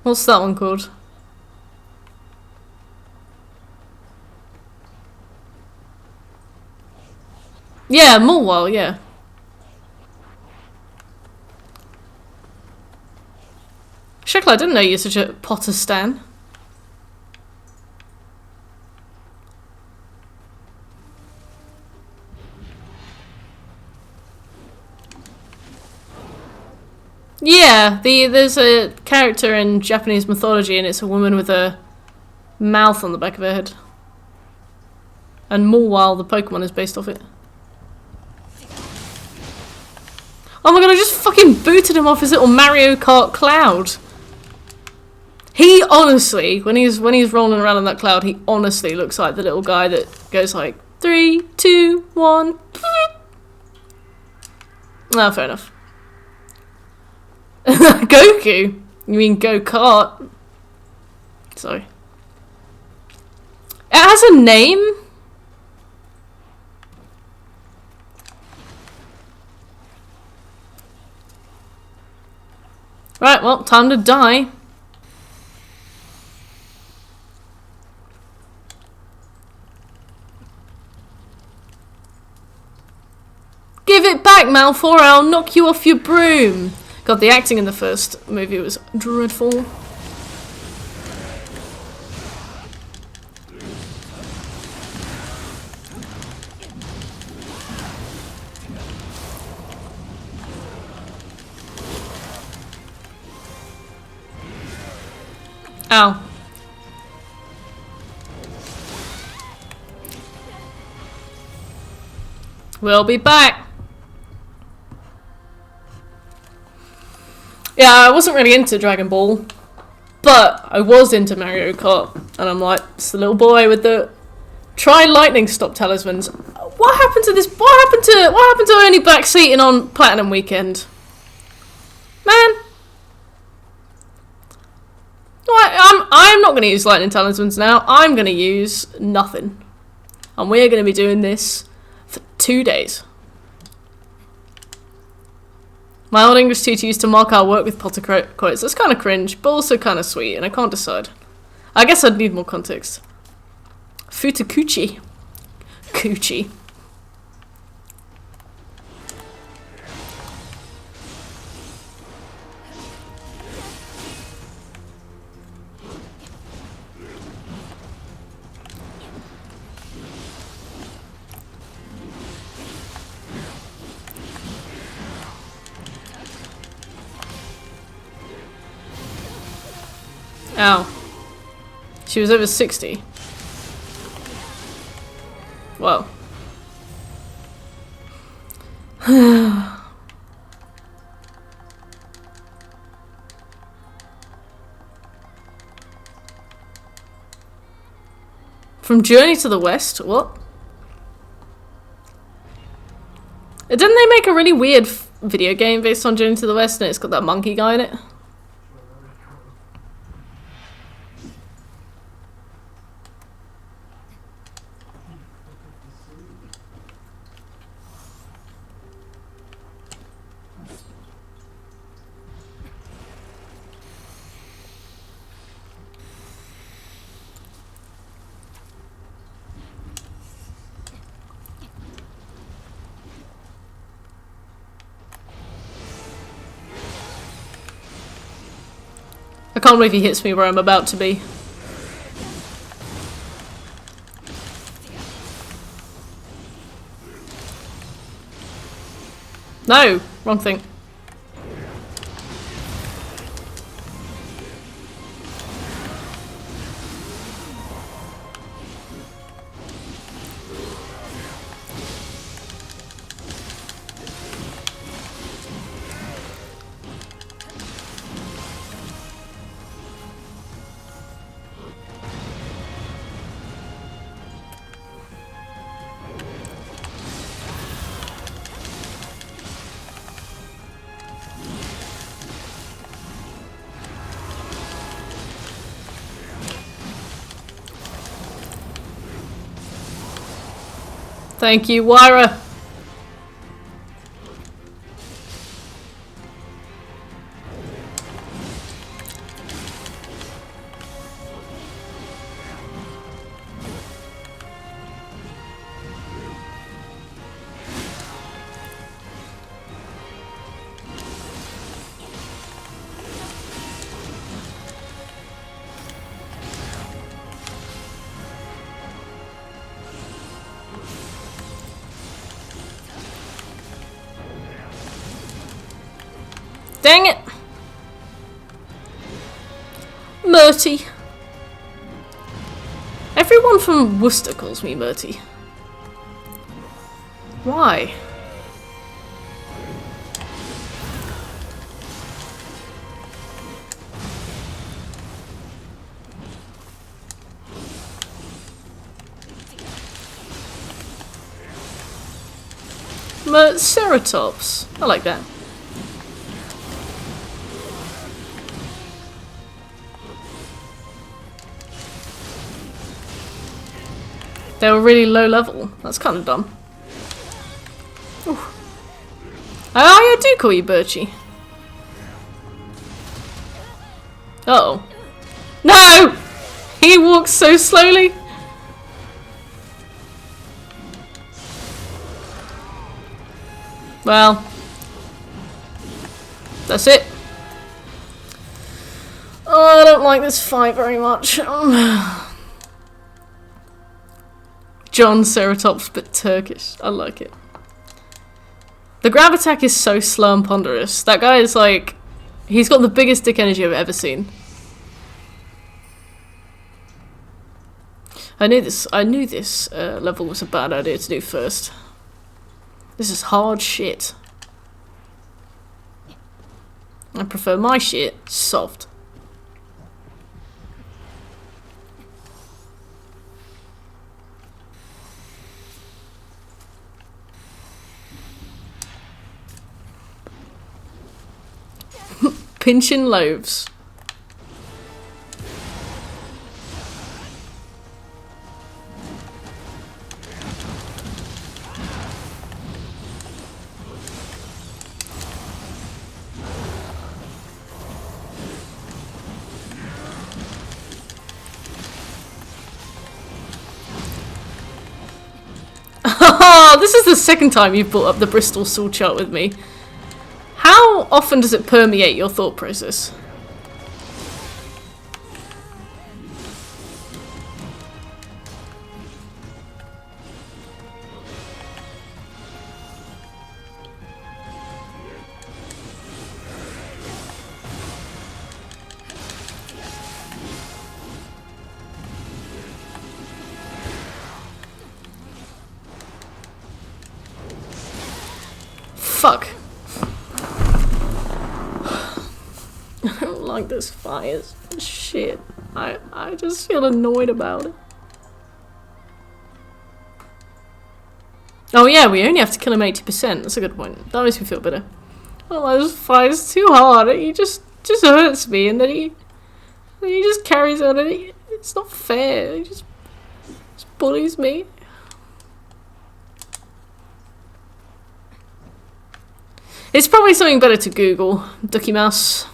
Speaker 1: What's that one called? Yeah, Mulwell, yeah. Shekla, I didn't know you're such a Potter stan. Yeah, there's a character in Japanese mythology and it's a woman with a mouth on the back of her head. And Mulwell, the Pokemon, is based off it. Oh my god, I just fucking booted him off his little Mario Kart cloud. He honestly, when he's rolling around in that cloud, he honestly looks like the little guy that goes like 3, 2, 1. Ah, fair enough. Goku? You mean go-kart? Sorry. It has a name? Right, well, time to die. Give it back, Malfoy, or I'll knock you off your broom. God, the acting in the first movie was dreadful. Ow. We'll be back. Yeah, I wasn't really into Dragon Ball, but I was into Mario Kart, and I'm like, it's the little boy with the try lightning stop talismans. What happened to this? What happened to only backseating on Platinum Weekend? Man. I'm not going to use lightning talismans now. I'm going to use nothing. And we're going to be doing this for 2 days. My old English teacher used to mark our work with Potter quotes. That's kind of cringe, but also kind of sweet, and I can't decide. I guess I'd need more context. Futakuchi. Coochie. Ow. She was over 60. Whoa. From Journey to the West? What? Didn't they make a really weird video game based on Journey to the West and it's got that monkey guy in it? I can't believe he hits me where I'm about to be. No! Wrong thing. Thank you, Wyra. Dang it! Murty. Everyone from Worcester calls me Murty. Why? Ceratops. I like that. They were really low level. That's kind of dumb. Ooh. Oh, I do call you Birchie. Uh-oh. No! He walks so slowly. Well. That's it. Oh, I don't like this fight very much. John Ceratops, but Turkish. I like it. The grab attack is so slow and ponderous. That guy is like... He's got the biggest dick energy I've ever seen. I knew this level was a bad idea to do first. This is hard shit. I prefer my shit soft. Pinching loaves. This is the second time you've brought up the Bristol Sword chart with me. How often does it permeate your thought process? fuck. I don't like this fight. It's shit. I just feel annoyed about it. Oh yeah, we only have to kill him 80%. That's a good point. That makes me feel better. Oh, this fight is too hard. He just hurts me, and then he just carries on, and it's not fair. He just bullies me. It's probably something better to Google. Ducky Mouse.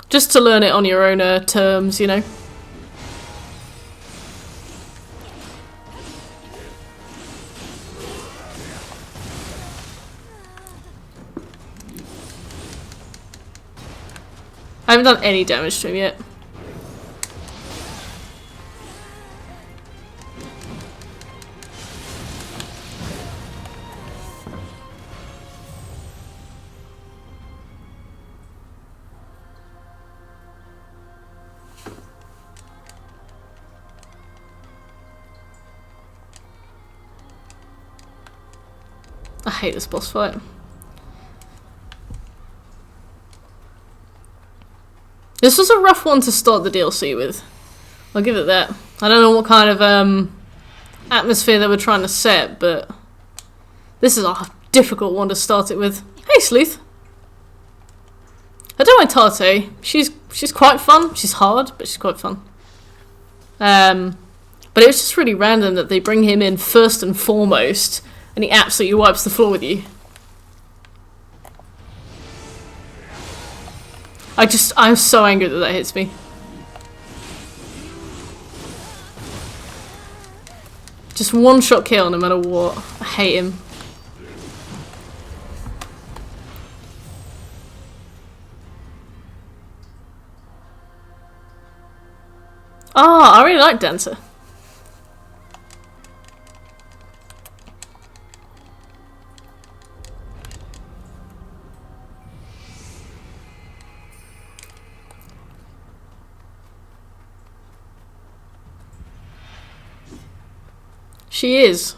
Speaker 1: Just to learn it on your own terms, you know. I haven't done any damage to him yet. I hate this boss fight. This was a rough one to start the DLC with. I'll give it that. I don't know what kind of atmosphere they were trying to set, but this is a difficult one to start it with. Hey, Sleuth. I don't mind Tate. She's quite fun. She's hard, but she's quite fun. But it was just really random that they bring him in first and foremost, and he absolutely wipes the floor with you. I'm so angry that hits me. Just one shot kill no matter what. I hate him. Oh, I really like Dancer. She is.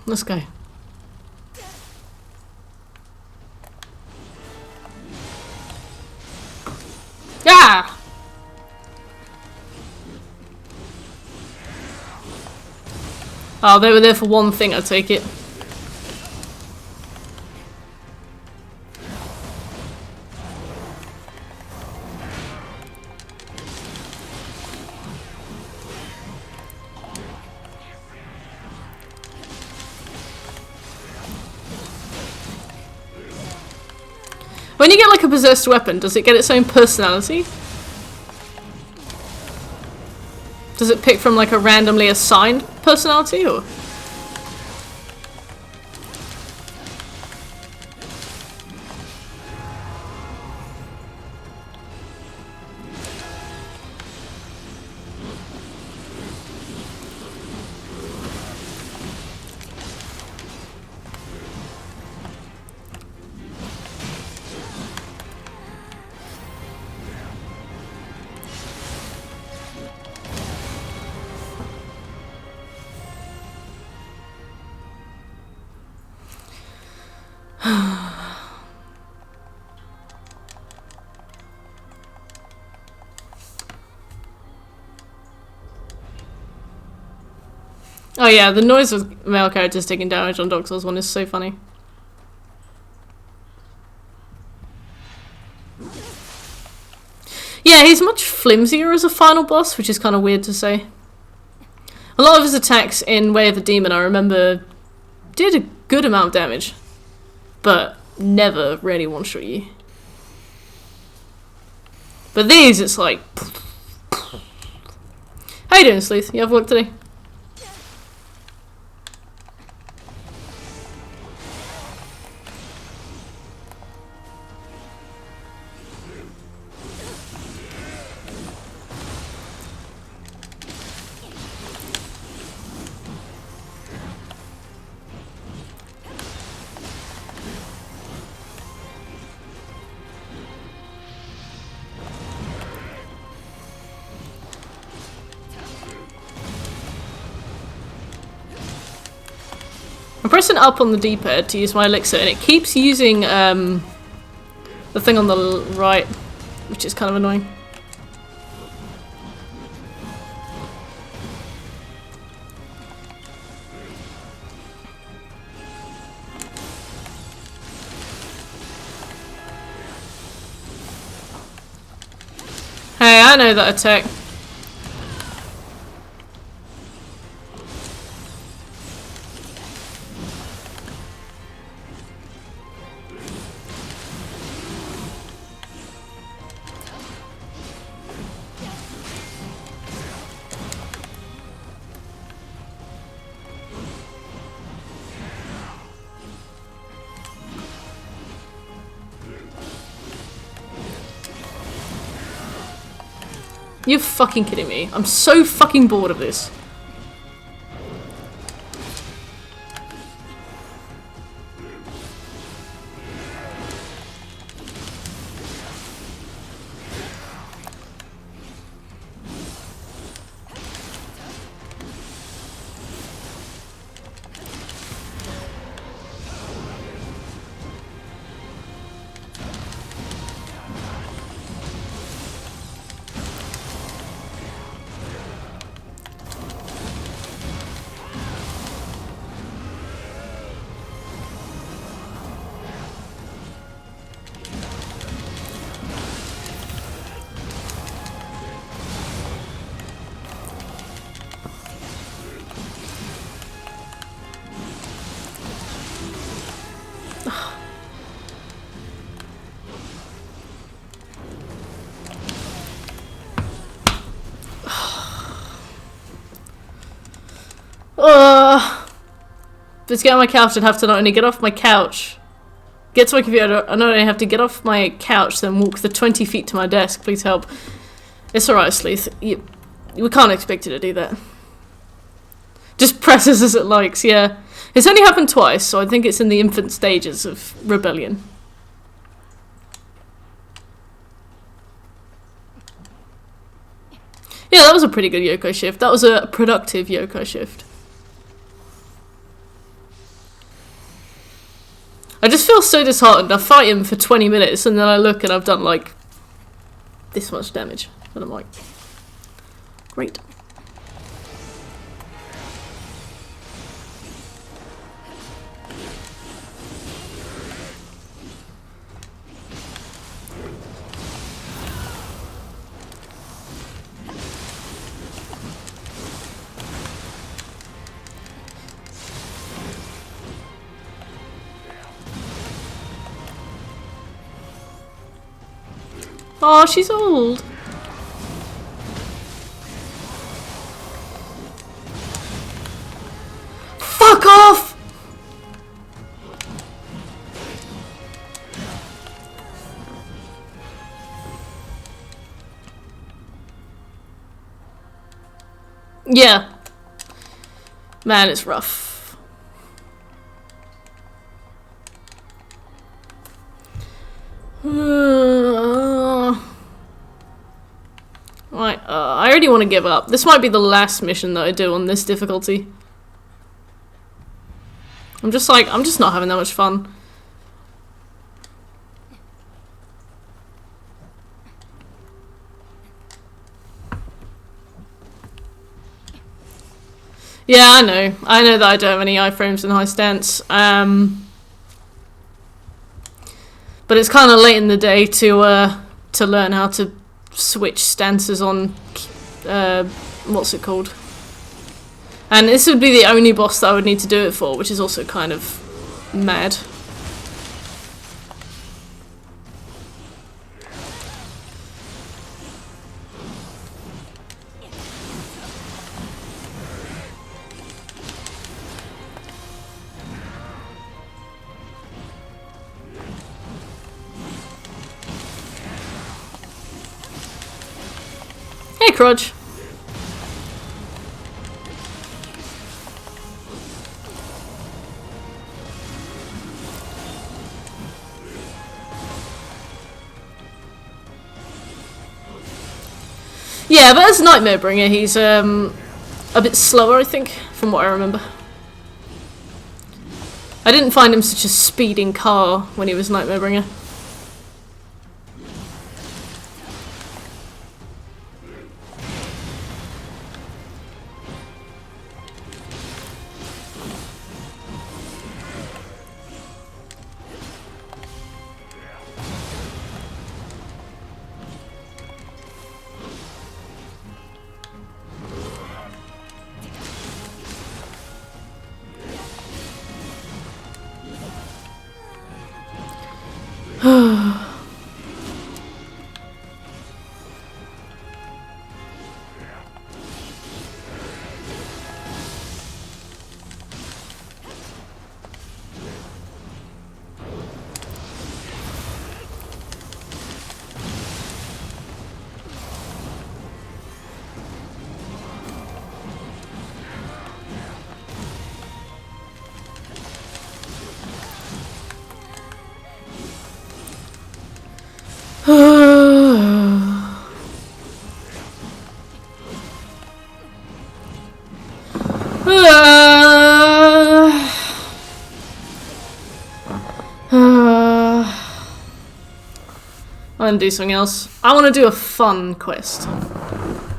Speaker 1: Let's go. Ah! Oh, they were there for one thing, I take it. When you get like a possessed weapon, does it get its own personality? Does it pick from like a randomly assigned personality, or? Oh yeah, the noise of male characters taking damage on Dark Souls 1 is so funny. Yeah, he's much flimsier as a final boss, which is kind of weird to say. A lot of his attacks in Way of the Demon, I remember, did a good amount of damage, but never really one-shot you. But these, it's like... How you doing, Sleuth? You have work today? pressing up on the D-pad to use my elixir, and it keeps using the thing on the right, which is kind of annoying. Hey, I know that attack. You're fucking kidding me. I'm so fucking bored of this. Just get on my couch and have to not only get off my couch, get to my computer, and not only have to get off my couch, then walk the 20 feet to my desk. Please help. It's alright, Sleeth. We can't expect you to do that. Just presses as it likes, yeah. It's only happened twice, so I think it's in the infant stages of rebellion. Yeah, that was a pretty good Yoko shift. That was a productive Yoko shift. I just feel so disheartened. I fight him for 20 minutes and then I look and I've done like this much damage. And I'm like, great. Oh, she's old. Fuck off! Yeah. Man, it's rough. Right, I already want to give up. This might be the last mission that I do on this difficulty. I'm just not having that much fun. Yeah, I know. I know that I don't have any iframes in high stance. But it's kind of late in the day to learn how to switch stances on, what's it called? And this would be the only boss that I would need to do it for, which is also kind of mad. Hey, Crudge. Yeah, but as Nightmare Bringer, he's a bit slower, I think, from what I remember. I didn't find him such a speeding car when he was Nightmarebringer. I'm gonna do something else. I want to do a fun quest.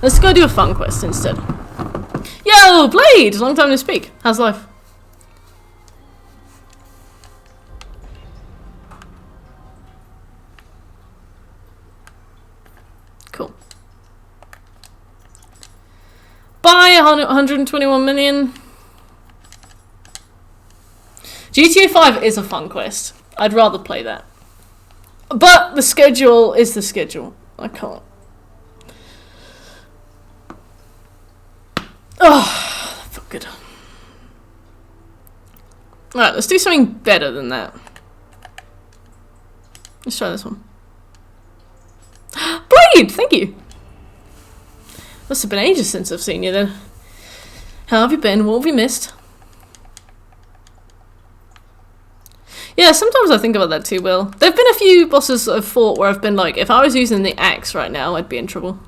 Speaker 1: Let's go do a fun quest instead. Yo, Blade! Long time no speak. How's life? Cool. Bye, 121 million. GTA 5 is a fun quest. I'd rather play that. But the schedule is the schedule. I can't. Oh, that felt good. Alright, let's do something better than that. Let's try this one. Blade! Thank you! Must have been ages since I've seen you then. How have you been? What have you missed? Yeah, sometimes I think about that too, Will. There have been a few bosses I've fought where I've been like, if I was using the axe right now, I'd be in trouble.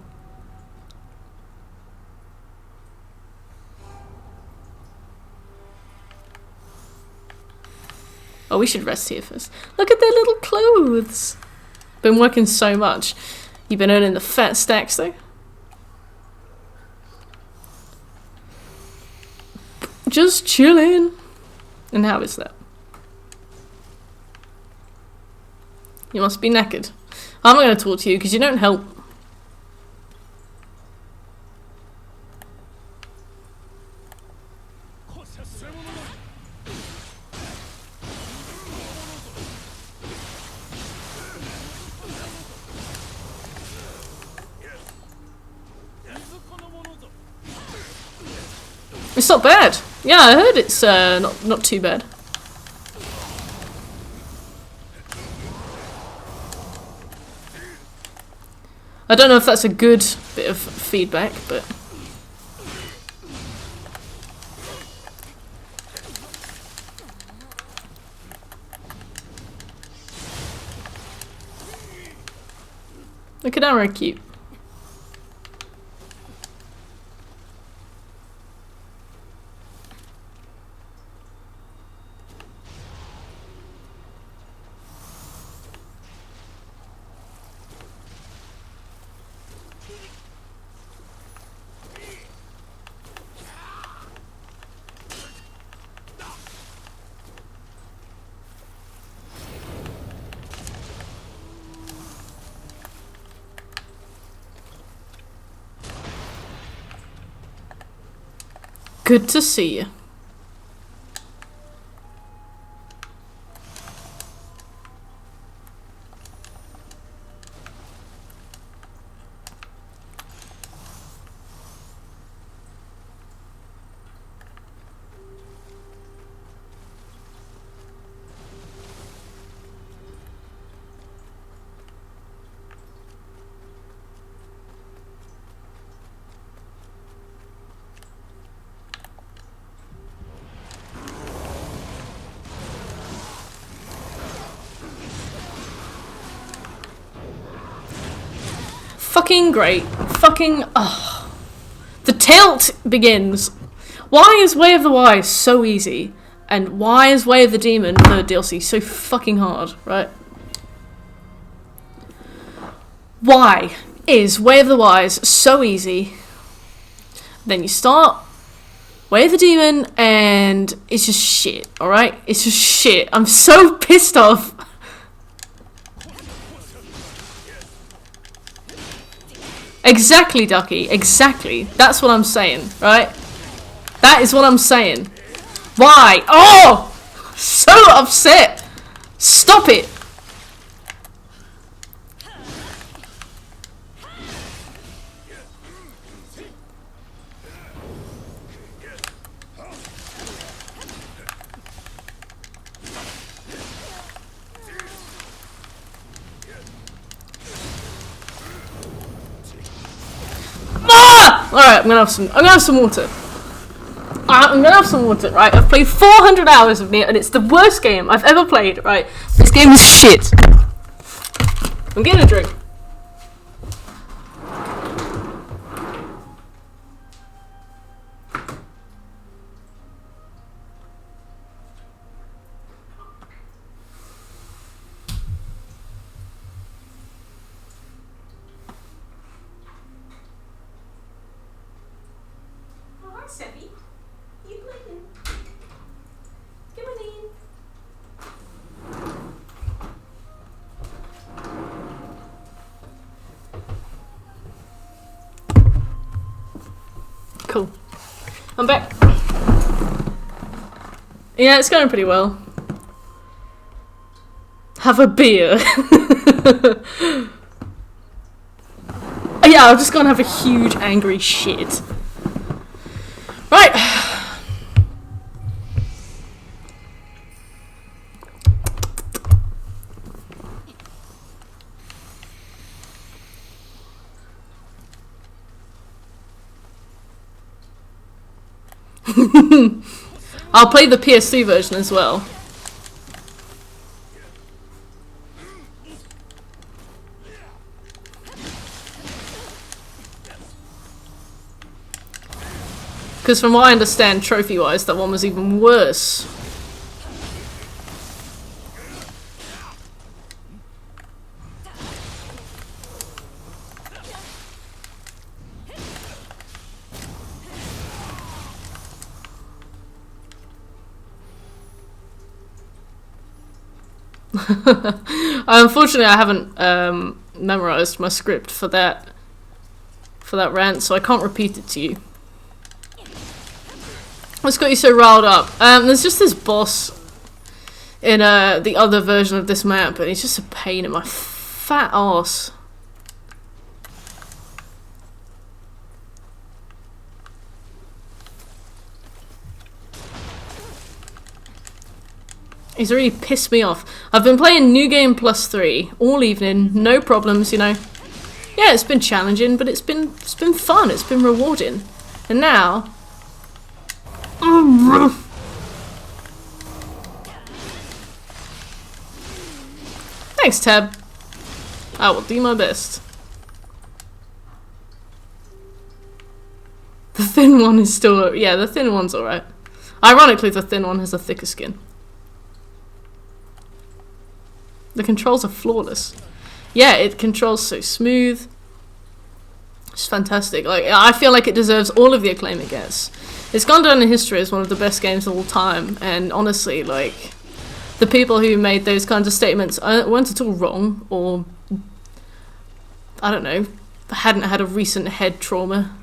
Speaker 1: Oh, we should rest here first. Look at their little clothes. Been working so much. You've been earning the fat stacks though. Just chilling. And how is that? You must be knackered. I'm not going to talk to you because you don't help. It's not bad. Yeah, I heard it's not too bad. I don't know if that's a good bit of feedback, but... Look at Arrow, cute. Good to see you. Fucking great. Fucking... The tilt begins. Why is Way of the Wise so easy And why is Way of the Demon, the DLC, so fucking hard, right? Why is Way of the Wise so easy? Then you start Way of the Demon and it's just shit, alright? It's just shit. I'm so pissed off. Exactly, Ducky. Exactly. That's what I'm saying, right? That is what I'm saying. Why? Oh! So upset! Stop it! Ah! Alright, I'm gonna have some water. I'm gonna have some water, right? I've played 400 hours of Nioh and it's the worst game I've ever played, right? This game is shit. I'm getting a drink. Oh, hi, Seppi. You playing? Come on in. Cool. I'm back. Yeah, it's going pretty well. Have a beer. Yeah, I'm just gonna have a huge angry shit. Right. I'll play the PS3 version as well. Because from what I understand, trophy-wise, that one was even worse. Unfortunately, I haven't memorized my script for that rant, so I can't repeat it to you. What's got you so riled up? There's just this boss in the other version of this map, and he's just a pain in my fat arse. He's really pissed me off. I've been playing New Game Plus 3 all evening, no problems, you know. Yeah, it's been challenging, but it's been fun, it's been rewarding. And now... Thanks, Tab. I will do my best. The thin one is still... Yeah, the thin one's alright. Ironically, the thin one has a thicker skin. The controls are flawless. Yeah, it controls so smooth. It's fantastic. Like, I feel like it deserves all of the acclaim it gets. It's gone down in history as one of the best games of all time, and honestly, like, the people who made those kinds of statements weren't at all wrong, or, I don't know, hadn't had a recent head trauma.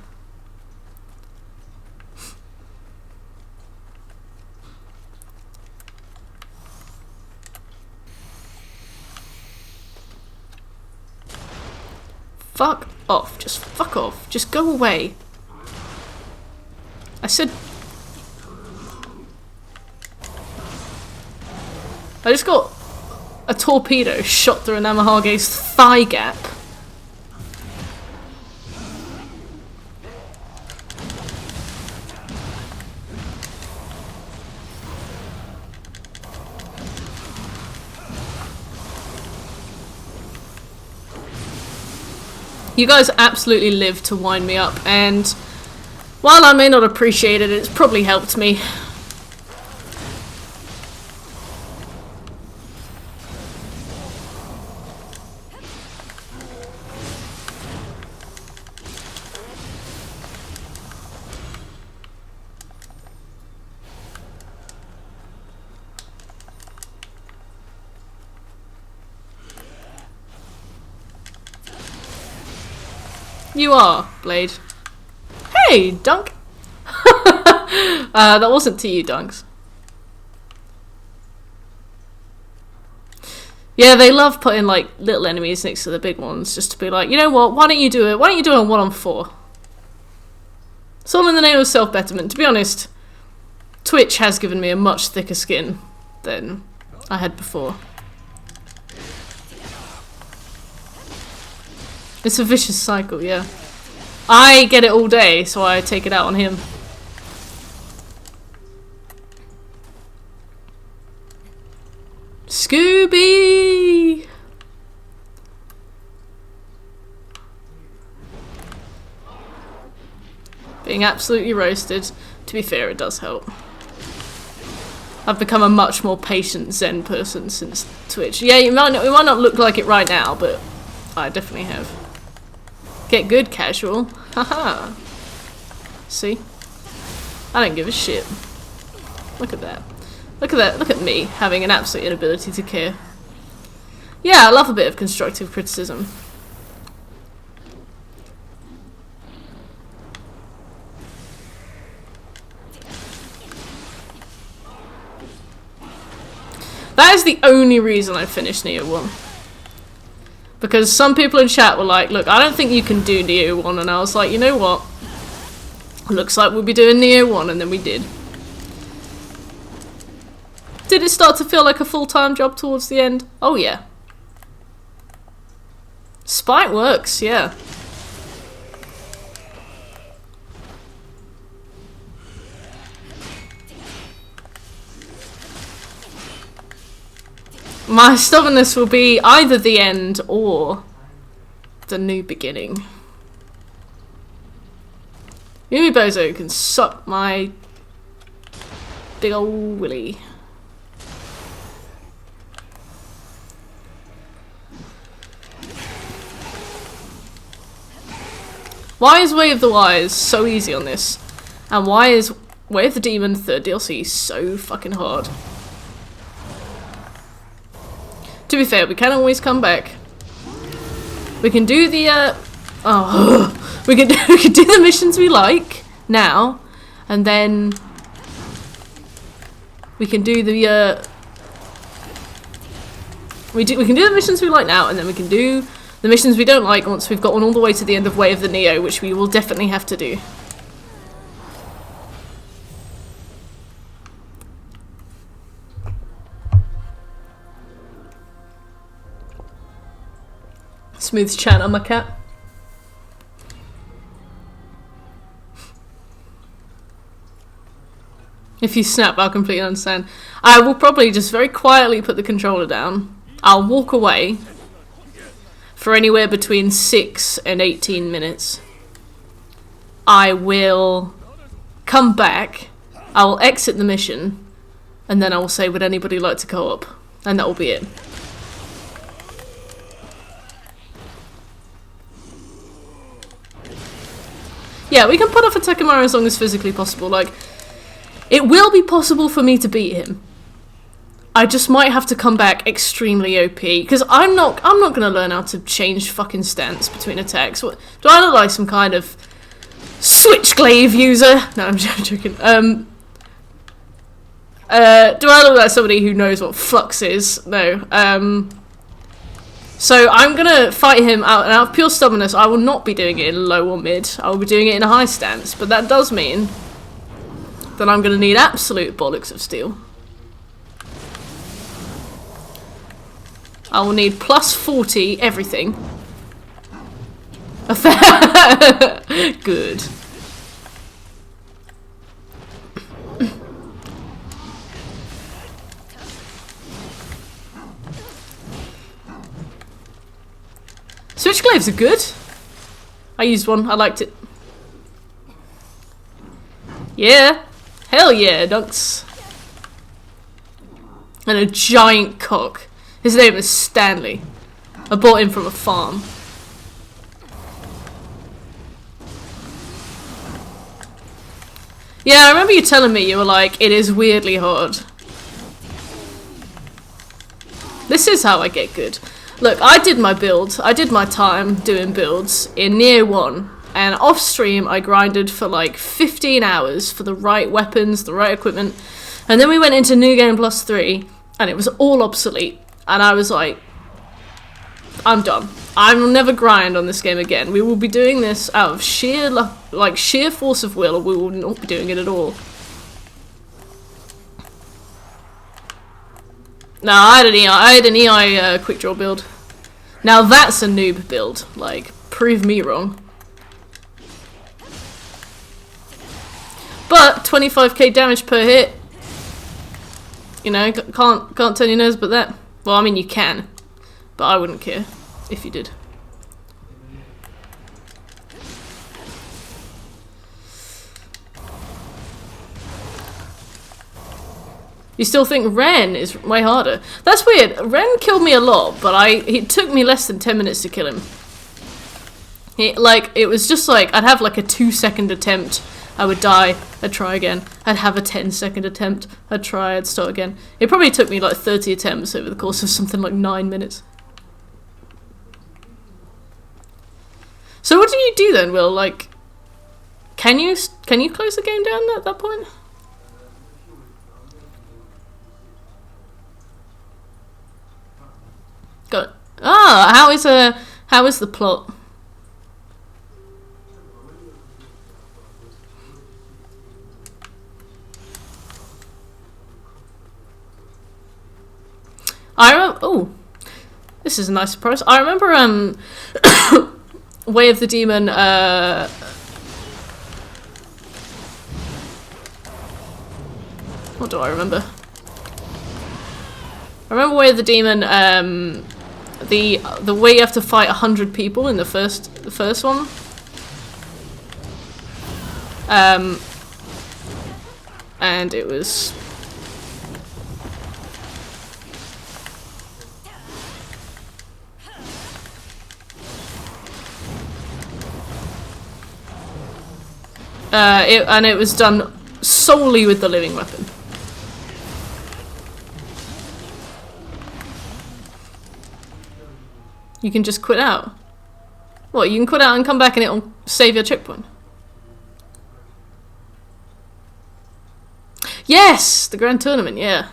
Speaker 1: Fuck off. Just fuck off. Just go away. I said... I just got a torpedo shot through an Namahage's thigh gap. You guys absolutely live to wind me up, and while I may not appreciate it, it's probably helped me. You are, Blade. Hey, Dunk! That wasn't to you, Dunks. Yeah, they love putting, like, little enemies next to the big ones, just to be like, you know what, why don't you do it? Why don't you do it on 1-on-4? It's all in the name of self-betterment. To be honest, Twitch has given me a much thicker skin than I had before. It's a vicious cycle, yeah. I get it all day, so I take it out on him. Scooby! Being absolutely roasted. To be fair, it does help. I've become a much more patient Zen person since Twitch. Yeah, it might not look like it right now, but I definitely have. Get good, casual. Haha. See? I don't give a shit. Look at that. Look at that. Look at me having an absolute inability to care. Yeah, I love a bit of constructive criticism. That is the only reason I finished Nioh 1. Because some people in chat were like, look, I don't think you can do Nioh 1, and I was like, you know what? Looks like we'll be doing Nioh 1, and then we did. Did it start to feel like a full-time job towards the end? Oh yeah. Spite works, yeah. My stubbornness will be either the end or the new beginning. Yumi Bozo can suck my big ol' willy. Why is Way of the Wise so easy on this? And why is Way of the Demon 3rd DLC so fucking hard? To be fair, we can always come back. We can do the we can do the missions we like now, and then we can do the we can do the missions we like now, and then we can do the missions we don't like once we've gotten all the way to the end of Way of the Nioh, which we will definitely have to do. Smooth chat on my cat. If you snap, I'll completely understand. I will probably just very quietly put the controller down. I'll walk away for anywhere between 6 and 18 minutes. I will come back, I will exit the mission, and then I will say, would anybody like to co-op? And that will be it. Yeah, we can put off a Tekamaru as long as physically possible. Like, it will be possible for me to beat him. I just might have to come back extremely OP, because I'm not gonna learn how to change fucking stance between attacks. What, do I look like some kind of switchglaive user? No, I'm joking. Do I look like somebody who knows what flux is? No. So I'm gonna fight him out of pure stubbornness. I will not be doing it in low or mid. I will be doing it in a high stance, but that does mean that I'm gonna need absolute bollocks of steel. I will need plus 40 everything. Good. Switchglaives are good. I used one, I liked it. Yeah. Hell yeah, dunks. And a giant cock. His name is Stanley. I bought him from a farm. Yeah, I remember you telling me, you were like, it is weirdly hard. This is how I get good. Look, I did my build. I did my time doing builds in Nioh 1. And off stream, I grinded for like 15 hours for the right weapons, the right equipment. And then we went into New Game Plus 3, and it was all obsolete. And I was like, I'm done. I will never grind on this game again. We will be doing this out of sheer sheer force of will, or we will not be doing it at all. No, I had an EI quick draw build. Now that's a noob build. Like, prove me wrong. But 25k damage per hit. You know, can't turn your nose but that. Well, I mean you can, but I wouldn't care if you did. You still think Ren is way harder? That's weird. Ren killed me a lot, but it took me less than 10 minutes to kill him. It was just like, I'd have like a 2-second attempt, I would die, I'd try again. I'd have a 10-second attempt, I'd try, I'd start again. It probably took me like 30 attempts over the course of something like 9 minutes. So what do you do then, Will? Like, can you close the game down at that point? Got it. Ah, how is the plot? I remember. Oh, this is a nice surprise. I remember. Way of the Demon. What do I remember? I remember Way of the Demon. The way you have to fight 100 people in the first one. And it was. It was done solely with the living weapon. You can just quit out. What, you can quit out and come back and it'll save your checkpoint? Yes! The Grand Tournament, yeah.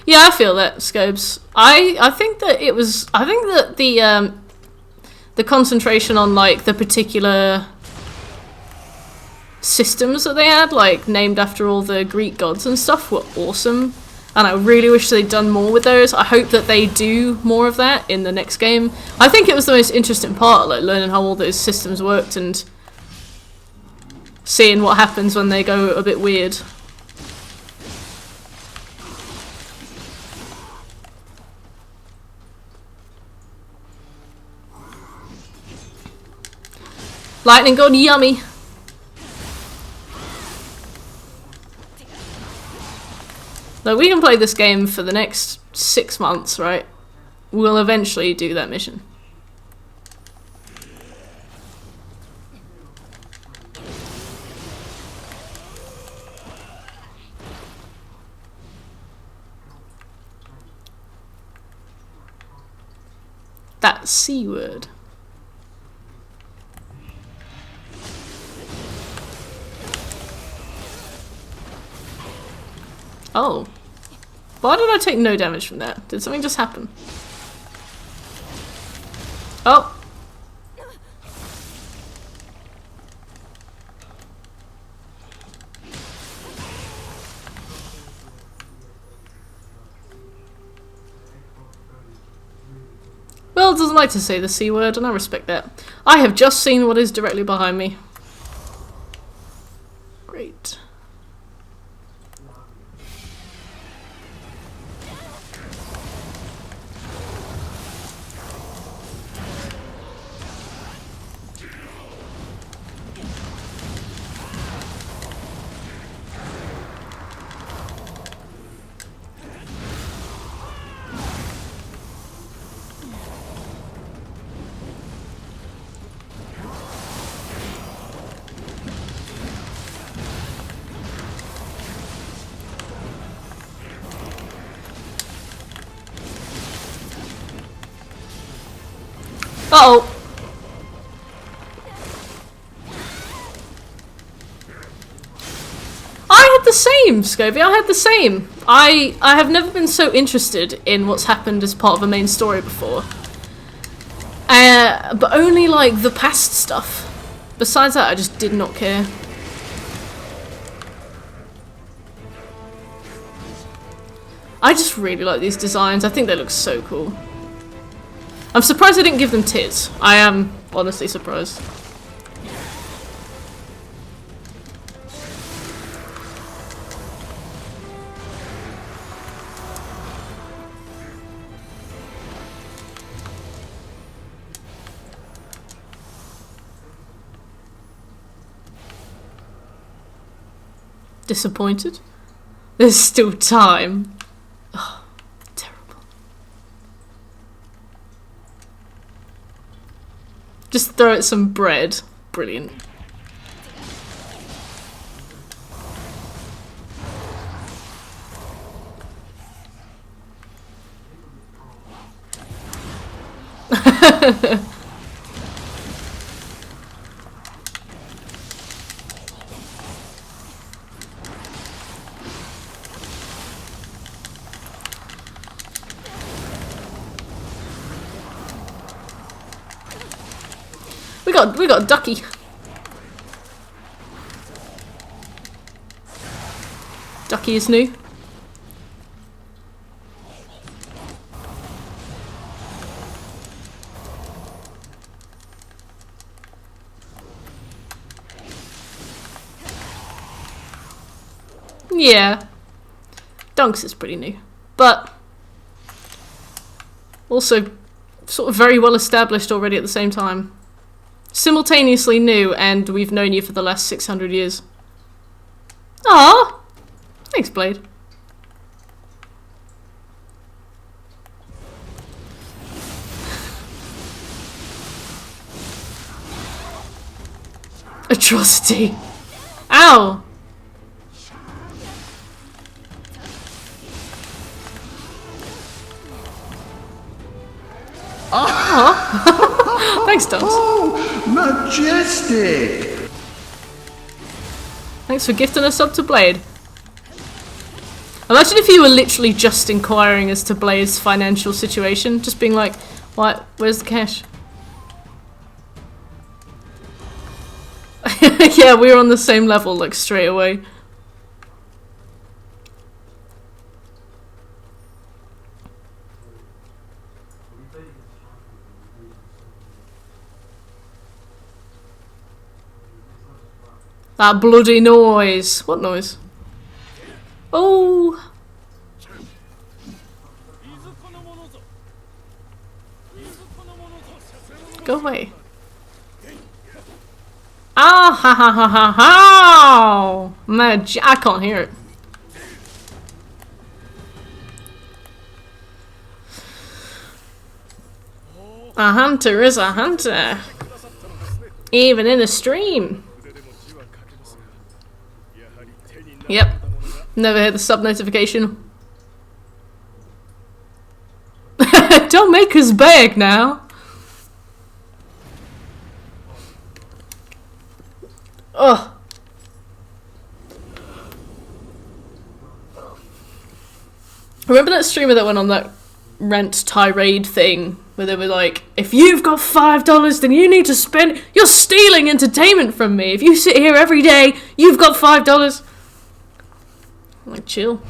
Speaker 1: Yeah, I feel that, Scobes. I think that it was. I think that the concentration on like the particular systems that they had, like named after all the Greek gods and stuff, were awesome. And I really wish they'd done more with those. I hope that they do more of that in the next game. I think it was the most interesting part, like learning how all those systems worked and seeing what happens when they go a bit weird. Lightning God, yummy. Like, we can play this game for the next 6 months, right? We'll eventually do that mission. That C word. Oh. Why did I take no damage from that? Did something just happen? Oh. Will doesn't like to say the C word, and I respect that. I have just seen what is directly behind me. Great. Uh-oh. I had the same, Scovy. I had the same. I have never been so interested in what's happened as part of a main story before. But only like the past stuff. Besides that, I just did not care. I just really like these designs. I think they look so cool. I'm surprised they didn't give them tits. I am honestly surprised. Disappointed? There's still time. Oh, terrible. Just throw it some bread. Brilliant. We got Ducky. Ducky is new. Yeah. Dunks is pretty new. But also sort of very well established already at the same time. Simultaneously new, and we've known you for the last 600 years. Ah, thanks, Blade. Atrocity. Ow. Oh. Thanks, Dunks.
Speaker 2: Oh, majestic!
Speaker 1: Thanks for gifting us up to Blade. Imagine if you were literally just inquiring as to Blade's financial situation, just being like, "What? Where's the cash?" Yeah, we were on the same level, like straight away. That bloody noise. What noise? Oh. Go away. Ah ha ha ha ha ha! I can't hear it. A hunter is a hunter. Even in a stream. Yep. Never hit the sub notification. Don't make us beg now. Ugh. Remember that streamer that went on that rant tirade thing where they were like, if you've got $5 then you need to spend, you're stealing entertainment from me. If you sit here every day, you've got $5. I'm like, chill.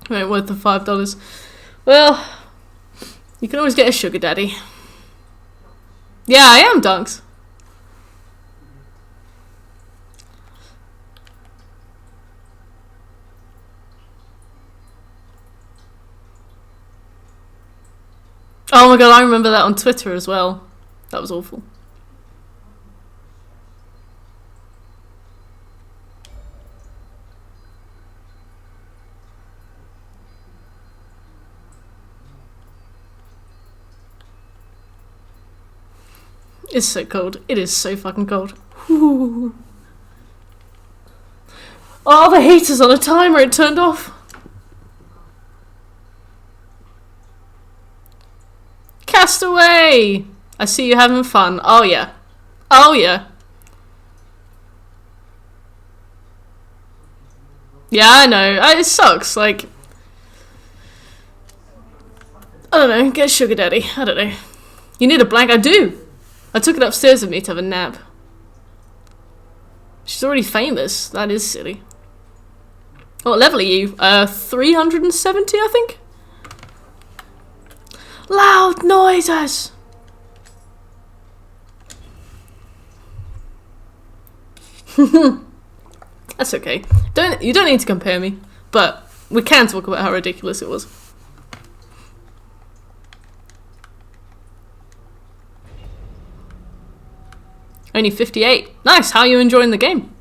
Speaker 1: Right, worth the $5. Well, you can always get a sugar daddy. Yeah, I am, Dunks. Oh my god, I remember that on Twitter as well. That was awful. It's so cold. It is so fucking cold. Ooh. Oh, the heater's on a timer. It turned off. Castaway! I see you having fun. Oh, yeah. Oh, yeah. Yeah, I know. It sucks. Like, I don't know. Get sugar daddy. I don't know. You need a blanket. I do. I took it upstairs with me to have a nap. She's already famous. That is silly. What level are you? 370, I think? Loud noises! That's okay. You don't need to compare me, but we can talk about how ridiculous it was. Only 58. Nice, how are you enjoying the game?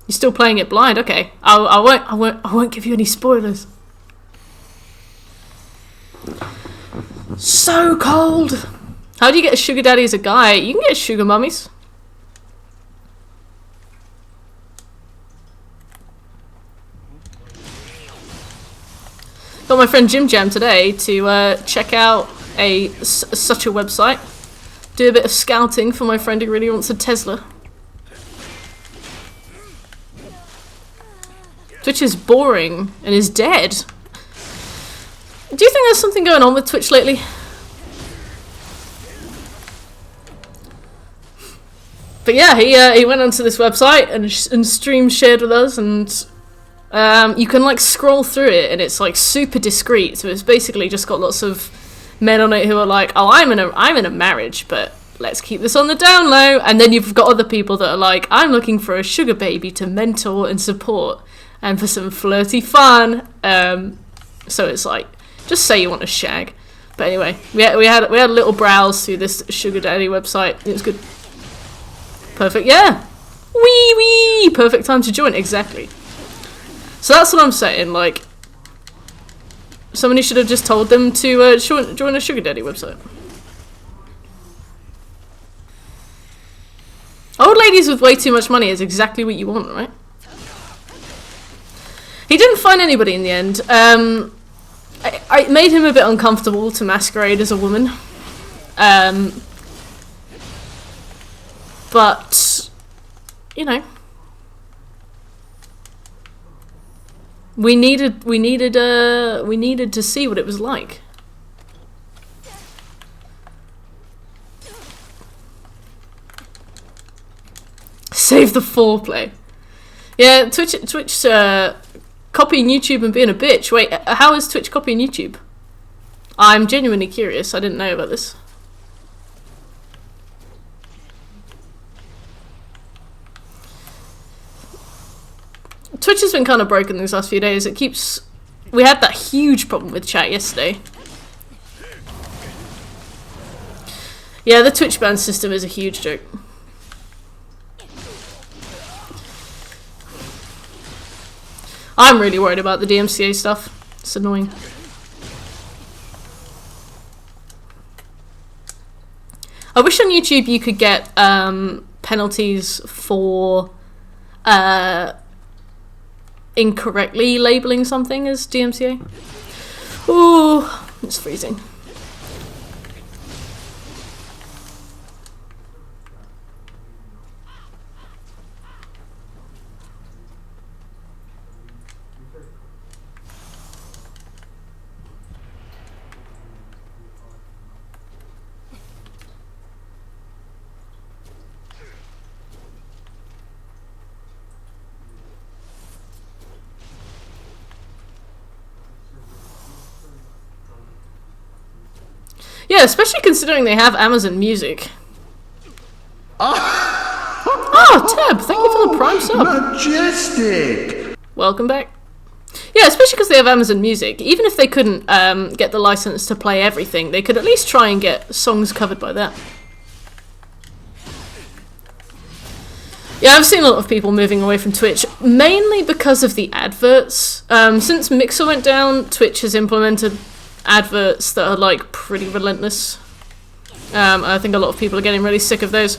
Speaker 1: You're still playing it blind? Okay. I won't give you any spoilers. So cold! How do you get a sugar daddy as a guy? You can get sugar mummies. Got my friend Jim Jam today to check out such a website. Do a bit of scouting for my friend who really wants a Tesla. Twitch is boring and is dead. Do you think there's something going on with Twitch lately? But yeah, he went onto this website and stream shared with us, and you can like scroll through it, and it's like super discreet. So it's basically just got lots of men on it who are like, "Oh, I'm in a marriage, but let's keep this on the down low." And then you've got other people that are like, "I'm looking for a sugar baby to mentor and support, and for some flirty fun." So it's like, just say you want a shag. But anyway, we had a little browse through this sugar daddy website. It was good. Perfect, yeah. Wee! Perfect time to join, exactly. So that's what I'm saying, like, somebody should have just told them to join a sugar daddy website. Old ladies with way too much money is exactly what you want, right? He didn't find anybody in the end. I made him a bit uncomfortable to masquerade as a woman. But, you know, we needed to see what it was like. Save the foreplay. Yeah, Twitch copying YouTube and being a bitch. Wait, how is Twitch copying YouTube? I'm genuinely curious. I didn't know about this. Twitch has been kind of broken these last few days. We had that huge problem with chat yesterday. Yeah, the Twitch ban system is a huge joke. I'm really worried about the DMCA stuff. It's annoying. I wish on YouTube you could get penalties for incorrectly labeling something as DMCA. Ooh, it's freezing. Yeah, especially considering they have Amazon Music. Oh Oh, Tab, thank you for the Prime sub.
Speaker 2: Majestic!
Speaker 1: Welcome back. Yeah, especially because they have Amazon Music. Even if they couldn't get the license to play everything, they could at least try and get songs covered by that. Yeah, I've seen a lot of people moving away from Twitch, mainly because of the adverts. Since Mixer went down, Twitch has implemented adverts that are like pretty relentless. I think a lot of people are getting really sick of those.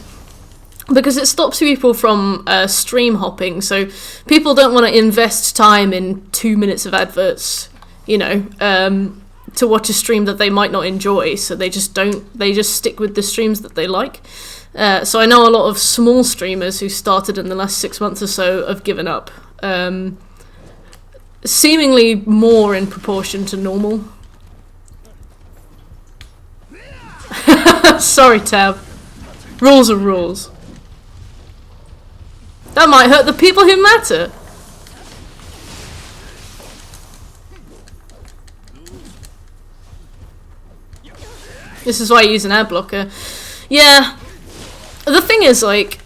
Speaker 1: Because it stops people from stream hopping, so people don't want to invest time in 2 minutes of adverts, you know, to watch a stream that they might not enjoy, so they just stick with the streams that they like. So I know a lot of small streamers who started in the last 6 months or so have given up, seemingly more in proportion to normal. Sorry, Tab. Rules are rules. That might hurt the people who matter. This is why I use an ad blocker. Yeah. The thing is, like,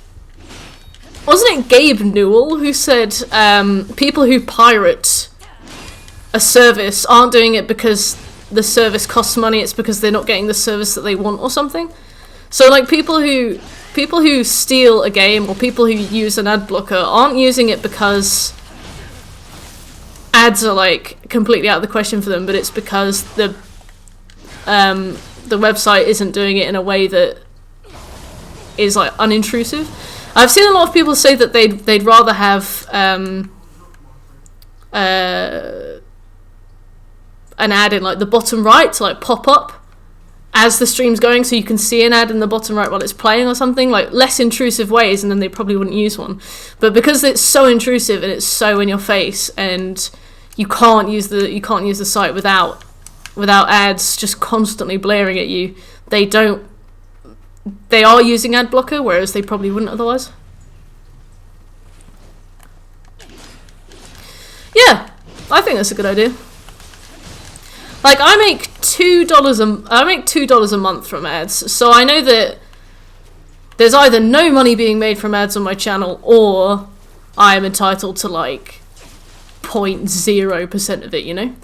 Speaker 1: wasn't it Gabe Newell who said people who pirate a service aren't doing it because the service costs money, it's because they're not getting the service that they want or something? So, like, people who steal a game or people who use an ad blocker aren't using it because ads are like completely out of the question for them, but it's because the website isn't doing it in a way that is like unintrusive. I've seen a lot of people say that they'd rather have an ad in like the bottom right to like pop up as the stream's going, so you can see an ad in the bottom right while it's playing or something, like less intrusive ways, and then they probably wouldn't use one. But because it's so intrusive and it's so in your face, and you can't use the site without ads just constantly blaring at you, they are using ad blocker, whereas they probably wouldn't otherwise. Yeah, I think that's a good idea. Like, I make $2 a month from ads, so I know that there's either no money being made from ads on my channel, or I am entitled to like 0.0% of it, you know.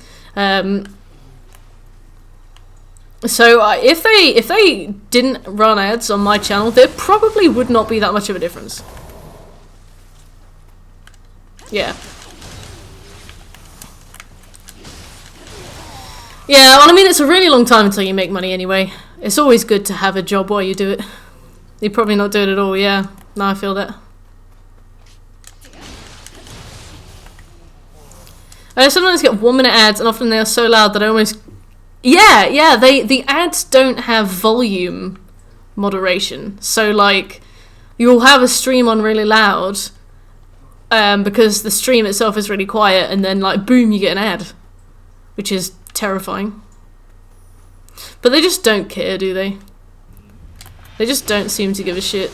Speaker 1: So if they didn't run ads on my channel, there probably would not be that much of a difference. Yeah. Yeah, well, I mean, it's a really long time until you make money anyway. It's always good to have a job while you do it. You're probably not doing it at all, yeah. No, I feel that. I sometimes get 1 minute ads, and often they are so loud that I almost... Yeah, the ads don't have volume moderation. So, like, you'll have a stream on really loud, because the stream itself is really quiet, and then, like, boom, you get an ad. Which is terrifying. But they just don't care, do they? They just don't seem to give a shit.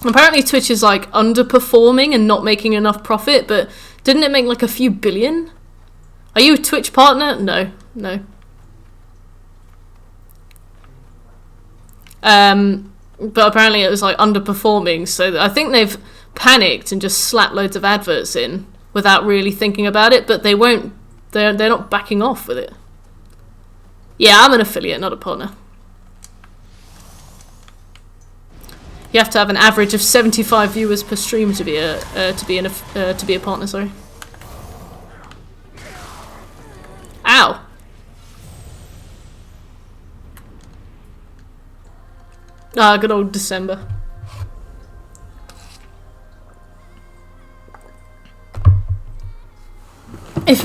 Speaker 1: Apparently Twitch is like underperforming and not making enough profit, but didn't it make like a few billion? Are you a Twitch partner? No. But apparently it was like underperforming, so I think they've panicked and just slapped loads of adverts in without really thinking about it, but they're not backing off with it. Yeah, I'm an affiliate, not a partner. You have to have an average of 75 viewers per stream to be a partner, sorry. Ow. Ah, good old December. If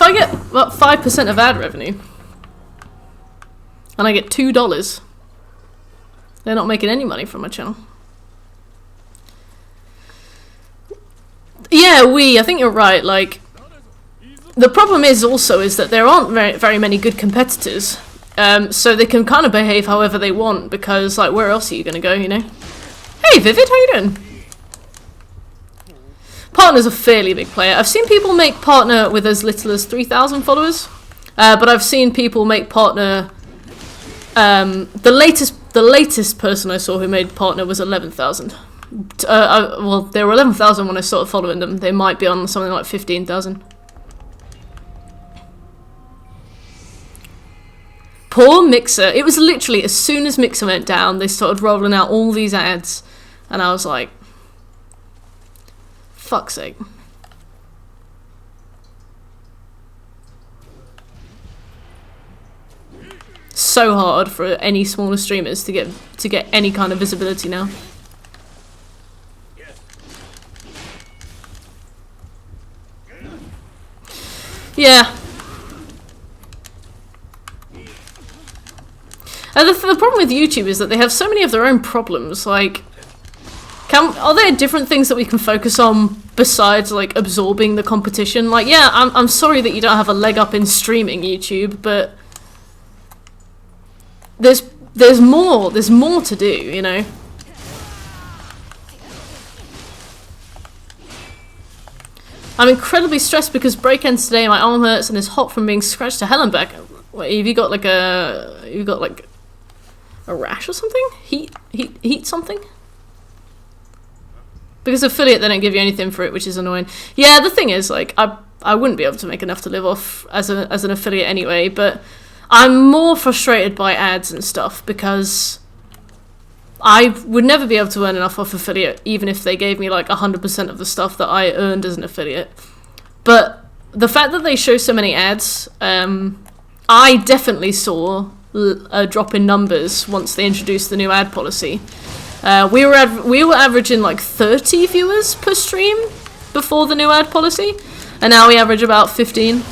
Speaker 1: I get about 5% of ad revenue, and I get $2, they're not making any money from my channel. Yeah, I think you're right. Like, the problem is that there aren't very many good competitors, so they can kind of behave however they want, because like, where else are you gonna go, you know? Hey Vivid, how you doing? Partner's a fairly big player. I've seen people make partner with as little as 3,000 followers, but I've seen people make partner The latest person I saw who made partner was 11,000. Well, they were 11,000 when I started following them. They might be on something like 15,000. Poor Mixer. It was literally as soon as Mixer went down, they started rolling out all these ads, and I was like, fuck's sake. So hard for any smaller streamers to get any kind of visibility now. Yeah. And the problem with YouTube is that they have so many of their own problems. Like, are there different things that we can focus on besides like absorbing the competition? Like, yeah, I'm sorry that you don't have a leg up in streaming, YouTube, but there's more to do, you know. I'm incredibly stressed because break ends today. My arm hurts and is hot from being scratched to hell and back. What, have you got like a rash or something? Heat something? Because affiliate, they don't give you anything for it, which is annoying. Yeah, the thing is, like, I wouldn't be able to make enough to live off as an affiliate anyway, but I'm more frustrated by ads and stuff because I would never be able to earn enough off affiliate, even if they gave me like 100% of the stuff that I earned as an affiliate. But the fact that they show so many ads, I definitely saw a drop in numbers once they introduced the new ad policy. We were averaging like 30 viewers per stream before the new ad policy, and now we average about 15.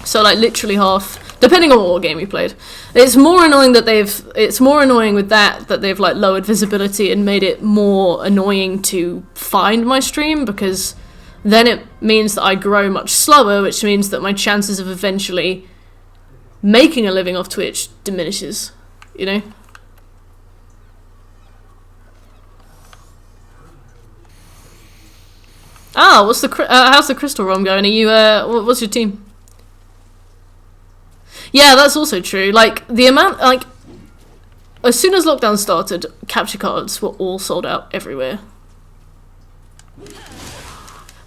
Speaker 1: So like literally half. Depending on what game you played. It's more annoying that they've like lowered visibility and made it more annoying to find my stream, because then it means that I grow much slower, which means that my chances of eventually making a living off Twitch diminishes, you know? Ah, how's the Crystal ROM going? Are you what's your team? Yeah, that's also true. Like, the amount, like, as soon as lockdown started, capture cards were all sold out everywhere.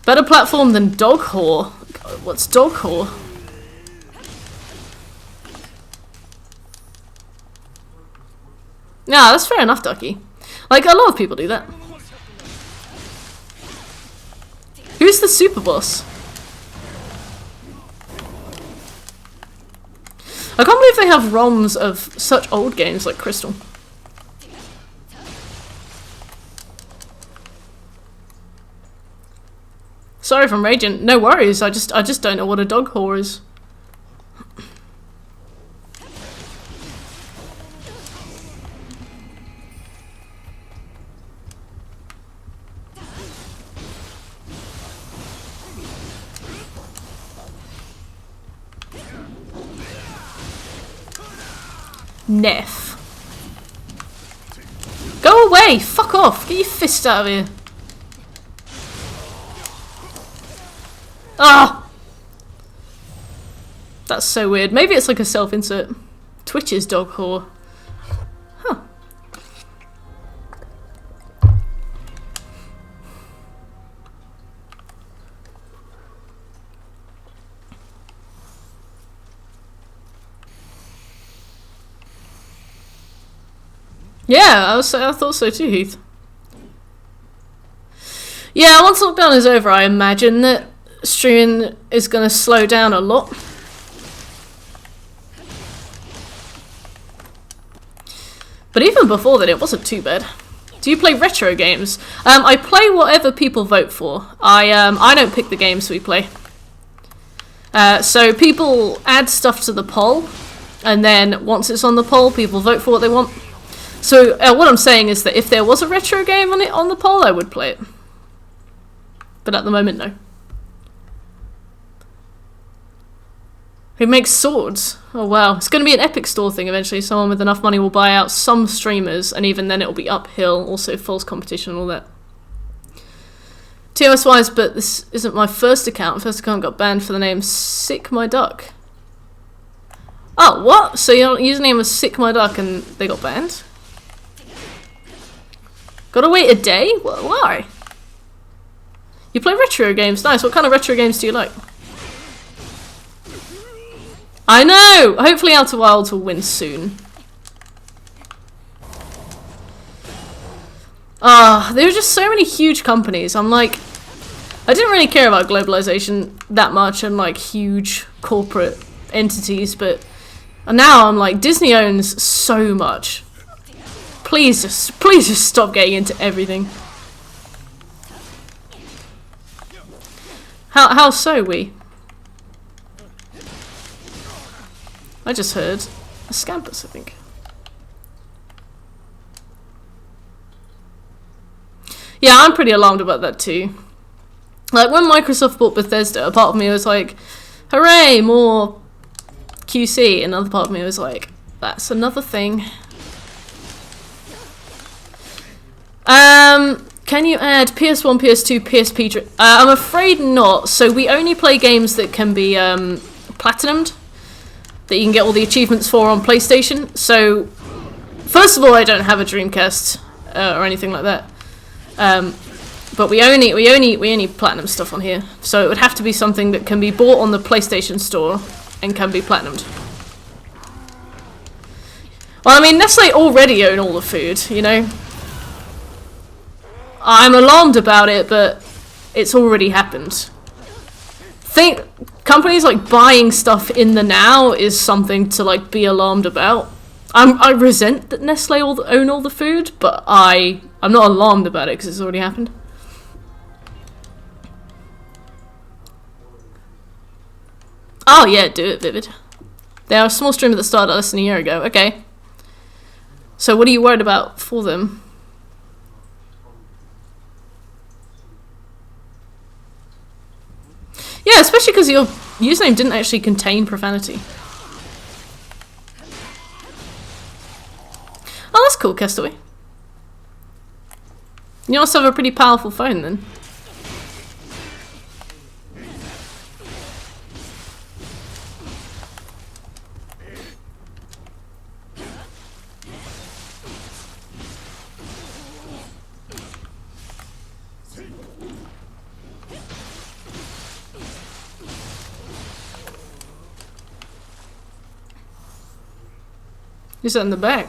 Speaker 1: Better platform than Dog Whore. God, what's Dog Whore? Yeah, that's fair enough, Ducky. Like, a lot of people do that. Who's the super boss? I can't believe they have ROMs of such old games like Crystal. Sorry if I'm raging. No worries, I just don't know what a dog whore is. Neff. Go away! Fuck off! Get your fist out of here. Ah! That's so weird. Maybe it's like a self-insert. Twitch's dog whore. Huh. Yeah, I thought so too, Heath. Yeah, once lockdown is over, I imagine that streaming is going to slow down a lot. But even before that, it wasn't too bad. Do you play retro games? I play whatever people vote for. I don't pick the games we play. So people add stuff to the poll, and then once it's on the poll, people vote for what they want. So what I'm saying is that if there was a retro game on the poll, I would play it. But at the moment, no. Who makes swords? Oh wow, it's going to be an Epic Store thing eventually. Someone with enough money will buy out some streamers, and even then it'll be uphill. Also false competition and all that. TOS wise, but this isn't my first account. First account got banned for the name Sick My Duck. Oh, what? So your username was Sick My Duck and they got banned? Gotta wait a day? Why? You play retro games? Nice. What kind of retro games do you like? I know! Hopefully Outer Wilds will win soon. There are just so many huge companies. I'm like, I didn't really care about globalization that much and like huge corporate entities, but now I'm like, Disney owns so much. Please just stop getting into everything. How so, we? I just heard a scampus, I think. Yeah, I'm pretty alarmed about that too. Like, when Microsoft bought Bethesda, a part of me was like, hooray, more QC, and another part of me was like, that's another thing. Can you add PS1, PS2, PSP? I'm afraid not. So we only play games that can be platinumed, that you can get all the achievements for on PlayStation. So, first of all, I don't have a Dreamcast or anything like that. But we only platinum stuff on here. So it would have to be something that can be bought on the PlayStation Store and can be platinumed. Well, I mean, Nestle already own all the food, you know? I'm alarmed about it, but it's already happened. Companies like buying stuff in the now is something to like be alarmed about. I resent that Nestle own all the food, but I'm not alarmed about it because it's already happened. Oh yeah, do it, Vivid. They are a small streamer that started less than a year ago. Okay. So what are you worried about for them? Yeah, especially because your username didn't actually contain profanity. Oh, that's cool, Castaway. You must have a pretty powerful phone then. Who's that in the back?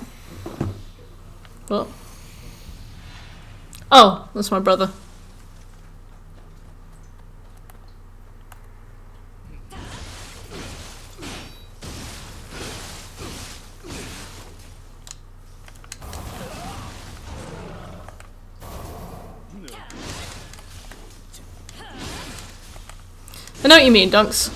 Speaker 1: What? Oh, that's my brother. I know what you mean, Dunks.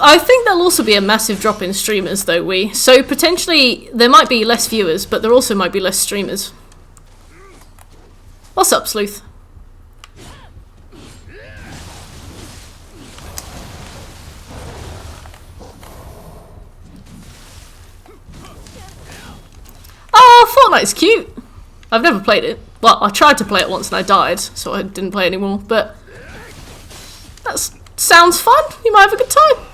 Speaker 1: I think there'll also be a massive drop in streamers though, so potentially there might be less viewers, but there also might be less streamers. What's up, Sleuth? Oh, Fortnite's cute. I've never played it. Well, I tried to play it once and I died, so I didn't play anymore, but that sounds fun. You might have a good time.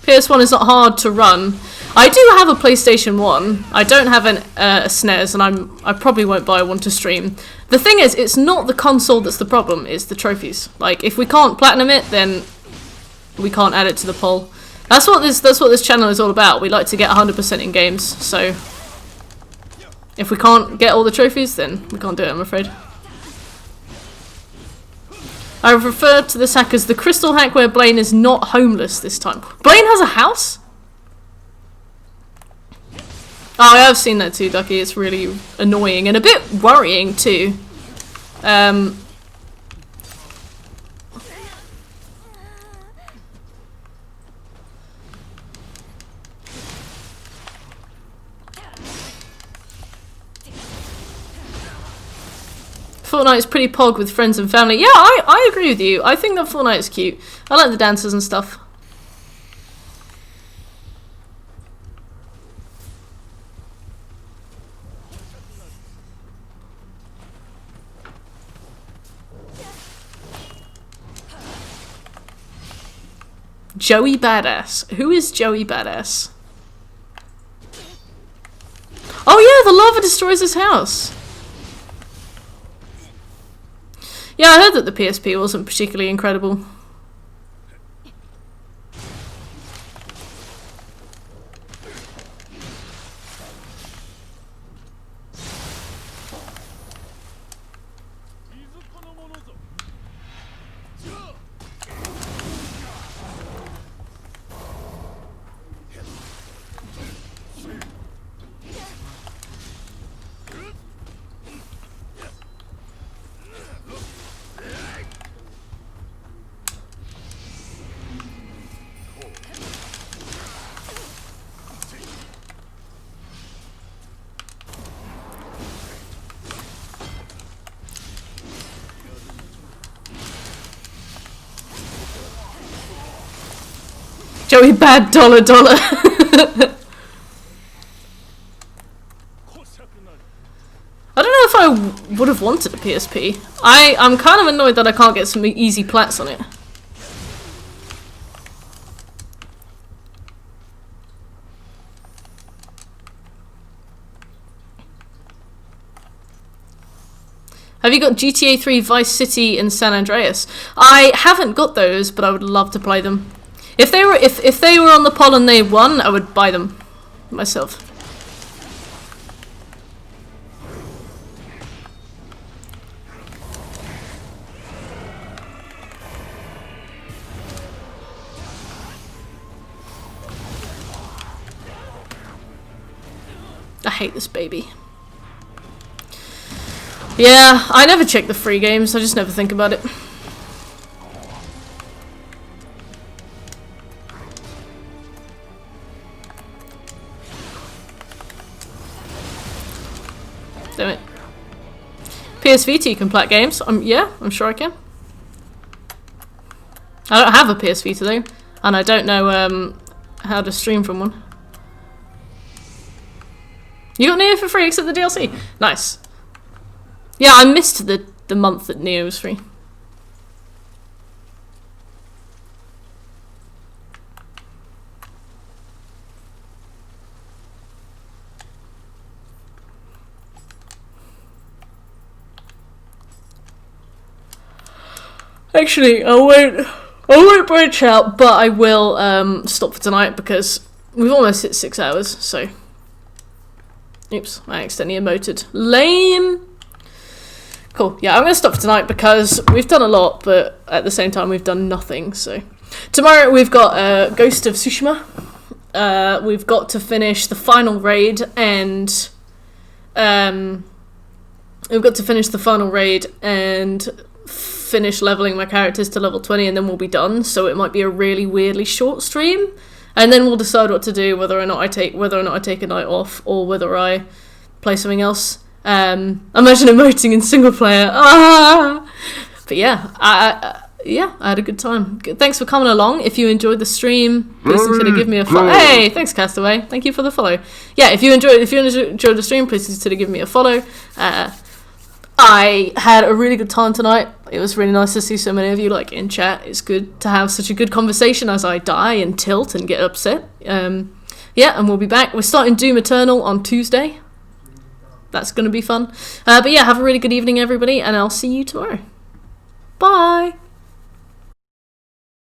Speaker 1: PS1 is not hard to run. I do have a PlayStation 1. I don't have a SNES, and I probably won't buy one to stream. The thing is, it's not the console that's the problem, it's the trophies. Like, if we can't platinum it, then we can't add it to the poll. That's what this channel is all about. We like to get 100% in games, so if we can't get all the trophies, then we can't do it, I'm afraid. I refer to this hack as the crystal hack where Blaine is not homeless this time. Blaine has a house? Oh, I have seen that too, Ducky. It's really annoying and a bit worrying too. Fortnite is pretty pog with friends and family. Yeah, I agree with you. I think that Fortnite is cute. I like the dancers and stuff. Joey Badass. Who is Joey Badass? Oh yeah, the lava destroys his house. Yeah, I heard that the PSP wasn't particularly incredible. Joey Bad Dollar. I don't know if I would have wanted a PSP. I'm kind of annoyed that I can't get some easy plats on it. Have you got GTA 3, Vice City, and San Andreas? I haven't got those, but I would love to play them. If they were on the poll and they won, I would buy them myself. I hate this baby. Yeah, I never check the free games, I just never think about it. Damn it. PS Vita can plat games. Yeah, I'm sure I can. I don't have a PS Vita though, and I don't know how to stream from one. You got Nioh for free except the DLC. Nice. Yeah, I missed the month that Nioh was free. Actually, I won't branch out, but I will stop for tonight because we've almost hit 6 hours, so. Oops, I accidentally emoted. Lame! Cool, yeah, I'm gonna stop for tonight because we've done a lot, but at the same time we've done nothing, so. Tomorrow we've got Ghost of Tsushima. We've got to finish the final raid and finish leveling my characters to level 20 and then we'll be done, so it might be a really weirdly short stream, and then we'll decide what to do, whether or not I take a night off or whether I play something else. Imagine emoting in single player. But yeah, I had a good time. Thanks for coming along. If you enjoyed the stream, please consider giving me a follow. Hey, thanks Castaway. Thank you for the follow. Yeah, if you enjoyed the stream, please consider giving me a follow. I had a really good time tonight. It was really nice to see so many of you in chat. It's good to have such a good conversation as I die and tilt and get upset. Yeah, and we'll be back. We're starting Doom Eternal on Tuesday. That's going to be fun. But yeah, have a really good evening, everybody, and I'll see you tomorrow. Bye!